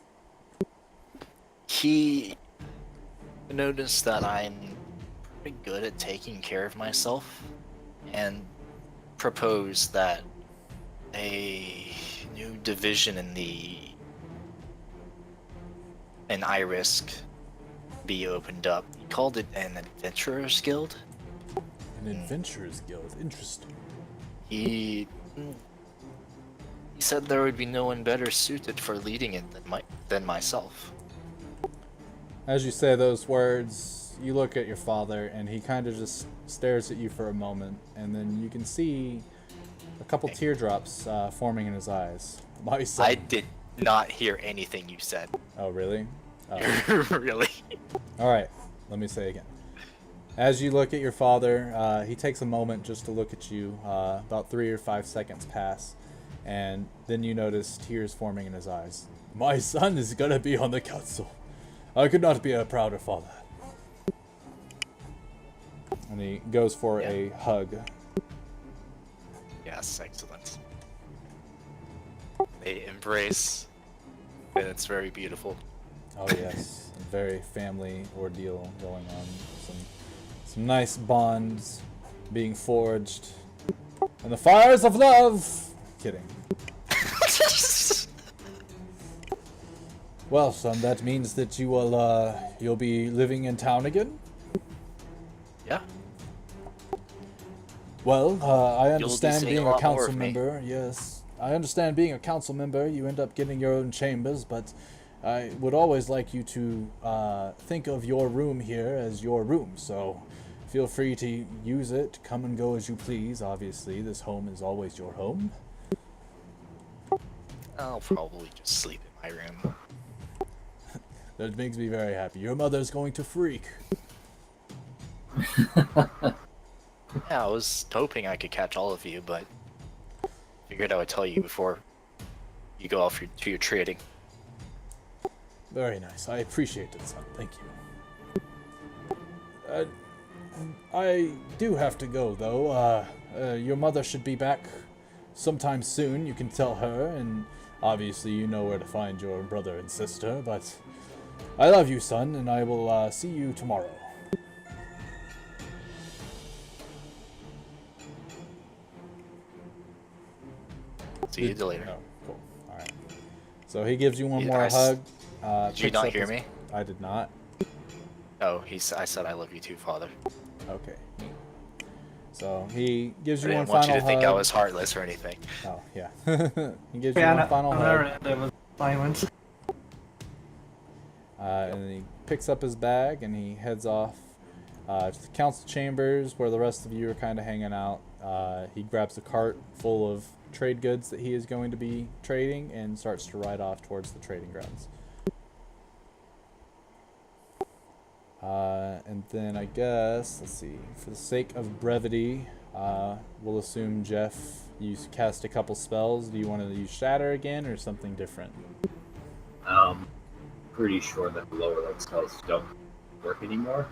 He noticed that I'm pretty good at taking care of myself and proposed that a new division in Irisk be opened up. He called it an Adventurers Guild. An Adventurers Guild. Interesting. He said there would be no one better suited for leading it than myself. As you say those words, you look at your father, and he kind of just stares at you for a moment, and then you can see a couple teardrops forming in his eyes. My son. I did not hear anything you said. Oh, really? Oh. Really? All right, let me say again. As you look at your father, he takes a moment just to look at you. About 3 or 5 seconds pass, and then you notice tears forming in his eyes. My son is gonna be on the council. I could not be a prouder father. And he goes for a hug. Yes, excellent. They embrace, and it's very beautiful. Oh yes, a very family ordeal going on. Some nice bonds being forged, and the fires of love. Kidding. Well, son, that means that you will you'll be living in town again. Yeah. Well, I You'll be understand seeing a being a lot more council of me. member. Yes, I understand being a council member. You end up getting your own chambers, but I would always like you to think of your room here as your room. So, feel free to use it. Come and go as you please. Obviously, this home is always your home. I'll probably just sleep in my room. That makes me very happy. Your mother's going to freak. Yeah, I was hoping I could catch all of you, but figured I would tell you before you go off to your trading. Very nice. I appreciate it, son. Thank you. I do have to go, though. Your mother should be back sometime soon. You can tell her, and obviously you know where to find your brother and sister, but I love you, son, and I will see you tomorrow. See you later. Oh, cool. All right. So he gives you one You more guys- hug. Did you picks not up hear his- me? I did not. Oh, I said I love you too, Father. Okay. So he gives I you one didn't want you final to think I hug. was heartless or anything. Oh, yeah. He gives you Yeah, one final on hug. our end, it was silence. And then he picks up his bag and he heads off to the council chambers where the rest of you are kind of hanging out. He grabs a cart full of trade goods that he is going to be trading and starts to ride off towards the trading grounds. And then I guess, let's see, for the sake of brevity, we'll assume, Jeff, you cast a couple spells. Do you want to use Shatter again or something different? Pretty sure that the lower level spells don't work anymore.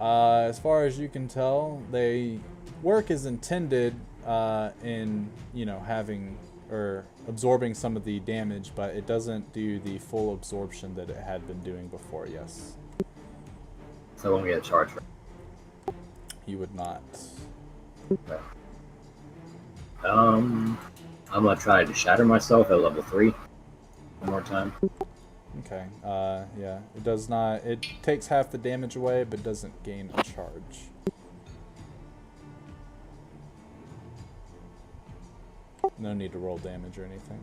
As far as you can tell, they work as intended in, having or absorbing some of the damage, but it doesn't do the full absorption that it had been doing before, yes. So when we get charged, You would not. okay. I'm gonna try to shatter myself at level 3 one more time. Okay, yeah. It does not, it takes half the damage away, but doesn't gain a charge. No need to roll damage or anything,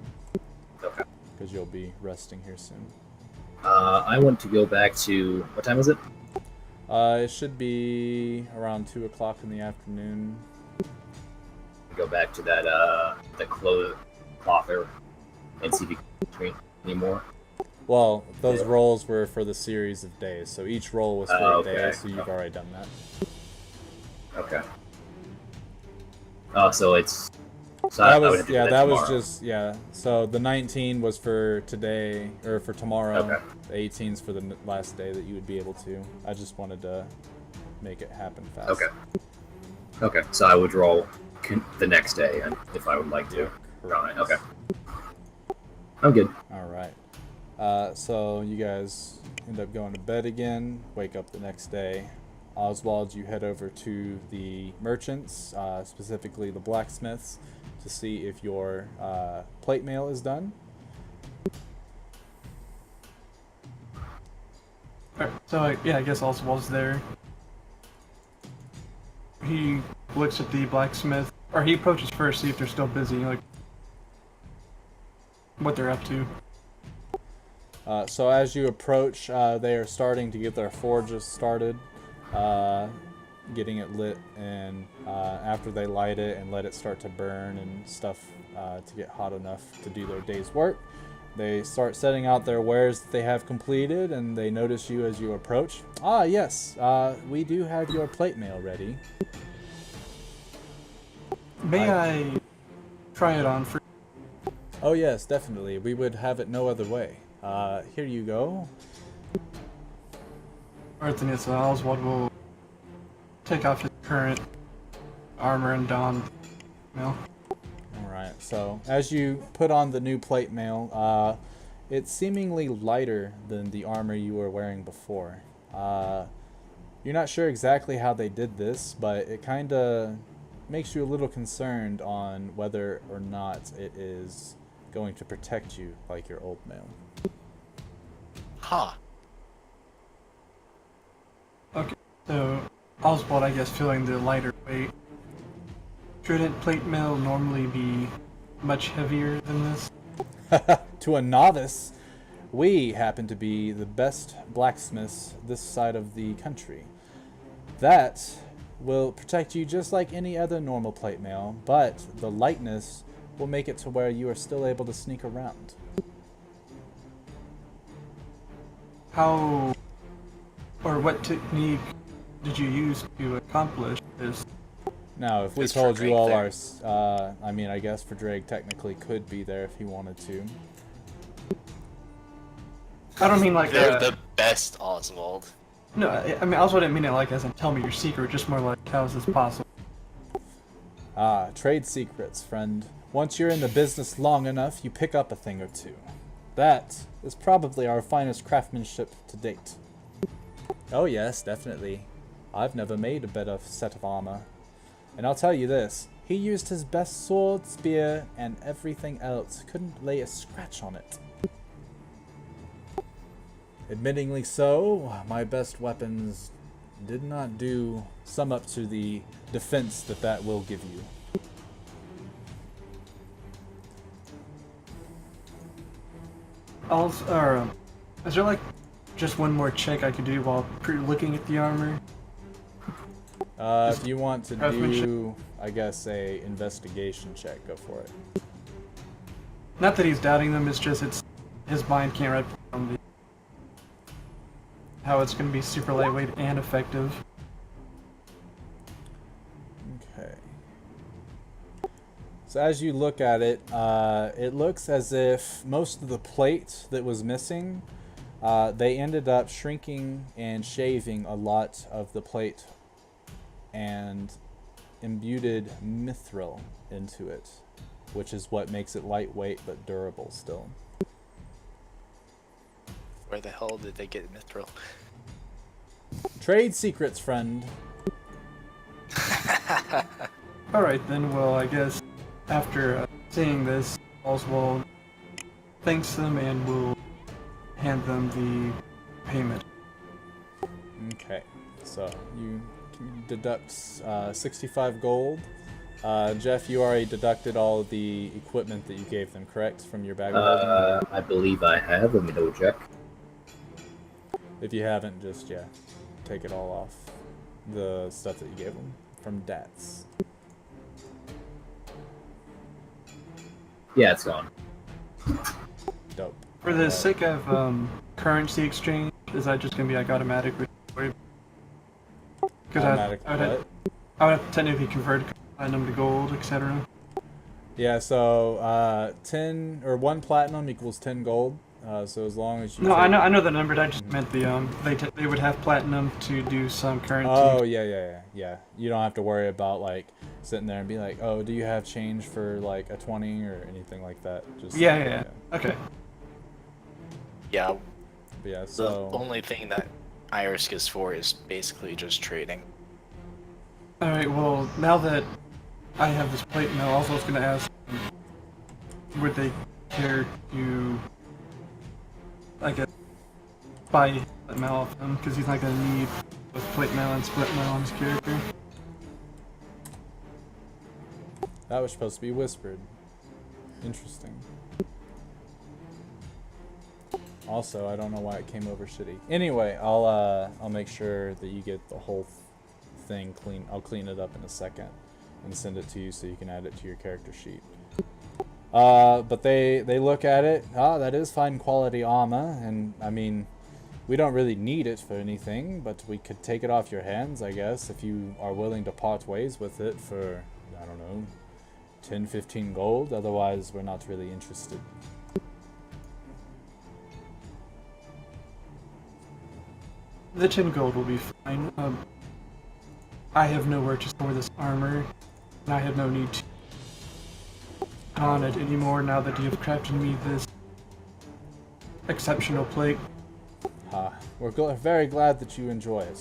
Okay. because you'll be resting here soon. I want to go back to, what time is it? It should be around 2 o'clock in the afternoon. Go back to that the clother and see if you can catch me anymore. Well, those rolls were for the series of days, so each roll was for a Okay. day, so you've already done that. Okay. Oh, so it's so That I would was have to do yeah, that was tomorrow. just yeah. So the 19 was for today or for tomorrow. Okay. The 18's for the last day that you would be able to. I just wanted to make it happen fast. Okay. Okay, so I would roll the next day if I would like to. Right. Okay. I'm good. All right. So you guys end up going to bed again. Wake up the next day. Oswald, you head over to the merchants, specifically the blacksmiths, to see if your plate mail is done. Alright, so yeah, I guess Oswald's there. He looks at the blacksmith, or he approaches first, see if they're still busy, like what they're up to. So as you approach, they are starting to get their forges started, getting it lit, and after they light it and let it start to burn and stuff to get hot enough to do their day's work, they start setting out their wares that they have completed, and they notice you as you approach. Ah, yes, we do have your plate mail ready. May I try it on for? Oh yes, definitely. We would have it no other way. Here you go. Alright, then yes, Oswald will take off his current armor and don mail. Alright, so as you put on the new plate mail, it's seemingly lighter than the armor you were wearing before. You're not sure exactly how they did this, but it kind of makes you a little concerned on whether or not it is going to protect you like your old mail. Huh. Okay, so Oswald, I guess, feeling the lighter weight. Shouldn't plate mail normally be much heavier than this? To a novice, we happen to be the best blacksmiths this side of the country. That will protect you just like any other normal plate mail, but the lightness will make it to where you are still able to sneak around. How or what technique did you use to accomplish this? Now, if we It's for told you Drake all there. I mean, I guess for Drake technically could be there if he wanted to. I don't mean like They're the best, Oswald. no. I mean, I also didn't mean it like as in tell me your secret. Just more like how is this possible? Ah, trade secrets, friend. Once you're in the business long enough, you pick up a thing or two. That is probably our finest craftsmanship to date. Oh yes, definitely. I've never made a better set of armor. And I'll tell you this, he used his best sword, spear, and everything else. Couldn't lay a scratch on it. Admittingly so, my best weapons did not do sum up to the defense that will give you. Also, is there like just one more check I could do while looking at the armor? If you want to craftsmanship. do, I guess, a investigation check, go for it. Not that he's doubting them. It's just his mind can't wrap around the how it's going to be super lightweight and effective. Okay. So as you look at it, it looks as if most of the plate that was missing, they ended up shrinking and shaving a lot of the plate and imbued mithril into it, which is what makes it lightweight but durable still. Where the hell did they get mithril? Trade secrets, friend. Alright then, well I guess after seeing this, Oswald thanks them and will hand them the payment. Okay, so you can deduct 65 gold. Jeff, you already deducted all of the equipment that you gave them, correct, from your bag of holding? I believe I have. Let me double check. If you haven't, just, yeah, take it all off. The stuff that you gave them from DATS. Yeah, it's gone. Dope. For the sake of currency exchange, is that just going to be like automatic? Because Automatic I would have to technically convert platinum to gold, etc. Yeah, so 10 or 1 platinum equals 10 gold. So as long as you No, take- I know the number. I just meant the they would have platinum to do some currency. Oh yeah. You don't have to worry about like sitting there and be like, oh, do you have change for like a 20 or anything like that? Just Yeah. Okay. Yeah, But yeah, the so only thing that Iris is for is basically just trading. All right. Well, now that I have this plate, now also I was going to ask, would they care to, I guess, buy that mail off him because he's not going to need both plate mail and split mail on his character. that was supposed to be whispered. Interesting. Also, I don't know why it came over shitty. Anyway, I'll make sure that you get the whole thing clean. I'll clean it up in a second and send it to you so you can add it to your character sheet. But they look at it. Ah, that is fine quality armor, and I mean, we don't really need it for anything, but we could take it off your hands, I guess, if you are willing to part ways with it for, I don't know, 10, 15 gold. Otherwise, we're not really interested. The 10 gold will be fine. I have nowhere to store this armor, and I have no need to on it anymore now that you have crafted me this exceptional plate. We're very glad that you enjoy it.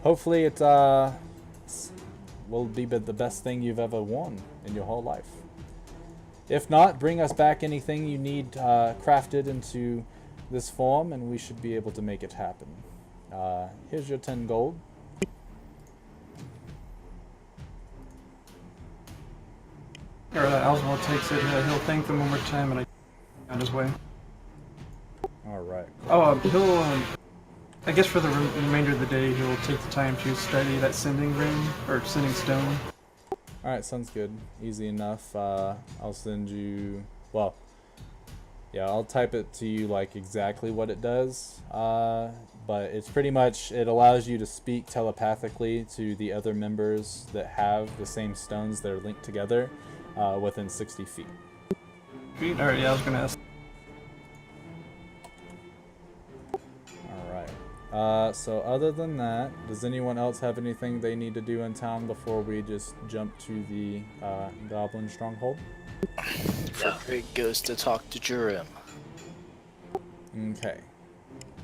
Hopefully it will be the best thing you've ever worn in your whole life. If not, bring us back anything you need crafted into this form and we should be able to make it happen. Here's your 10 gold. Alright, Oswald takes it, he'll thank them one more time and I on his way. Alright. Oh, he'll, I guess for the remainder of the day, he'll take the time to study that sending ring, or sending stone. Alright, sounds good. Easy enough. I'll send you, well, yeah, I'll type it to you like exactly what it does. but it's pretty much, it allows you to speak telepathically to the other members that have the same stones that are linked together within 60 feet. Sweet. Alright, yeah, I was gonna ask. Alright. So other than that, does anyone else have anything they need to do in town before we just jump to the Goblin Stronghold? Frederick goes to talk to Jurim. Okay.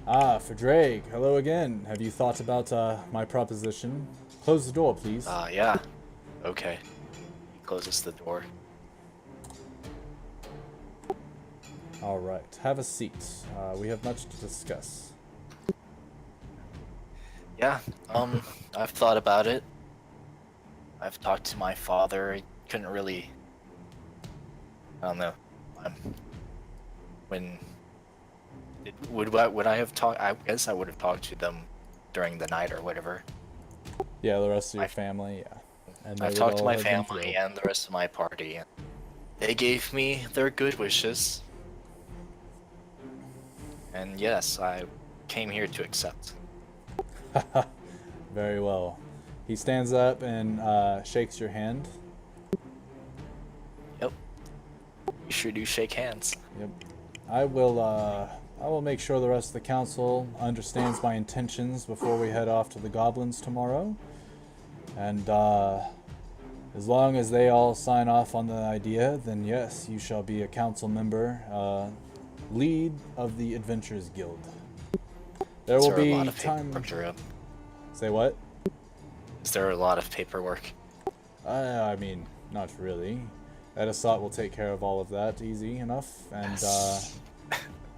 Ah, for Drake, hello again. Have you thought about my proposition? Close the door, please. Yeah. Okay. He closes the door. Alright, have a seat. We have much to discuss. Yeah, I've thought about it. I've talked to my father. I couldn't really... I don't know. Would I have talked... I guess I would have talked to them during the night or whatever. Yeah, the rest of your family, yeah. And I've talked to my family and the rest of my party, and they gave me their good wishes. And yes, I came here to accept. Very well. He stands up and shakes your hand. Yep. You sure do shake hands. Yep. I will make sure the rest of the council understands my intentions before we head off to the goblins tomorrow. And as long as they all sign off on the idea, then yes, you shall be a council member, lead of the Adventurers Guild. There will be time. Say what? Is there a lot of paperwork? I mean, not really. Edisot will take care of all of that easy enough, and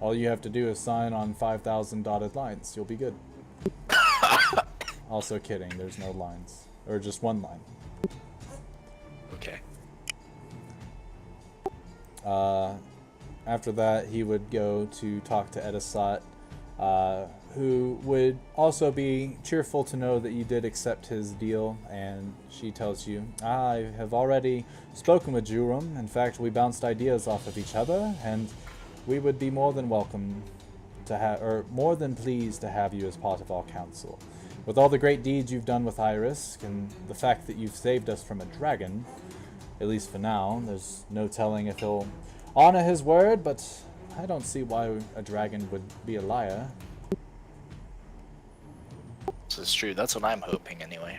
all you have to do is sign on 5,000 dotted lines. You'll be good. Also kidding, there's no lines. Or just one line. Okay. After that, he would go to talk to Edisot, who would also be cheerful to know that you did accept his deal, and she tells you, I have already spoken with Jurum. In fact, we bounced ideas off of each other, and we would be more than welcome to have, or more than pleased to have you as part of our council. With all the great deeds you've done with Iris, and the fact that you've saved us from a dragon, at least for now, there's no telling if he'll honor his word, but I don't see why a dragon would be a liar. This is true. That's what I'm hoping anyway.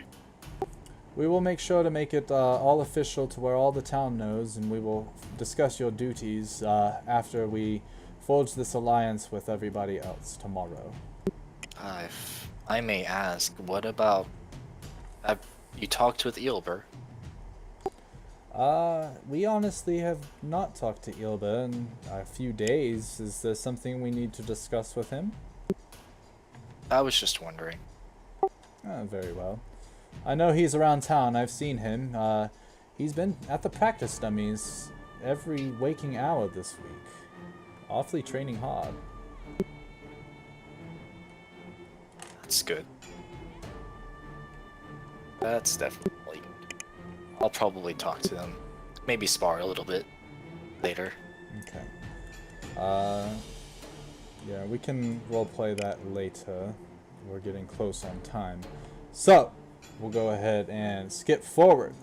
We will make sure to make it all official to where all the town knows, and we will discuss your duties after we forge this alliance with everybody else tomorrow. If I may ask, what about... Have you talked with Eelber? We honestly have not talked to Ilba in a few days. Is there something we need to discuss with him? I was just wondering. Very well. I know he's around town. I've seen him. He's been at the practice dummies every waking hour this week. Awfully training hard. That's good. That's definitely good. I'll probably talk to them. Maybe spar a little bit later. Okay. Yeah, we can roleplay that later. We're getting close on time. So, we'll go ahead and skip forward.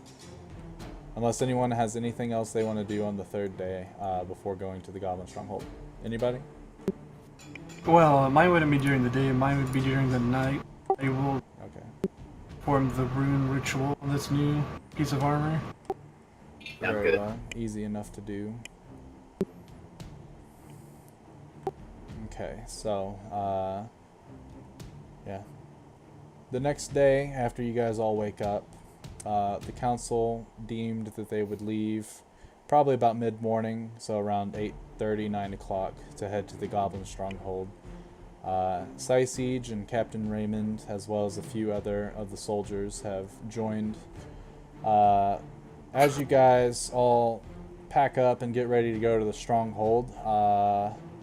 Unless anyone has anything else they want to do on the third day before going to the Goblin Stronghold. Anybody? Well, mine wouldn't be during the day, mine would be during the night. I will perform the rune ritual on this new piece of armor. Very well. Easy enough to do. Okay, so, yeah. The next day, after you guys all wake up, the council deemed that they would leave probably about mid-morning, so around 8:30, 9 o'clock, to head to the Goblin Stronghold. Siege and Captain Raymond, as well as a few other of the soldiers, have joined. As you guys all pack up and get ready to go to the Stronghold,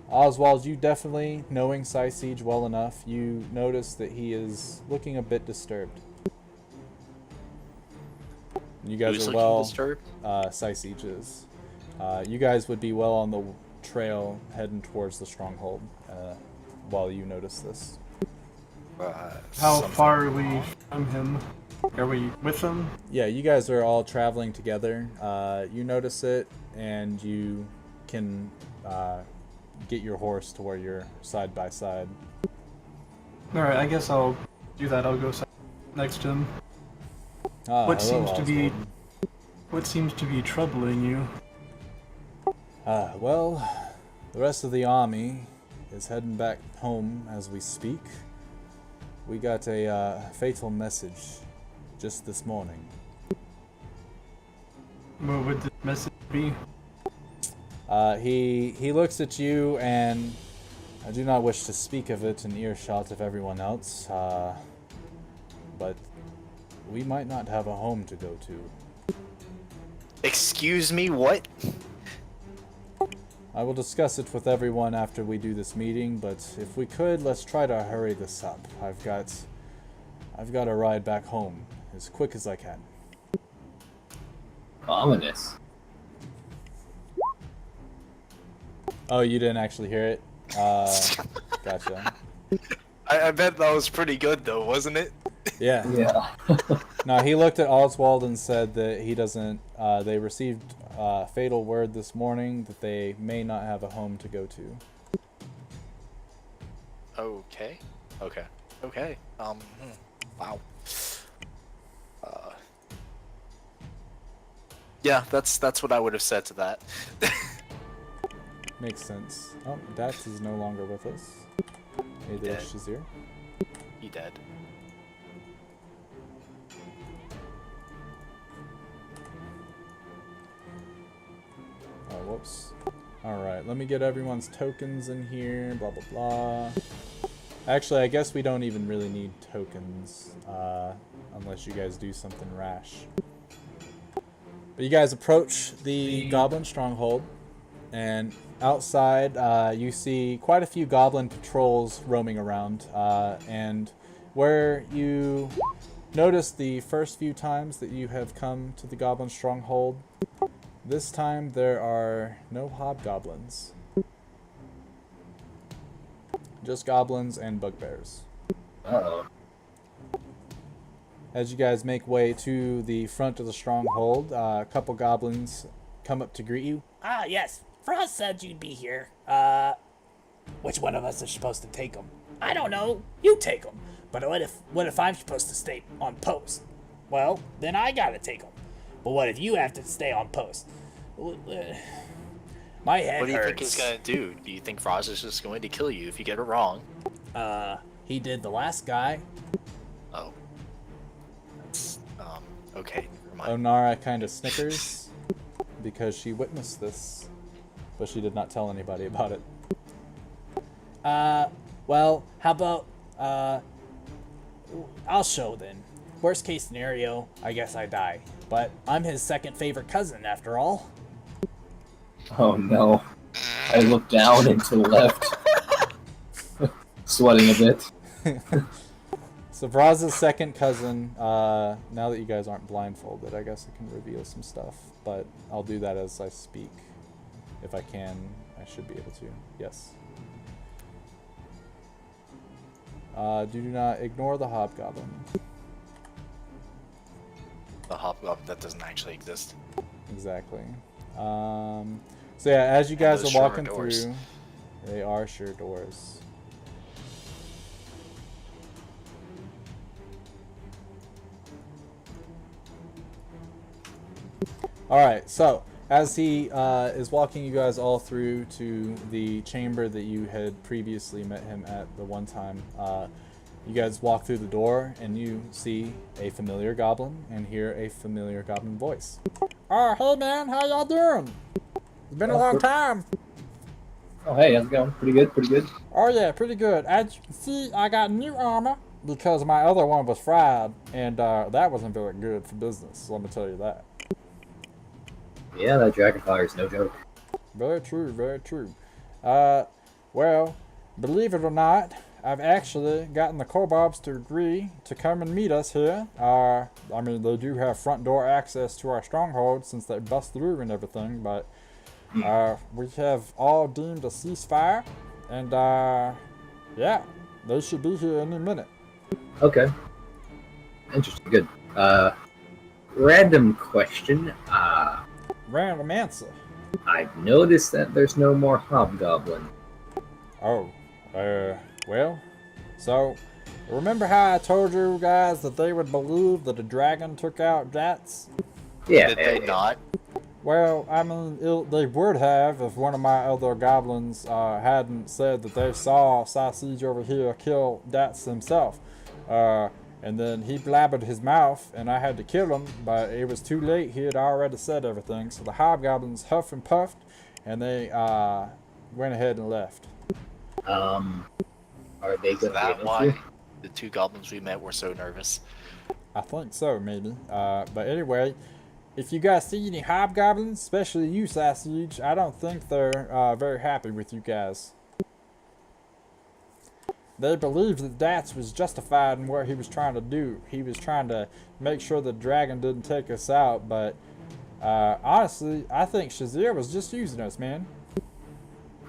Oswald, you definitely, knowing Siege well enough, you notice that he is looking a bit disturbed. You guys Who's are looking well. disturbed? Siege is. You guys would be well on the trail heading towards the Stronghold while you notice this. How something far are we wrong. from him? Are we with him? Yeah, you guys are all traveling together. You notice it, and you can get your horse to where you're side by side. Alright, I guess I'll do that. I'll go next to him. Hello, Oswald. What seems to be troubling you? Well, the rest of the army is heading back home as we speak. We got a fatal message just this morning. What would the message be? He looks at you, and I do not wish to speak of it in earshot of everyone else, but we might not have a home to go to. Excuse me, what? I will discuss it with everyone after we do this meeting, but if we could, let's try to hurry this up. I've got to ride back home as quick as I can. Ominous. Oh, you didn't actually hear it? Gotcha. I bet that was pretty good though, wasn't it? Yeah. Yeah. No, he looked at Oswald and said that he doesn't. They received fatal word this morning that they may not have a home to go to. Okay. Wow. Yeah, that's what I would have said to that. Makes sense. Oh, Dax is no longer with us. Neither is Shazir. He dead. Oh, whoops. Alright, let me get everyone's tokens in here, blah blah blah. Actually, I guess we don't even really need tokens, unless you guys do something rash. But you guys approach the Goblin Stronghold, and outside you see quite a few Goblin patrols roaming around, and where you notice the first few times that you have come to the Goblin Stronghold, this time there are no hobgoblins. Just goblins and bugbears. Uh-oh. As you guys make way to the front of the stronghold, a couple goblins come up to greet you. Ah, yes. Frost said you'd be here. Which one of us is supposed to take them? I don't know. You take them. But what if I'm supposed to stay on post? Well, then I gotta take them. But what if you have to stay on post? My head hurts. What do you think he's gonna do? Do you think Frost is just going to kill you if you get it wrong? He did the last guy. Oh. That's, okay, never mind. Onara kind of snickers because she witnessed this, but she did not tell anybody about it. Well, how about, I'll show then. Worst case scenario, I guess I die. But I'm his second favorite cousin after all. Oh no. I looked down and to the left. Sweating a bit. So Braz's second cousin, now that you guys aren't blindfolded, I guess I can reveal some stuff, but I'll do that as I speak. If I can, I should be able to. Yes. Do not ignore the hobgoblin. The hobgoblin that doesn't actually exist. Exactly. So yeah, as you guys those are walking sure doors. through, they are sure doors. Alright, so as he is walking you guys all through to the chamber that you had previously met him at the one time, you guys walk through the door and you see a familiar goblin and hear a familiar goblin voice. Oh, hey man, how y'all doing? It's been a long time. Oh hey, how's it going? Pretty good, pretty good. Oh yeah, pretty good. As you can see, I got new armor because my other one was fried, and that wasn't very good for business, let me tell you that. Yeah, that dragonfire is no joke. Very true, very true. Well, believe it or not, I've actually gotten the Kobolds to agree to come and meet us here. I mean, they do have front door access to our stronghold since they bust through and everything, but we have all deemed a ceasefire, and yeah, they should be here any minute. Okay. Interesting. Good. Random question. Random answer. I've noticed that there's no more hobgoblin. Oh, well, so remember how I told you guys that they would believe that a dragon took out Jats? Yeah. Did they not? Well, I mean, they would have if one of my other goblins hadn't said that they saw Sausage over here kill Dats himself. And then he blabbered his mouth, and I had to kill him, but it was too late. He had already said everything. So the hobgoblins huffed and puffed, and they went ahead and left. Are they Is going to be that able why to? the two goblins we met were so nervous? I think so, maybe. But anyway, if you guys see any hobgoblins, especially you, Sausage, I don't think they're very happy with you guys. They believed that Dats was justified in what he was trying to do. He was trying to make sure the dragon didn't take us out, but honestly, I think Shazir was just using us, man.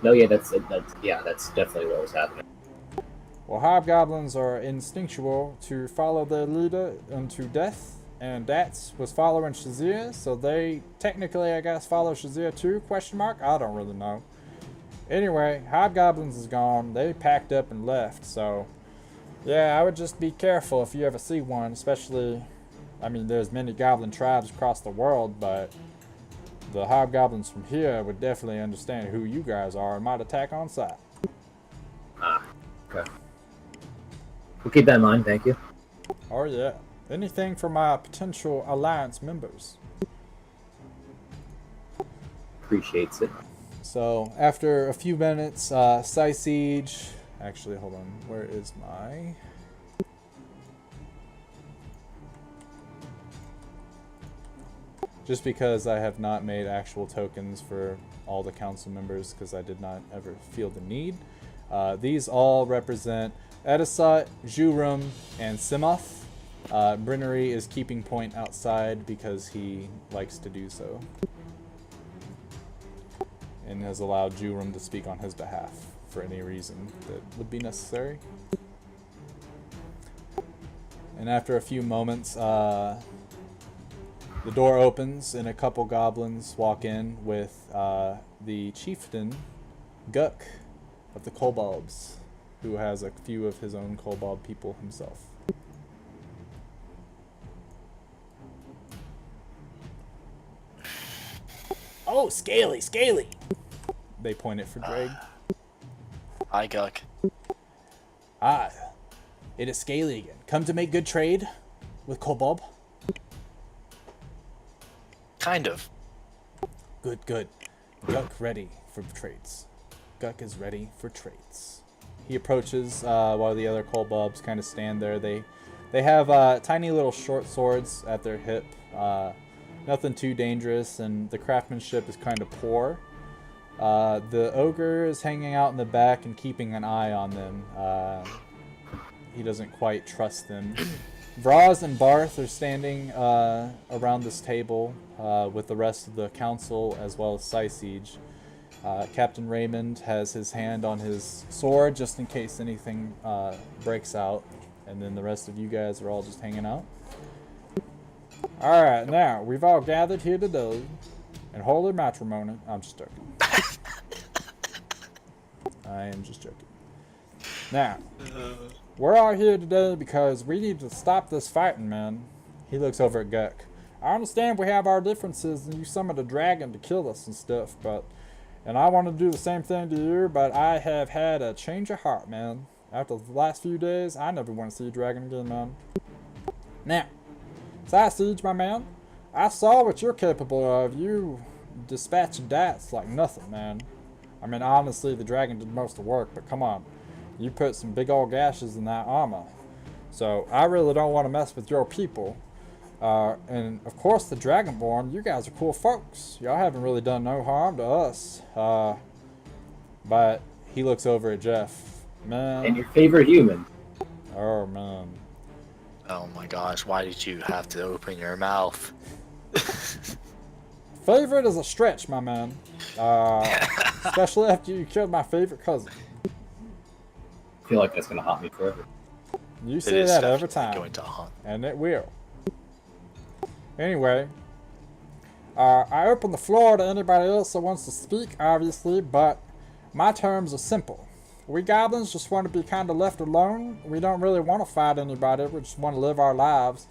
No, yeah, that's definitely what was happening. Well, hobgoblins are instinctual to follow their leader into death, and Dats was following Shazir, so they technically, I guess, follow Shazir too, question mark? I don't really know. Anyway, hobgoblins is gone. They packed up and left, so yeah, I would just be careful if you ever see one, especially, I mean, there's many goblin tribes across the world, but the hobgoblins from here would definitely understand who you guys are and might attack on sight. Okay. We'll keep that in mind, thank you. Oh yeah. Anything for my potential alliance members. Appreciates it. So after a few minutes, Sausage. Actually, hold on. Where is my? Just because I have not made actual tokens for all the council members because I did not ever feel the need. These all represent Edisat, Jurum, and Simoth. Brinnery is keeping point outside because he likes to do so. And has allowed Jurum to speak on his behalf for any reason that would be necessary. And after a few moments, the door opens and a couple goblins walk in with the chieftain, Guk, of the Kobolds, who has a few of his own Kobold people himself. Oh, Scaly, Scaly! They point it for Drake. Hi, Guck. Ah, it is Scaly again. Come to make good trade with Kobold? Kind of. Good, good. Guk ready for trades. Guk is ready for trades. He approaches while the other kobolds kind of stand there. They have tiny little short swords at their hip. Nothing too dangerous, and the craftsmanship is kind of poor. The ogre is hanging out in the back and keeping an eye on them. He doesn't quite trust them. Vraz and Barth are standing around this table with the rest of the council as well as Sausage. Captain Raymond has his hand on his sword just in case anything breaks out. And then the rest of you guys are all just hanging out. Alright, now, we've all gathered here today in holy matrimony. I'm just joking. I am just joking. Now, we're all here today because we need to stop this fighting, man. He looks over at Guk. I understand we have our differences and you summoned a dragon to kill us and stuff, and I want to do the same thing to you, but I have had a change of heart, man. After the last few days, I never want to see a dragon again, man. Now, Sausage, my man, I saw what you're capable of. You dispatched Dats like nothing, man. I mean, honestly, the dragon did most of the work, but come on. You put some big old gashes in that armor. So, I really don't want to mess with your people. And, of course, the Dragonborn, you guys are cool folks. Y'all haven't really done no harm to us. But he looks over at Jeff. Man. And your favorite human. Oh, man. Oh my gosh, why did you have to open your mouth? Favorite is a stretch, my man. Especially after you killed my favorite cousin. I feel like that's gonna haunt me forever. You It say is that every definitely time. going to haunt. And it will. Anyway, I open the floor to anybody else that wants to speak, obviously, but my terms are simple. We goblins just want to be kind of left alone. We don't really want to fight anybody. We just want to live our lives.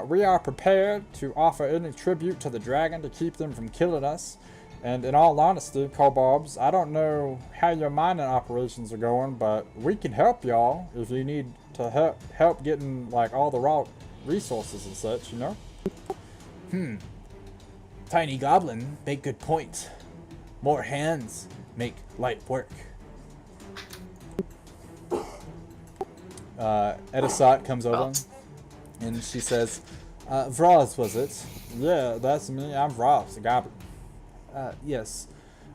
We are prepared to offer any tribute to the dragon to keep them from killing us. And in all honesty, Kobolds, I don't know how your mining operations are going, but we can help y'all if you need to help getting like all the raw resources and such, you know? Tiny goblin, make good point. More hands make light work. Edisot comes over and she says, Vraz, was it? Yeah, that's me. I'm Ross, the goblin. Yes.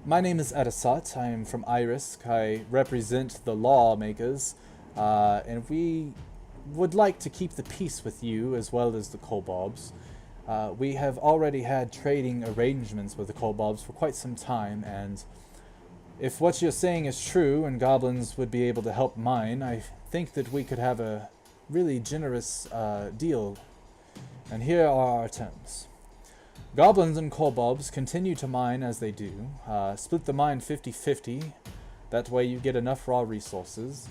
My name is Edisot. I am from Irisk. I represent the lawmakers, and we would like to keep the peace with you as well as the kobolds. We have already had trading arrangements with the kobolds for quite some time, and if what you're saying is true and goblins would be able to help mine, I think that we could have a really generous deal. And here are our terms. Goblins and kobolds continue to mine as they do. Split the mine 50-50. That way you get enough raw resources.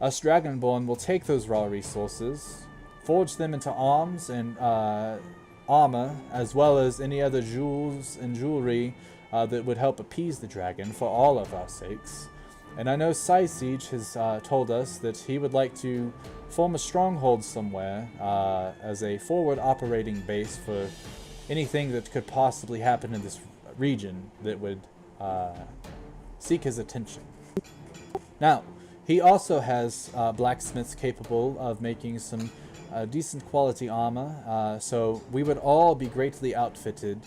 Us Dragonborn will take those raw resources, forge them into arms and armor, as well as any other jewels and jewelry that would help appease the dragon for all of our sakes. And I know Siege has told us that he would like to form a stronghold somewhere as a forward operating base for anything that could possibly happen in this region that would seek his attention. Now, he also has blacksmiths capable of making some decent quality armor, so we would all be greatly outfitted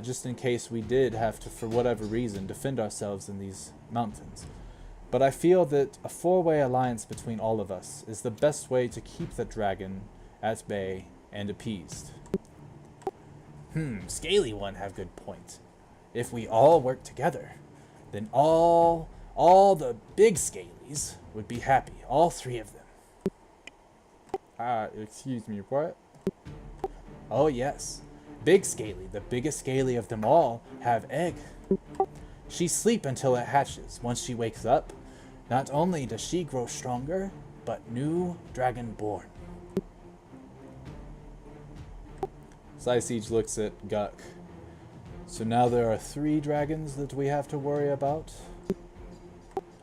just in case we did have to, for whatever reason, defend ourselves in these mountains. But I feel that a four-way alliance between all of us is the best way to keep the dragon at bay and appeased. Scaly one have good point. If we all work together, then all the big scalies would be happy, all three of them. Excuse me, what? Oh yes, Big Scaly, the biggest scaly of them all, have egg. She sleep until it hatches. Once she wakes up, not only does she grow stronger, but new dragon born. Siege looks at Guk. So now there are 3 dragons that we have to worry about?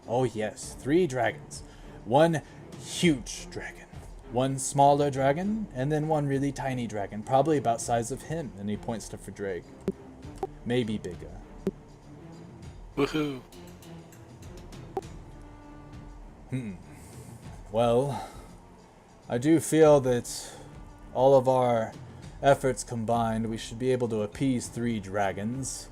Oh yes, 3 dragons. 1 huge dragon, 1 smaller dragon, and then 1 really tiny dragon, probably about size of him. And he points to Drake. Maybe bigger. Woohoo! Well, I do feel that all of our efforts combined, we should be able to appease 3 dragons.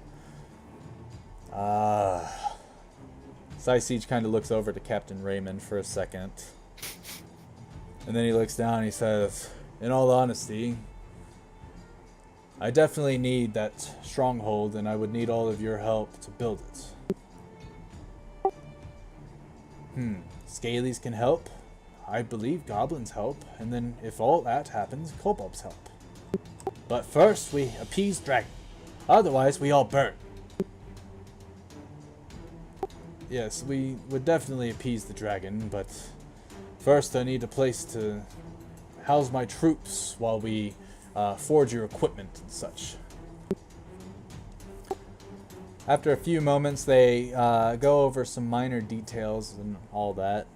Siege kind of looks over to Captain Raymond for a second. And then he looks down and he says, in all honesty, I definitely need that stronghold and I would need all of your help to build it. Scalies can help. I believe goblins help. And then if all that happens, kobolds help. But first we appease dragon. Otherwise we all burn. Yes, we would definitely appease the dragon, but first I need a place to house my troops while we forge your equipment and such. After a few moments, they go over some minor details and all that,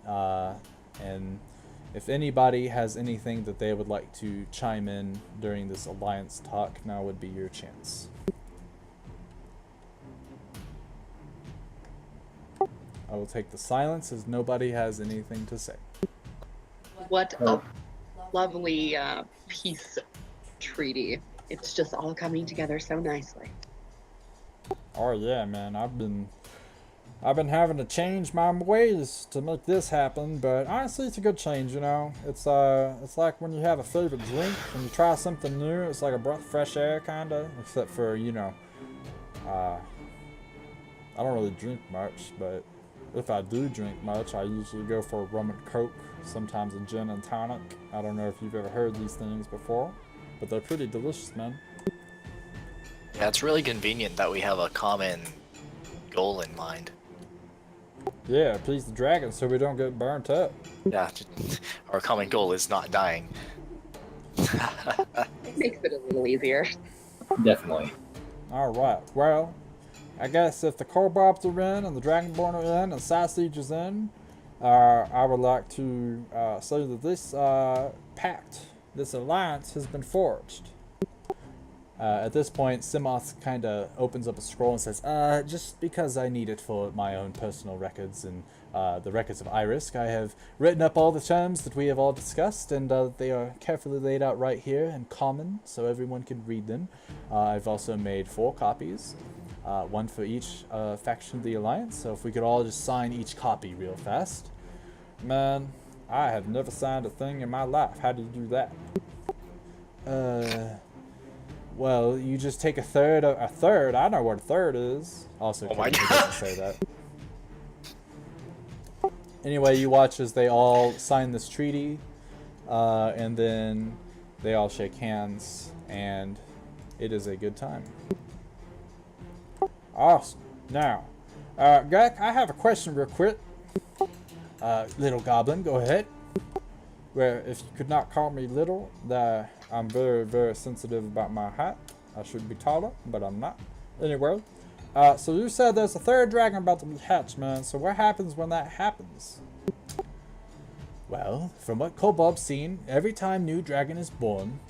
and if anybody has anything that they would like to chime in during this alliance talk, now would be your chance. I will take the silence as nobody has anything to say. What a lovely peace treaty. It's just all coming together so nicely. Oh yeah, man. I've been having to change my ways to make this happen, but honestly, it's a good change, you know. It's like when you have a favorite drink and you try something new. It's like a breath of fresh air, kinda. Except for, you know, I don't really drink much, but if I do drink much, I usually go for a rum and coke, sometimes a gin and tonic. I don't know if you've ever heard these things before, but they're pretty delicious, man. Yeah, it's really convenient that we have a common goal in mind. Yeah, please the dragon so we don't get burnt up. Yeah, our common goal is not dying. It makes it a little easier. Definitely. Alright, well, I guess if the Kobolds are in and the Dragonborn are in and Sausage is in, I would like to say that this pact, this alliance has been forged. At this point, Simoth kind of opens up a scroll and says, just because I need it for my own personal records and the records of Iris, I have written up all the terms that we have all discussed, and they are carefully laid out right here in common, so everyone can read them. I've also made 4 copies, one for each faction of the Alliance, so if we could all just sign each copy real fast. Man, I have never signed a thing in my life. How do you do that? Well, you just take a third. I know what a third is. Also, Oh my Kevin God. doesn't say that. Anyway, you watch as they all sign this treaty, and then they all shake hands, and it is a good time. Awesome. Now, Gek, I have a question real quick. Little Goblin, go ahead. Well, if you could not call me little, I'm very, very sensitive about my height. I should be taller, but I'm not. Anyway, so you said there's a third dragon about to be hatched, man. So what happens when that happens? Well, from what Kobold's seen, every time new dragon is born,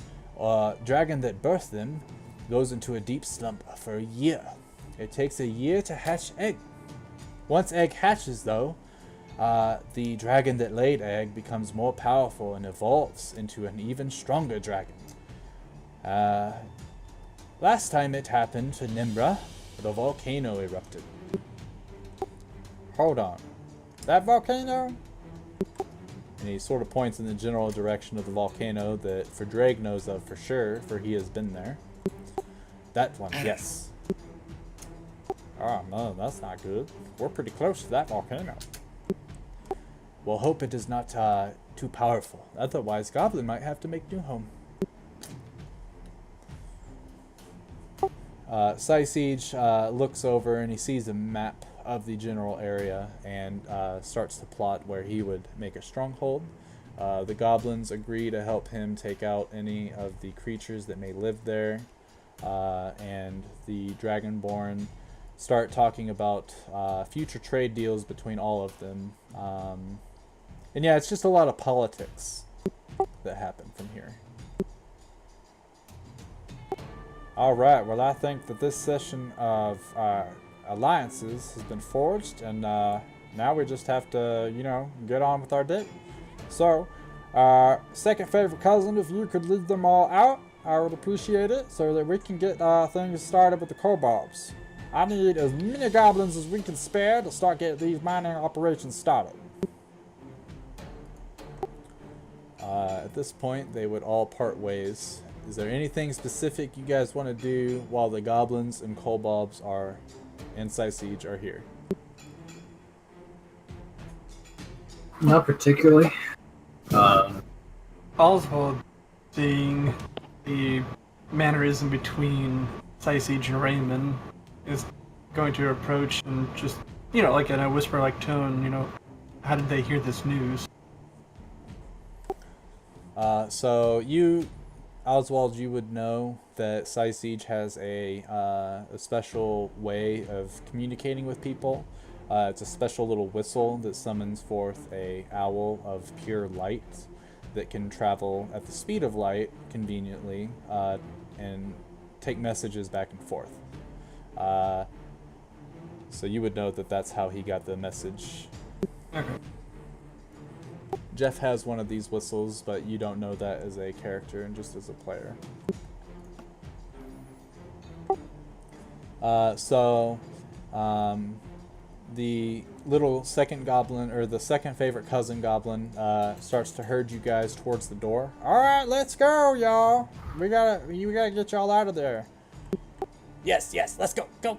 dragon that birthed them goes into a deep slump for a year. It takes a year to hatch egg. Once egg hatches, though, the dragon that laid egg becomes more powerful and evolves into an even stronger dragon. Last time it happened to Nimbra, the volcano erupted. Hold on. That volcano? And he sort of points in the general direction of the volcano that Drake knows of for sure, for he has been there. That one, yes. Oh no, that's not good. We're pretty close to that volcano. Well, hope it is not too powerful. Otherwise, Goblin might have to make new home. Siege looks over and he sees a map of the general area and starts to plot where he would make a stronghold. The goblins agree to help him take out any of the creatures that may live there, and the Dragonborn start talking about future trade deals between all of them. And yeah, it's just a lot of politics that happen from here. Alright, well I think that this session of alliances has been forged, and now we just have to, you know, get on with our day. So, second favorite cousin, if you could lead them all out, I would appreciate it, so that we can get things started with the kobolds. I need as many goblins as we can spare to start getting these mining operations started. At this point, they would all part ways. Is there anything specific you guys want to do while the goblins and kobolds are and Siege are here? Not particularly. Oswald, seeing the mannerism between Siege and Raymond, is going to approach and just, you know, like in a whisper-like tone, you know, how did they hear this news? So you, Oswald, you would know that Siege has a special way of communicating with people. It's a special little whistle that summons forth a owl of pure light that can travel at the speed of light conveniently and take messages back and forth. So you would know that that's how he got the message. Okay. Jeff has one of these whistles, but you don't know that as a character and just as a player. The little second goblin, or the second favorite cousin goblin, starts to herd you guys towards the door. Alright, let's go, y'all! We gotta get y'all out of there. Yes, let's go. Go.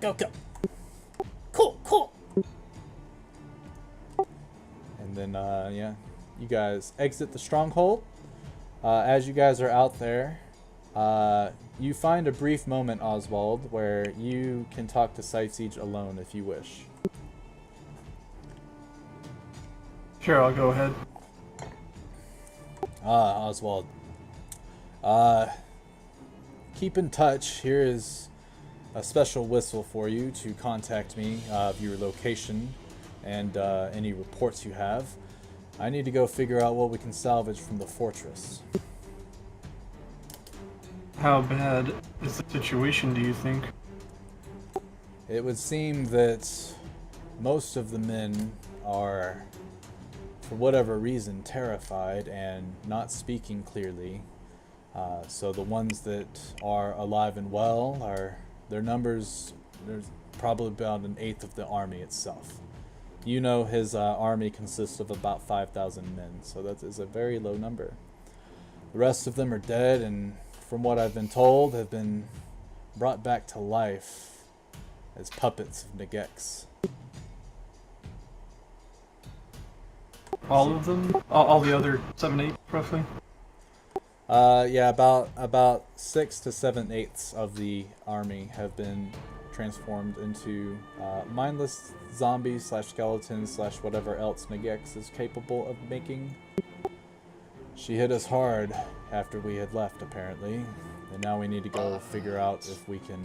Cool. And then, yeah, you guys exit the stronghold. As you guys are out there, you find a brief moment, Oswald, where you can talk to Sightsage alone if you wish. Sure, I'll go ahead. Oswald. Keep in touch. Here is a special whistle for you to contact me of your location and any reports you have. I need to go figure out what we can salvage from the fortress. How bad is the situation, do you think? It would seem that most of the men are, for whatever reason, terrified and not speaking clearly. So the ones that are alive and well are, their numbers, there's probably about an eighth of the army itself. You know his army consists of about 5,000 men, so that is a very low number. The rest of them are dead, and from what I've been told, have been brought back to life as puppets of Nagex. All of them? All the other 7, 8, roughly? Yeah, about 6 to 7/8 of the army have been transformed into mindless zombies / skeletons / whatever else Nagex is capable of making. She hit us hard after we had left, apparently, and now we need to go figure out if we can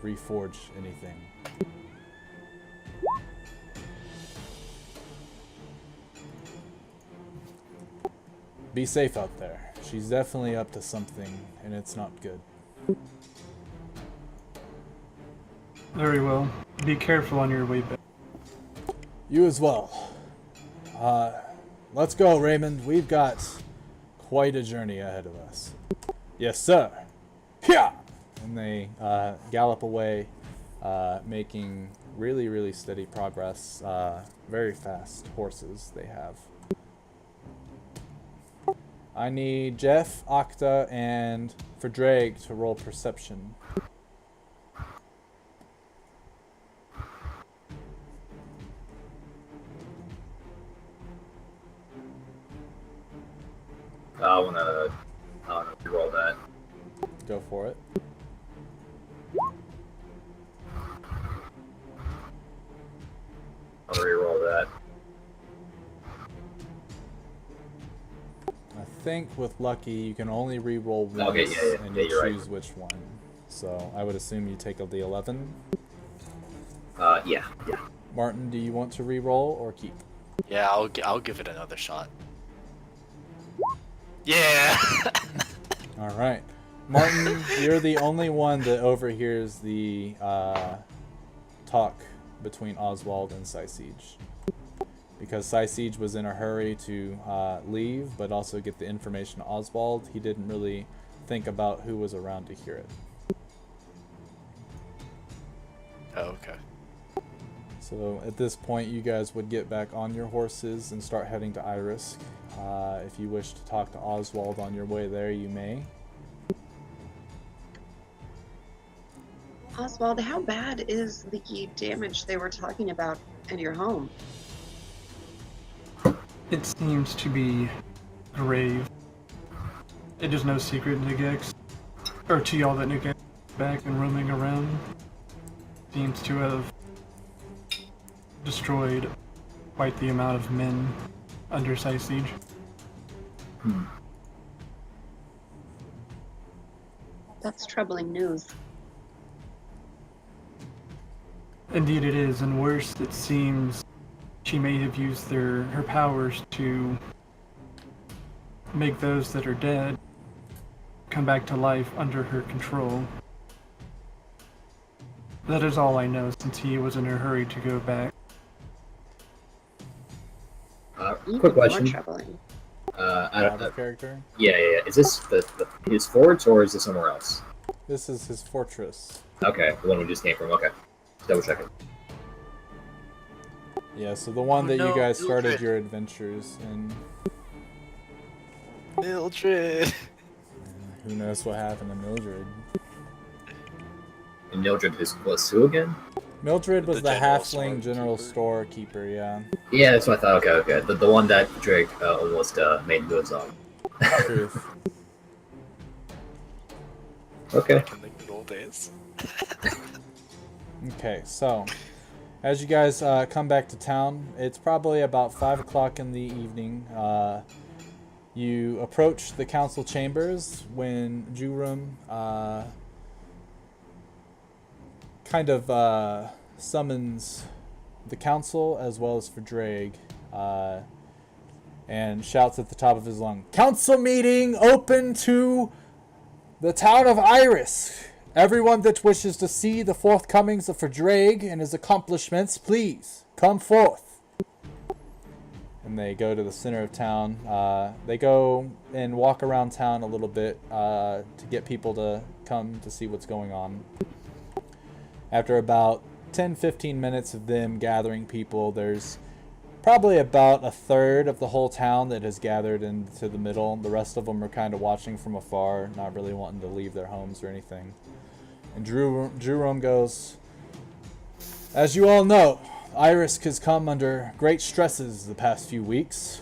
reforge anything. Be safe out there. She's definitely up to something, and it's not good. Very well. Be careful on your way back. You as well. Let's go, Raymond. We've got quite a journey ahead of us. Yes, sir. Yeah! And they gallop away, making really, really steady progress. Very fast horses they have. I need Jeff, Octa, and for Drake to roll perception. I wanna reroll that. Go for it. I'll reroll that. I think with Lucky, you can only re-roll once, Okay, and yeah, you you're choose right. which one. So I would assume you take the 11. Yeah. Martin, do you want to re-roll or keep? Yeah, I'll give it another shot. Yeah. All right, Martin, you're the only one that overhears the talk between Oswald and Sightsage. Because Sightsage was in a hurry to leave, but also get the information to Oswald, he didn't really think about who was around to hear it. Oh, okay. So at this point, you guys would get back on your horses and start heading to Irisk. If you wish to talk to Oswald on your way there, you may. Oswald, how bad is the damage they were talking about at your home? It seems to be grave. It is no secret Nagex, or to y'all that Nagex is back and roaming around, seems to have destroyed quite the amount of men under Sightsage. That's troubling news. Indeed it is, and worse, it seems she may have used her powers to make those that are dead come back to life under her control. That is all I know, since he was in a hurry to go back. Even Quick question. more troubling. Out of character. Yeah. Is this his fort or is this somewhere else? This is his fortress. Okay, the one we just came from. Okay, just double checking. Yeah, so the one that you guys started your adventures in. Mildred. Who knows what happened to Mildred? And Mildred was who again? Mildred was The the general halfling general storekeeper, yeah. Yeah, that's what I thought. Okay. The one that Drake almost made moves on. Truth. Okay. Back in the good old days. Okay, so as you guys come back to town, it's probably about 5 o'clock in the evening. You approach the council chambers when Jurum kind of summons the council as well as Verdraig and shouts at the top of his lung, "Council meeting open to the town of Iris. Everyone that wishes to see the forthcomings of Verdraig and his accomplishments, please come forth." And they go to the center of town. They go and walk around town a little bit to get people to come to see what's going on. After about 10-15 minutes of them gathering people, there's probably about a third of the whole town that has gathered into the middle. The rest of them are kind of watching from afar, not really wanting to leave their homes or anything. And Jurum goes, "As you all know, Iris has come under great stresses the past few weeks.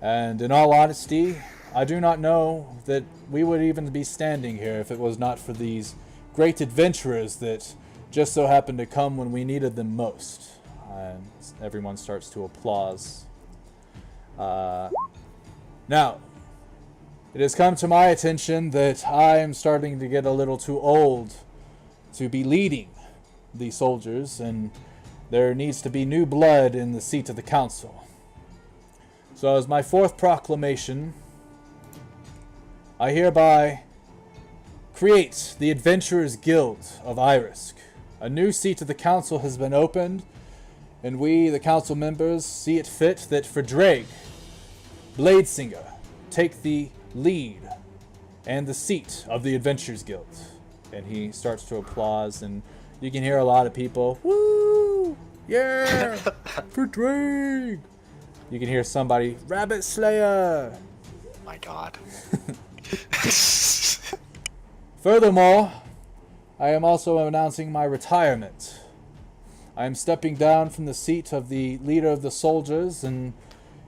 And in all honesty, I do not know that we would even be standing here if it was not for these great adventurers that just so happened to come when we needed them most." And everyone starts to applause. Now, it has come to my attention that I am starting to get a little too old to be leading the soldiers, and there needs to be new blood in the seat of the council. So as my fourth proclamation, I hereby create the Adventurers Guild of Irisk. A new seat of the council has been opened, and we, the council members, see it fit that Verdraig Bladesinger take the lead and the seat of the Adventurers Guild. And he starts to applause, and you can hear a lot of people, "Woo! Yeah! Verdraig!" You can hear somebody, "Rabbit Slayer!" My God. Furthermore, I am also announcing my retirement. I am stepping down from the seat of the leader of the soldiers, and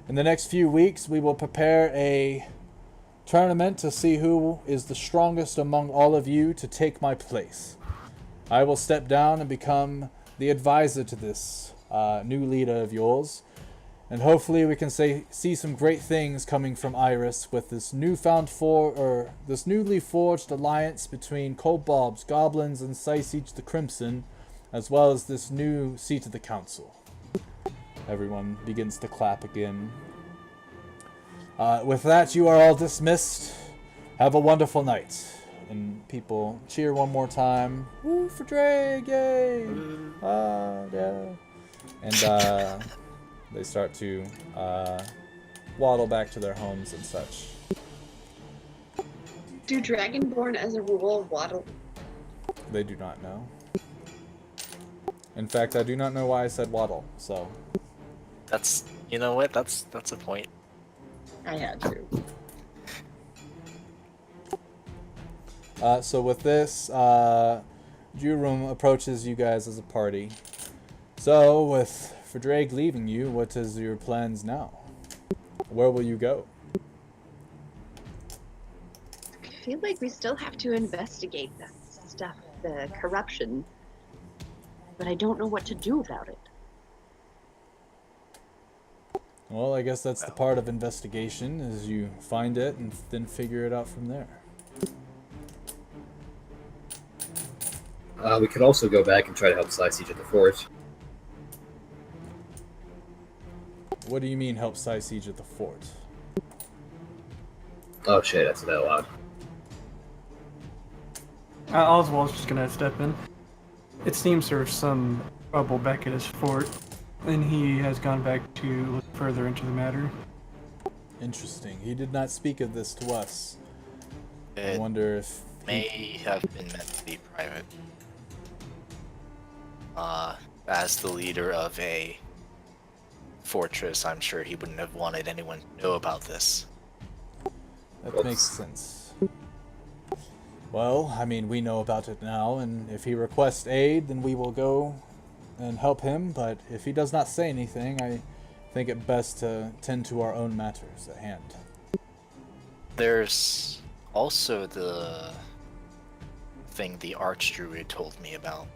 in the next few weeks we will prepare a tournament to see who is the strongest among all of you to take my place. I will step down and become the advisor to this new leader of yours, and hopefully we can see some great things coming from Iris with this this newly forged alliance between kobolds, goblins, and Sysiege the Crimson, as well as this new seat of the council. Everyone begins to clap again. With that, you are all dismissed. Have a wonderful night. And people cheer one more time. Woo for Drake, yay! Yeah. And they start to waddle back to their homes and such. Do Dragonborn, as a rule, waddle? They do not know. In fact, I do not know why I said waddle, so. That's, you know what, that's a point. I had to. So with this, Jurum approaches you guys as a party. So, with Verdraig leaving you, what is your plans now? Where will you go? I feel like we still have to investigate that stuff, the corruption. But I don't know what to do about it. Well, I guess that's the part of investigation, is you find it and then figure it out from there. We could also go back and try to help Sysiege at the fort. What do you mean help Sysiege at the fort? Oh shit, that's that loud. Oswald's just gonna step in. It seems there's some trouble back at his fort, and he has gone back to look further into the matter. Interesting. He did not speak of this to us. I It wonder if may have been meant to be private. As the leader of a fortress, I'm sure he wouldn't have wanted anyone to know about this. that makes sense. Well, I mean, we know about it now, and if he requests aid, then we will go and help him, but if he does not say anything, I think it best to tend to our own matters at hand. There's also the thing the Archdruid told me about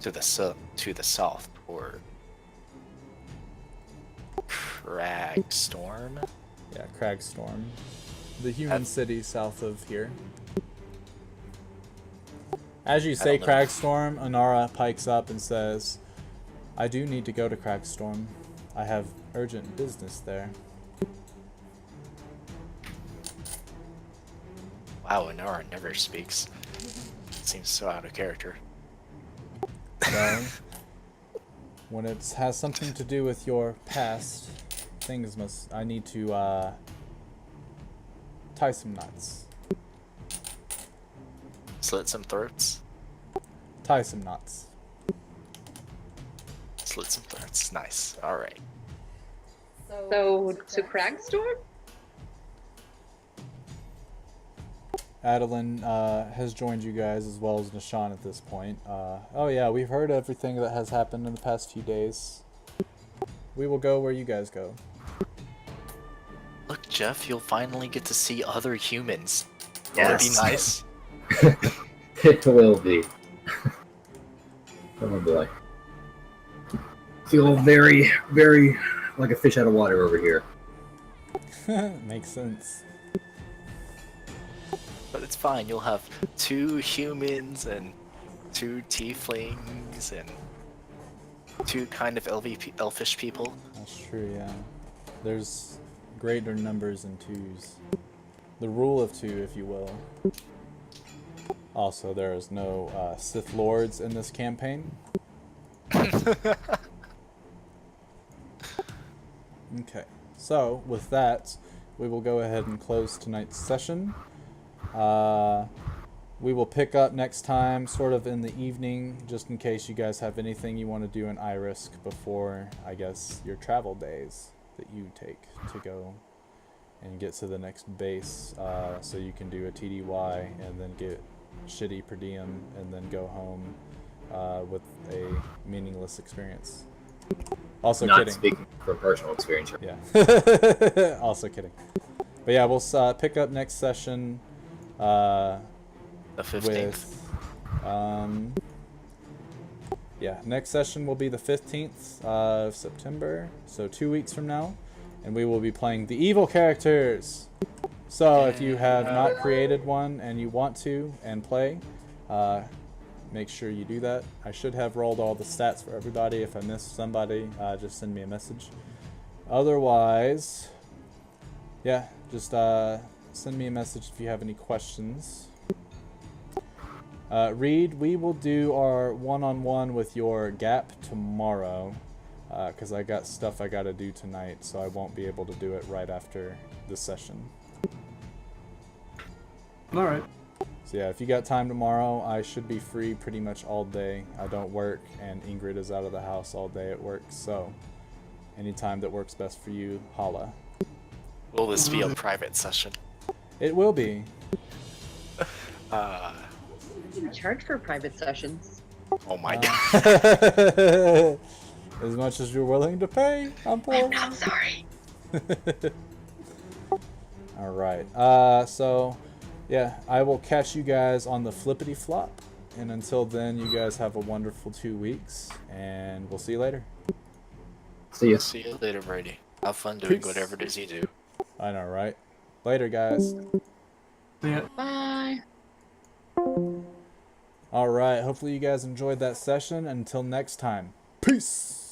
to the south, or Cragstorm. Yeah, Cragstorm. The human city south of here. As you say don't know. Cragstorm, Anara pikes up and says, I do need to go to Cragstorm. I have urgent business there. Wow, Inara never speaks. Seems so out of character. So, when it has something to do with your past, I need to tie some knots. Slit some throats. Tie some knots. Slit some throats. Nice. All right. So to Cragstorm? Adeline has joined you guys as well as Nishan at this point. Oh yeah, we've heard everything that has happened in the past few days. We will go where you guys go. Look, Jeff, you'll finally get to see other humans. Will Yes. it be nice? It will be. Oh boy. Feel very, very like a fish out of water over here. Makes sense. But it's fine. You'll have 2 humans and 2 tieflings and 2 kind of elfish people. That's true, yeah. There's greater numbers in 2s. The rule of 2, if you will. Also, there is no Sith Lords in this campaign. Okay, so with that, we will go ahead and close tonight's session. We will pick up next time sort of in the evening, just in case you guys have anything you want to do in Irisk before, I guess, your travel days that you take to go and get to the next base, so you can do a TDY and then get shitty per diem and then go home with a meaningless experience. Also Not kidding. speaking from personal experience. Yeah. Also kidding. But yeah, we'll pick up next session The 15th. with yeah, next session will be the 15th of September, so 2 weeks from now, and we will be playing the evil characters. So if you have not created one and you want to and play, make sure you do that. I should have rolled all the stats for everybody. If I missed somebody, just send me a message. Otherwise, yeah, just send me a message if you have any questions. Reed, we will do our one-on-one with your gap tomorrow, because I got stuff I gotta do tonight, so I won't be able to do it right after the session. Alright. So yeah, if you got time tomorrow, I should be free pretty much all day. I don't work, and Ingrid is out of the house all day at work, so anytime that works best for you, holla. Will this be a private session? It will be. You charge for private sessions. Oh my god. As much as you're willing to pay, I'm poor. I'm not sorry. Alright, so yeah, I will catch you guys on the flippity flop, and until then, you guys have a wonderful 2 weeks, and we'll see you later. See ya. See you later, Brady. Have fun doing Peace. whatever it is you do. I know, right? Later, guys. Yeah. Bye. Alright, hopefully you guys enjoyed that session. Until next time, peace!